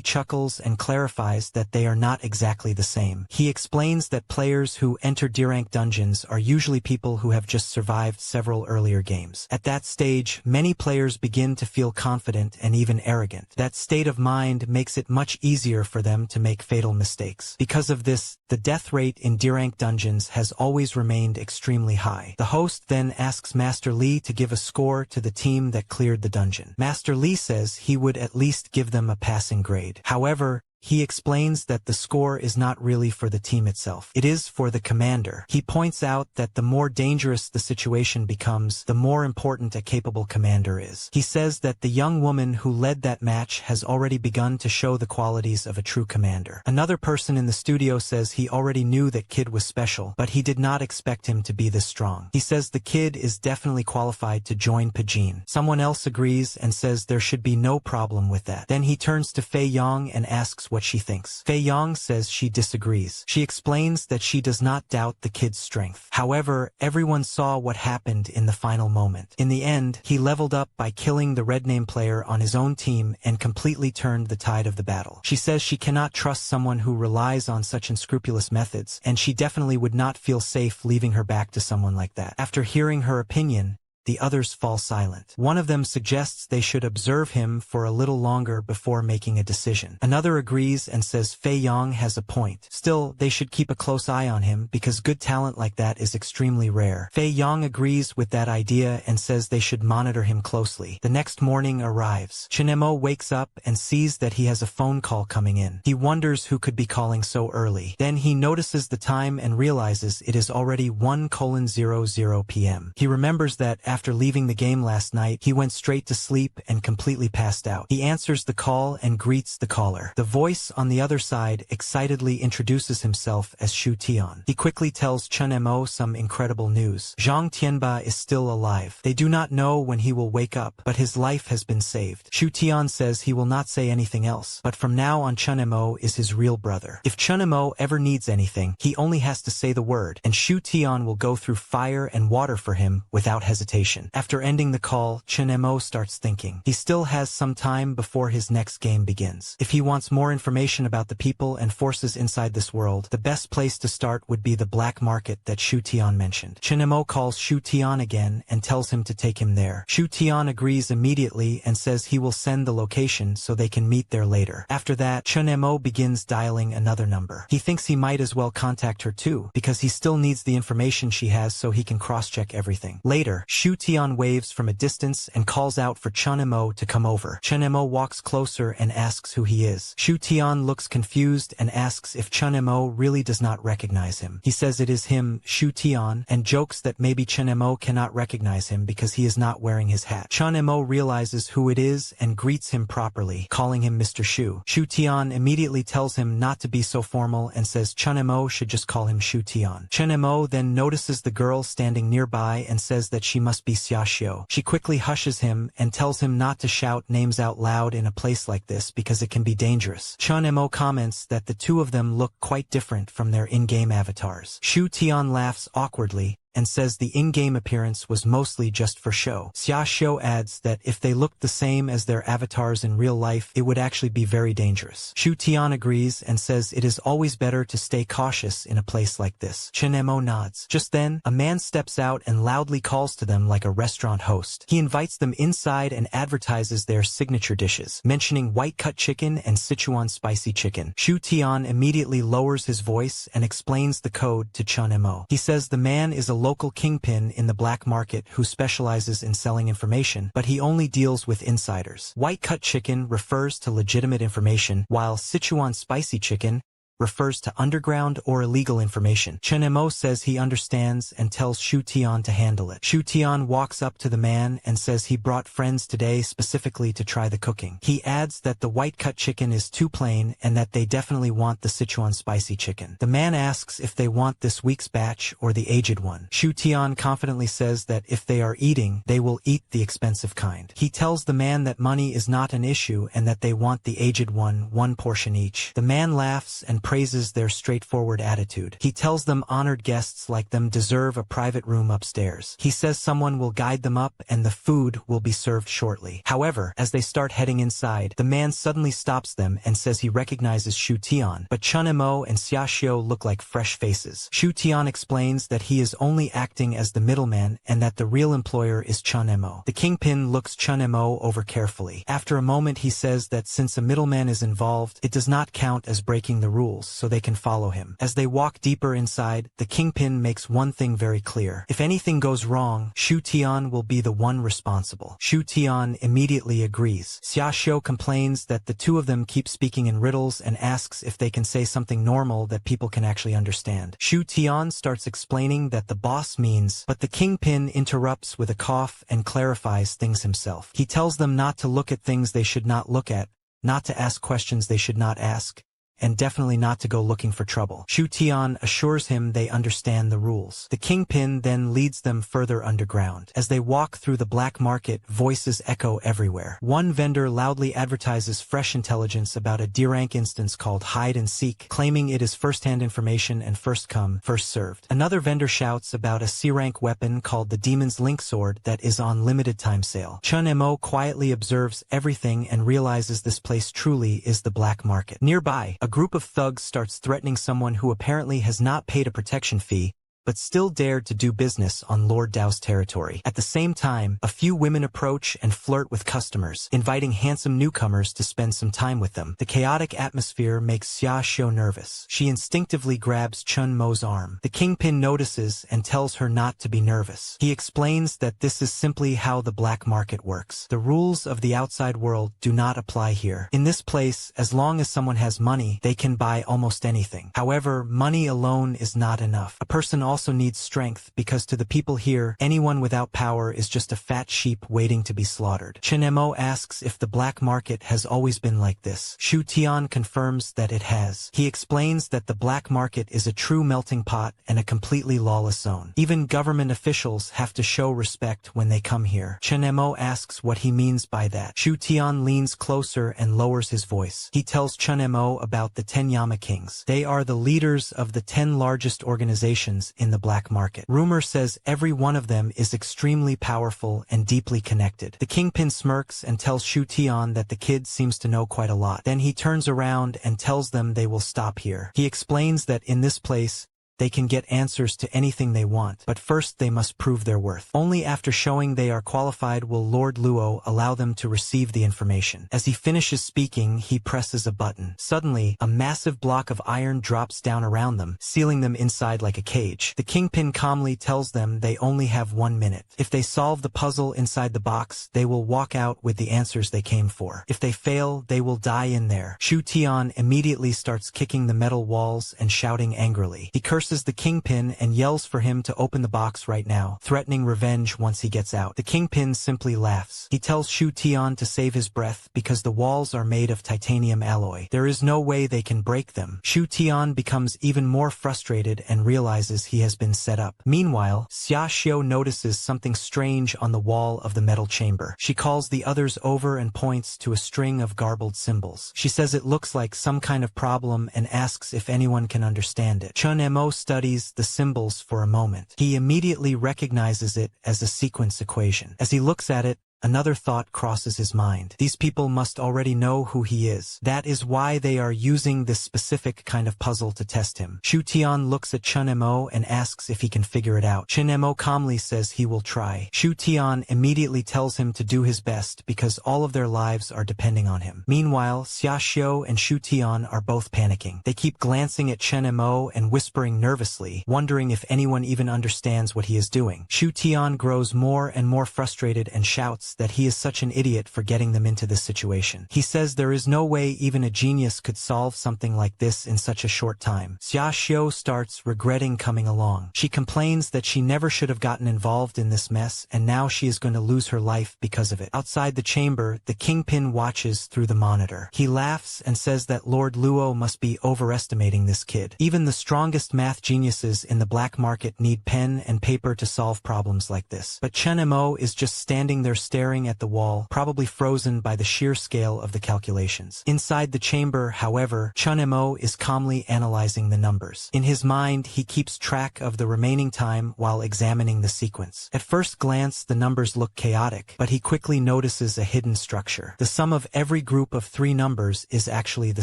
chuckles and clarifies that they are not exactly the same. He explains that players who enter D-rank dungeons are usually people who have just survived several earlier games. At that stage, many players begin to feel confident and even arrogant. That state of mind makes it much easier for them to make fatal mistakes. Because of this, the death rate in D-rank dungeons has always remained extremely high. The host then asks Master Lee to give a score to the team that cleared the dungeon. Master Lee says he would at least give them a passing grade. However, he explains that the score is not really for the team itself. It is for the commander. He points out that the more dangerous the situation becomes, the more important a capable commander is. He says that the young woman who led that match has already begun to show the qualities of a true commander. Another person in the studio says he already knew that Kid was special, but he did not expect him to be this strong. He says the Kid is definitely qualified to join Pajin. Someone else agrees and says there should be no problem with that. Then he turns to Fei Yong and asks what she thinks. Fei Yong says she disagrees. She explains that she does not doubt the Kid's strength. However, everyone saw what happened in the final moment. In the end, he leveled up by killing the red name player on his own team and completely turned the tide of the battle. She says she cannot trust someone who relies on such unscrupulous methods, and she definitely would not feel safe leaving her back to someone like that. After hearing her opinion, the others fall silent. One of them suggests they should observe him for a little longer before making a decision. Another agrees and says Fei Yong has a point. Still, they should keep a close eye on him because good talent like that is extremely rare. Fei Yong agrees with that idea and says they should monitor him closely. The next morning arrives. Chun-Mo wakes up and sees that he has a phone call coming in. He wonders who could be calling so early. Then he notices the time and realizes it is already 1:00 p.m. He remembers that after leaving the game last night, he went straight to sleep and completely passed out. He answers the call and greets the caller. The voice on the other side excitedly introduces himself as Shu Tian. He quickly tells Chun-Mo some incredible news. Zhang Tianba is still alive. They do not know when he will wake up, but his life has been saved. Shu Tian says he will not say anything else, but from now on Chun-Mo is his real brother. If Chun-Mo ever needs anything, he only has to say the word, and Shu Tian will go through fire and water for him without hesitation. After ending the call, Chun-Mo starts thinking. He still has some time before his next game begins. If he wants more information about the people and forces inside this world, the best place to start would be the black market that Shu Tian mentioned. Chun-Mo calls Shu Tian again and tells him to take him there. Shu Tian agrees immediately and says he will send the location so they can meet there later. After that, Chun-Mo begins dialing another number. He thinks he might as well contact her too, because he still needs the information she has so he can cross-check everything. Later, Shu Tian waves from a distance and calls out for Chun-Mo to come over. Chun-Mo walks closer and asks who he is. Shu Tian looks confused and asks if Chun-Mo really does not recognize him. He says it is him, Shu Tian, and jokes that maybe Chun-Mo cannot recognize him because he is not wearing his hat. Chun-Mo realizes who it is and greets him properly, calling him Mr. Shu. Shu Tian immediately tells him not to be so formal and says Chun-Mo should just call him Shu Tian. Chun-Mo then notices the girl standing nearby and says that she must must be Xiaoxiu. She quickly hushes him and tells him not to shout names out loud in a place like this because it can be dangerous. Chun Mo comments that the two of them look quite different from their in-game avatars. Shu Tian laughs awkwardly and says the in-game appearance was mostly just for show. Xiaoxiu adds that if they looked the same as their avatars in real life, it would actually be very dangerous. Shu Tian agrees and says it is always better to stay cautious in a place like this. Chen Mo nods. Just then, a man steps out and loudly calls to them like a restaurant host. He invites them inside and advertises their signature dishes, mentioning white-cut chicken and Sichuan spicy chicken. Shu Tian immediately lowers his voice and explains the code to Chen Mo. He says the man is a local kingpin in the black market who specializes in selling information, but he only deals with insiders. White-cut chicken refers to legitimate information, while Sichuan spicy chicken refers to underground or illegal information. Chen Mo says he understands and tells Shu Tian to handle it. Shu Tian walks up to the man and says he brought friends today specifically to try the cooking. He adds that the white-cut chicken is too plain and that they definitely want the Sichuan spicy chicken. The man asks if they want this week's batch or the aged one. Shu Tian confidently says that if they are eating, they will eat the expensive kind. He tells the man that money is not an issue and that they want the aged one portion each. The man laughs and praises their straightforward attitude. He tells them honored guests like them deserve a private room upstairs. He says someone will guide them up and the food will be served shortly. However, as they start heading inside, the man suddenly stops them and says he recognizes Shu Tian, but Chun Mo and Xiaoxiu look like fresh faces. Shu Tian explains that he is only acting as the middleman and that the real employer is Chun Mo. The kingpin looks Chun Mo over carefully. After a moment he says that since a middleman is involved, it does not count as breaking the rules, so they can follow him. As they walk deeper inside, the kingpin makes one thing very clear. If anything goes wrong, Shu Tian will be the one responsible. Shu Tian immediately agrees. Xiaoxiu complains that the two of them keep speaking in riddles and asks if they can say something normal that people can actually understand. Shu Tian starts explaining that the boss means, but the kingpin interrupts with a cough and clarifies things himself. He tells them not to look at things they should not look at, not to ask questions they should not ask, and definitely not to go looking for trouble. Shu Tian assures him they understand the rules. The kingpin then leads them further underground. As they walk through the black market, voices echo everywhere. One vendor loudly advertises fresh intelligence about a D-rank instance called Hide and Seek, claiming it is first-hand information and first come, first served. Another vendor shouts about a C-rank weapon called the Demon's Link Sword that is on limited time sale. Chun Mo quietly observes everything and realizes this place truly is the black market. Nearby, a group of thugs starts threatening someone who apparently has not paid a protection fee, but still dared to do business on Lord Dao's territory. At the same time, a few women approach and flirt with customers, inviting handsome newcomers to spend some time with them. The chaotic atmosphere makes Xiaoxiu nervous. She instinctively grabs Chun Mo's arm. The kingpin notices and tells her not to be nervous. He explains that this is simply how the black market works. The rules of the outside world do not apply here. In this place, as long as someone has money, they can buy almost anything. However, money alone is not enough. A person also needs strength because to the people here, anyone without power is just a fat sheep waiting to be slaughtered. Chen Mo asks if the black market has always been like this. Shu Tian confirms that it has. He explains that the black market is a true melting pot and a completely lawless zone. Even government officials have to show respect when they come here. Chen Mo asks what he means by that. Shu Tian leans closer and lowers his voice. He tells Chen Mo about the 10 Yama Kings. They are the leaders of the 10 largest organizations in the black market. Rumor says every one of them is extremely powerful and deeply connected. The kingpin smirks and tells Shu Tian that the kid seems to know quite a lot. Then he turns around and tells them they will stop here. He explains that in this place, they can get answers to anything they want, but first they must prove their worth. Only after showing they are qualified will Lord Luo allow them to receive the information. As he finishes speaking, he presses a button. Suddenly, a massive block of iron drops down around them, sealing them inside like a cage. The kingpin calmly tells them they only have 1 minute. If they solve the puzzle inside the box, they will walk out with the answers they came for. If they fail, they will die in there. Shu Tian immediately starts kicking the metal walls and shouting angrily. He curses curses the Kingpin and yells for him to open the box right now, threatening revenge once he gets out. The Kingpin simply laughs. He tells Shu Tian to save his breath because the walls are made of titanium alloy. There is no way they can break them. Shu Tian becomes even more frustrated and realizes he has been set up. Meanwhile, Xia Xiu notices something strange on the wall of the metal chamber. She calls the others over and points to a string of garbled symbols. She says it looks like some kind of problem and asks if anyone can understand it. Chun Mo studies the symbols for a moment. He immediately recognizes it as a sequence equation. As he looks at it, another thought crosses his mind. These people must already know who he is. That is why they are using this specific kind of puzzle to test him. Shu Tian looks at Chun Mo and asks if he can figure it out. Chun Mo calmly says he will try. Shu Tian immediately tells him to do his best because all of their lives are depending on him. Meanwhile, Xia Xiu and Shu Tian are both panicking. They keep glancing at Chun Mo and whispering nervously, wondering if anyone even understands what he is doing. Shu Tian grows more and more frustrated and shouts that he is such an idiot for getting them into this situation. He says there is no way even a genius could solve something like this in such a short time. Xia Xiu starts regretting coming along. She complains that she never should have gotten involved in this mess and now she is going to lose her life because of it. Outside the chamber, the Kingpin watches through the monitor. He laughs and says that Lord Luo must be overestimating this kid. Even the strongest math geniuses in the black market need pen and paper to solve problems like this. But Chun Mo is just standing there staring at the wall, probably frozen by the sheer scale of the calculations. Inside the chamber, however, Chun Mo is calmly analyzing the numbers. In his mind, he keeps track of the remaining time while examining the sequence. At first glance, the numbers look chaotic, but he quickly notices a hidden structure. The sum of every group of 3 numbers is actually the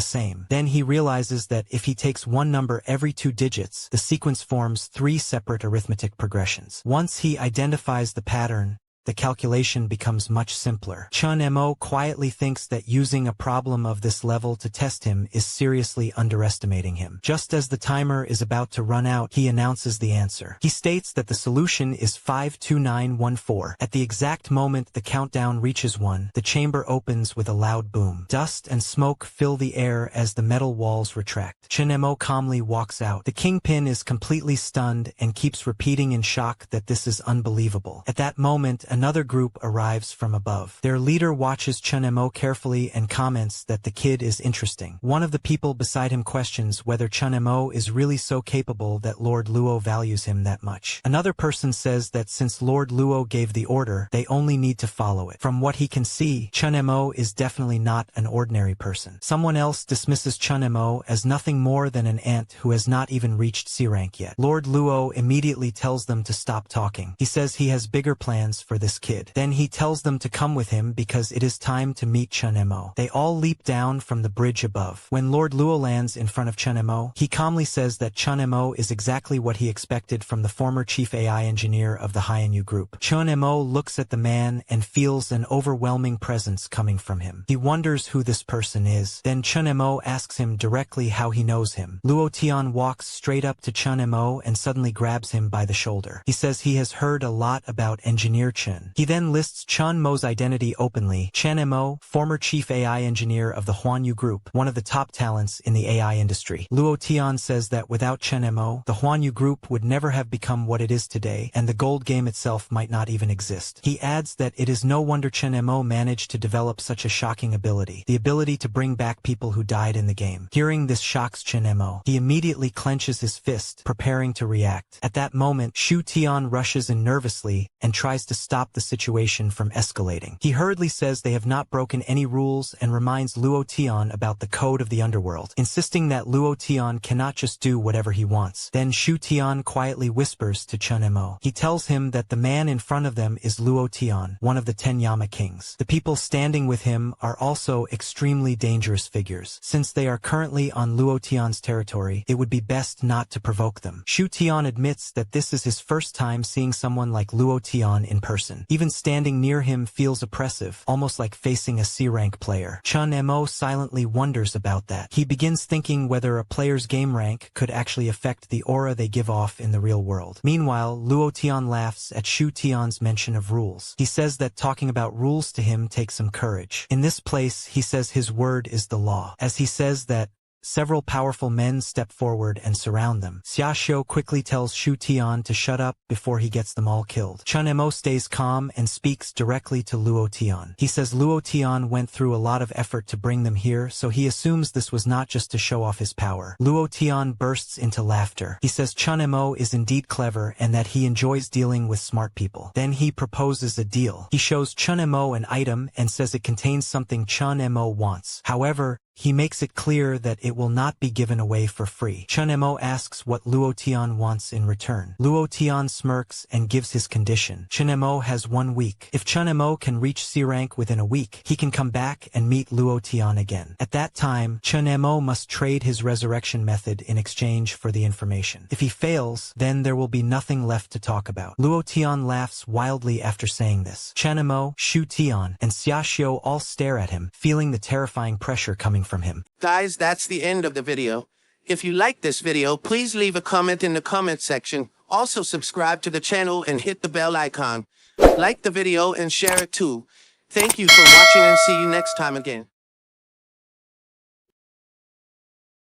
same. Then he realizes that if he takes one number every 2 digits, the sequence forms 3 separate arithmetic progressions. Once he identifies the pattern, the calculation becomes much simpler. Chun Mo quietly thinks that using a problem of this level to test him is seriously underestimating him. Just as the timer is about to run out, he announces the answer. He states that the solution is 52914. At the exact moment the countdown reaches 1, the chamber opens with a loud boom. Dust and smoke fill the air as the metal walls retract. Chun Mo calmly walks out. The Kingpin is completely stunned and keeps repeating in shock that this is unbelievable. At that moment, another group arrives from above. Their leader watches Chun Mo carefully and comments that the kid is interesting. One of the people beside him questions whether Chun Mo is really so capable that Lord Luo values him that much. Another person says that since Lord Luo gave the order, they only need to follow it. From what he can see, Chun Mo is definitely not an ordinary person. Someone else dismisses Chun Mo as nothing more than an ant who has not even reached C rank yet. Lord Luo immediately tells them to stop talking. He says he has bigger plans for this kid. Then he tells them to come with him because it is time to meet Chun Mo. They all leap down from the bridge above. When Lord Luo lands in front of Chun Mo, he calmly says that Chun Mo is exactly what he expected from the former chief AI engineer of the Haiyan group. Chun Mo looks at the man and feels an overwhelming presence coming from him. He wonders who this person is. Then Chun Mo asks him directly how he knows him. Luo Tian walks straight up to Chun Mo and suddenly grabs him by the shoulder. He says he has heard a lot about Engineer Chun. He then lists Chun Mo's identity openly. Chun Mo, former chief AI engineer of the Huanyu group, one of the top talents in the AI industry. Luo Tian says that without Chun Mo, the Huanyu group would never have become what it is today, and the gold game itself might not even exist. He adds that it is no wonder Chun Mo managed to develop such a shocking ability, the ability to bring back people who died in the game. Hearing this shocks Chun Mo. He immediately clenches his fist, preparing to react. At that moment, Shu Tian rushes in nervously and tries to stop the situation from escalating. He hurriedly says they have not broken any rules and reminds Luo Tian about the code of the underworld, insisting that Luo Tian cannot just do whatever he wants. Then Shu Tian quietly whispers to Chun Mo. He tells him that the man in front of them is Luo Tian, one of the 10 Yama kings. The people standing with him are also extremely dangerous figures. Since they are currently on Luo Tian's territory, it would be best not to provoke them. Shu Tian admits that this is his first time seeing someone like Luo Tian in person. Even standing near him feels oppressive, almost like facing a C-rank player. Chun Mo silently wonders about that. He begins thinking whether a player's game rank could actually affect the aura they give off in the real world. Meanwhile, Luo Tian laughs at Shu Tian's mention of rules. He says that talking about rules to him takes some courage. In this place, he says his word is the law. As he says that, several powerful men step forward and surround them. Xiaoxiu quickly tells Shu Tian to shut up before he gets them all killed. Chun Mo stays calm and speaks directly to Luo Tian. He says Luo Tian went through a lot of effort to bring them here, so he assumes this was not just to show off his power. Luo Tian bursts into laughter. He says Chun Mo is indeed clever and that he enjoys dealing with smart people. Then he proposes a deal. He shows Chun Mo an item and says it contains something Chun Mo wants. However, he makes it clear that it will not be given away for free. Chun Mo asks what Luo Tian wants in return. Luo Tian smirks and gives his condition. Chun Mo has 1 week. If Chun Mo can reach C rank within a week, he can come back and meet Luo Tian again. At that time, Chun Mo must trade his resurrection method in exchange for the information. If he fails, then there will be nothing left to talk about. Luo Tian laughs wildly after saying this. Chun Mo, Shu Tian, and Xiaoxiu all stare at him, feeling the terrifying pressure coming from him. Guys, that's the end of the video. If you liked this video, please leave a comment in the comment section. Also subscribe to the channel and hit the bell icon. Like the video and share it too. Thank you for watching and see you next time again.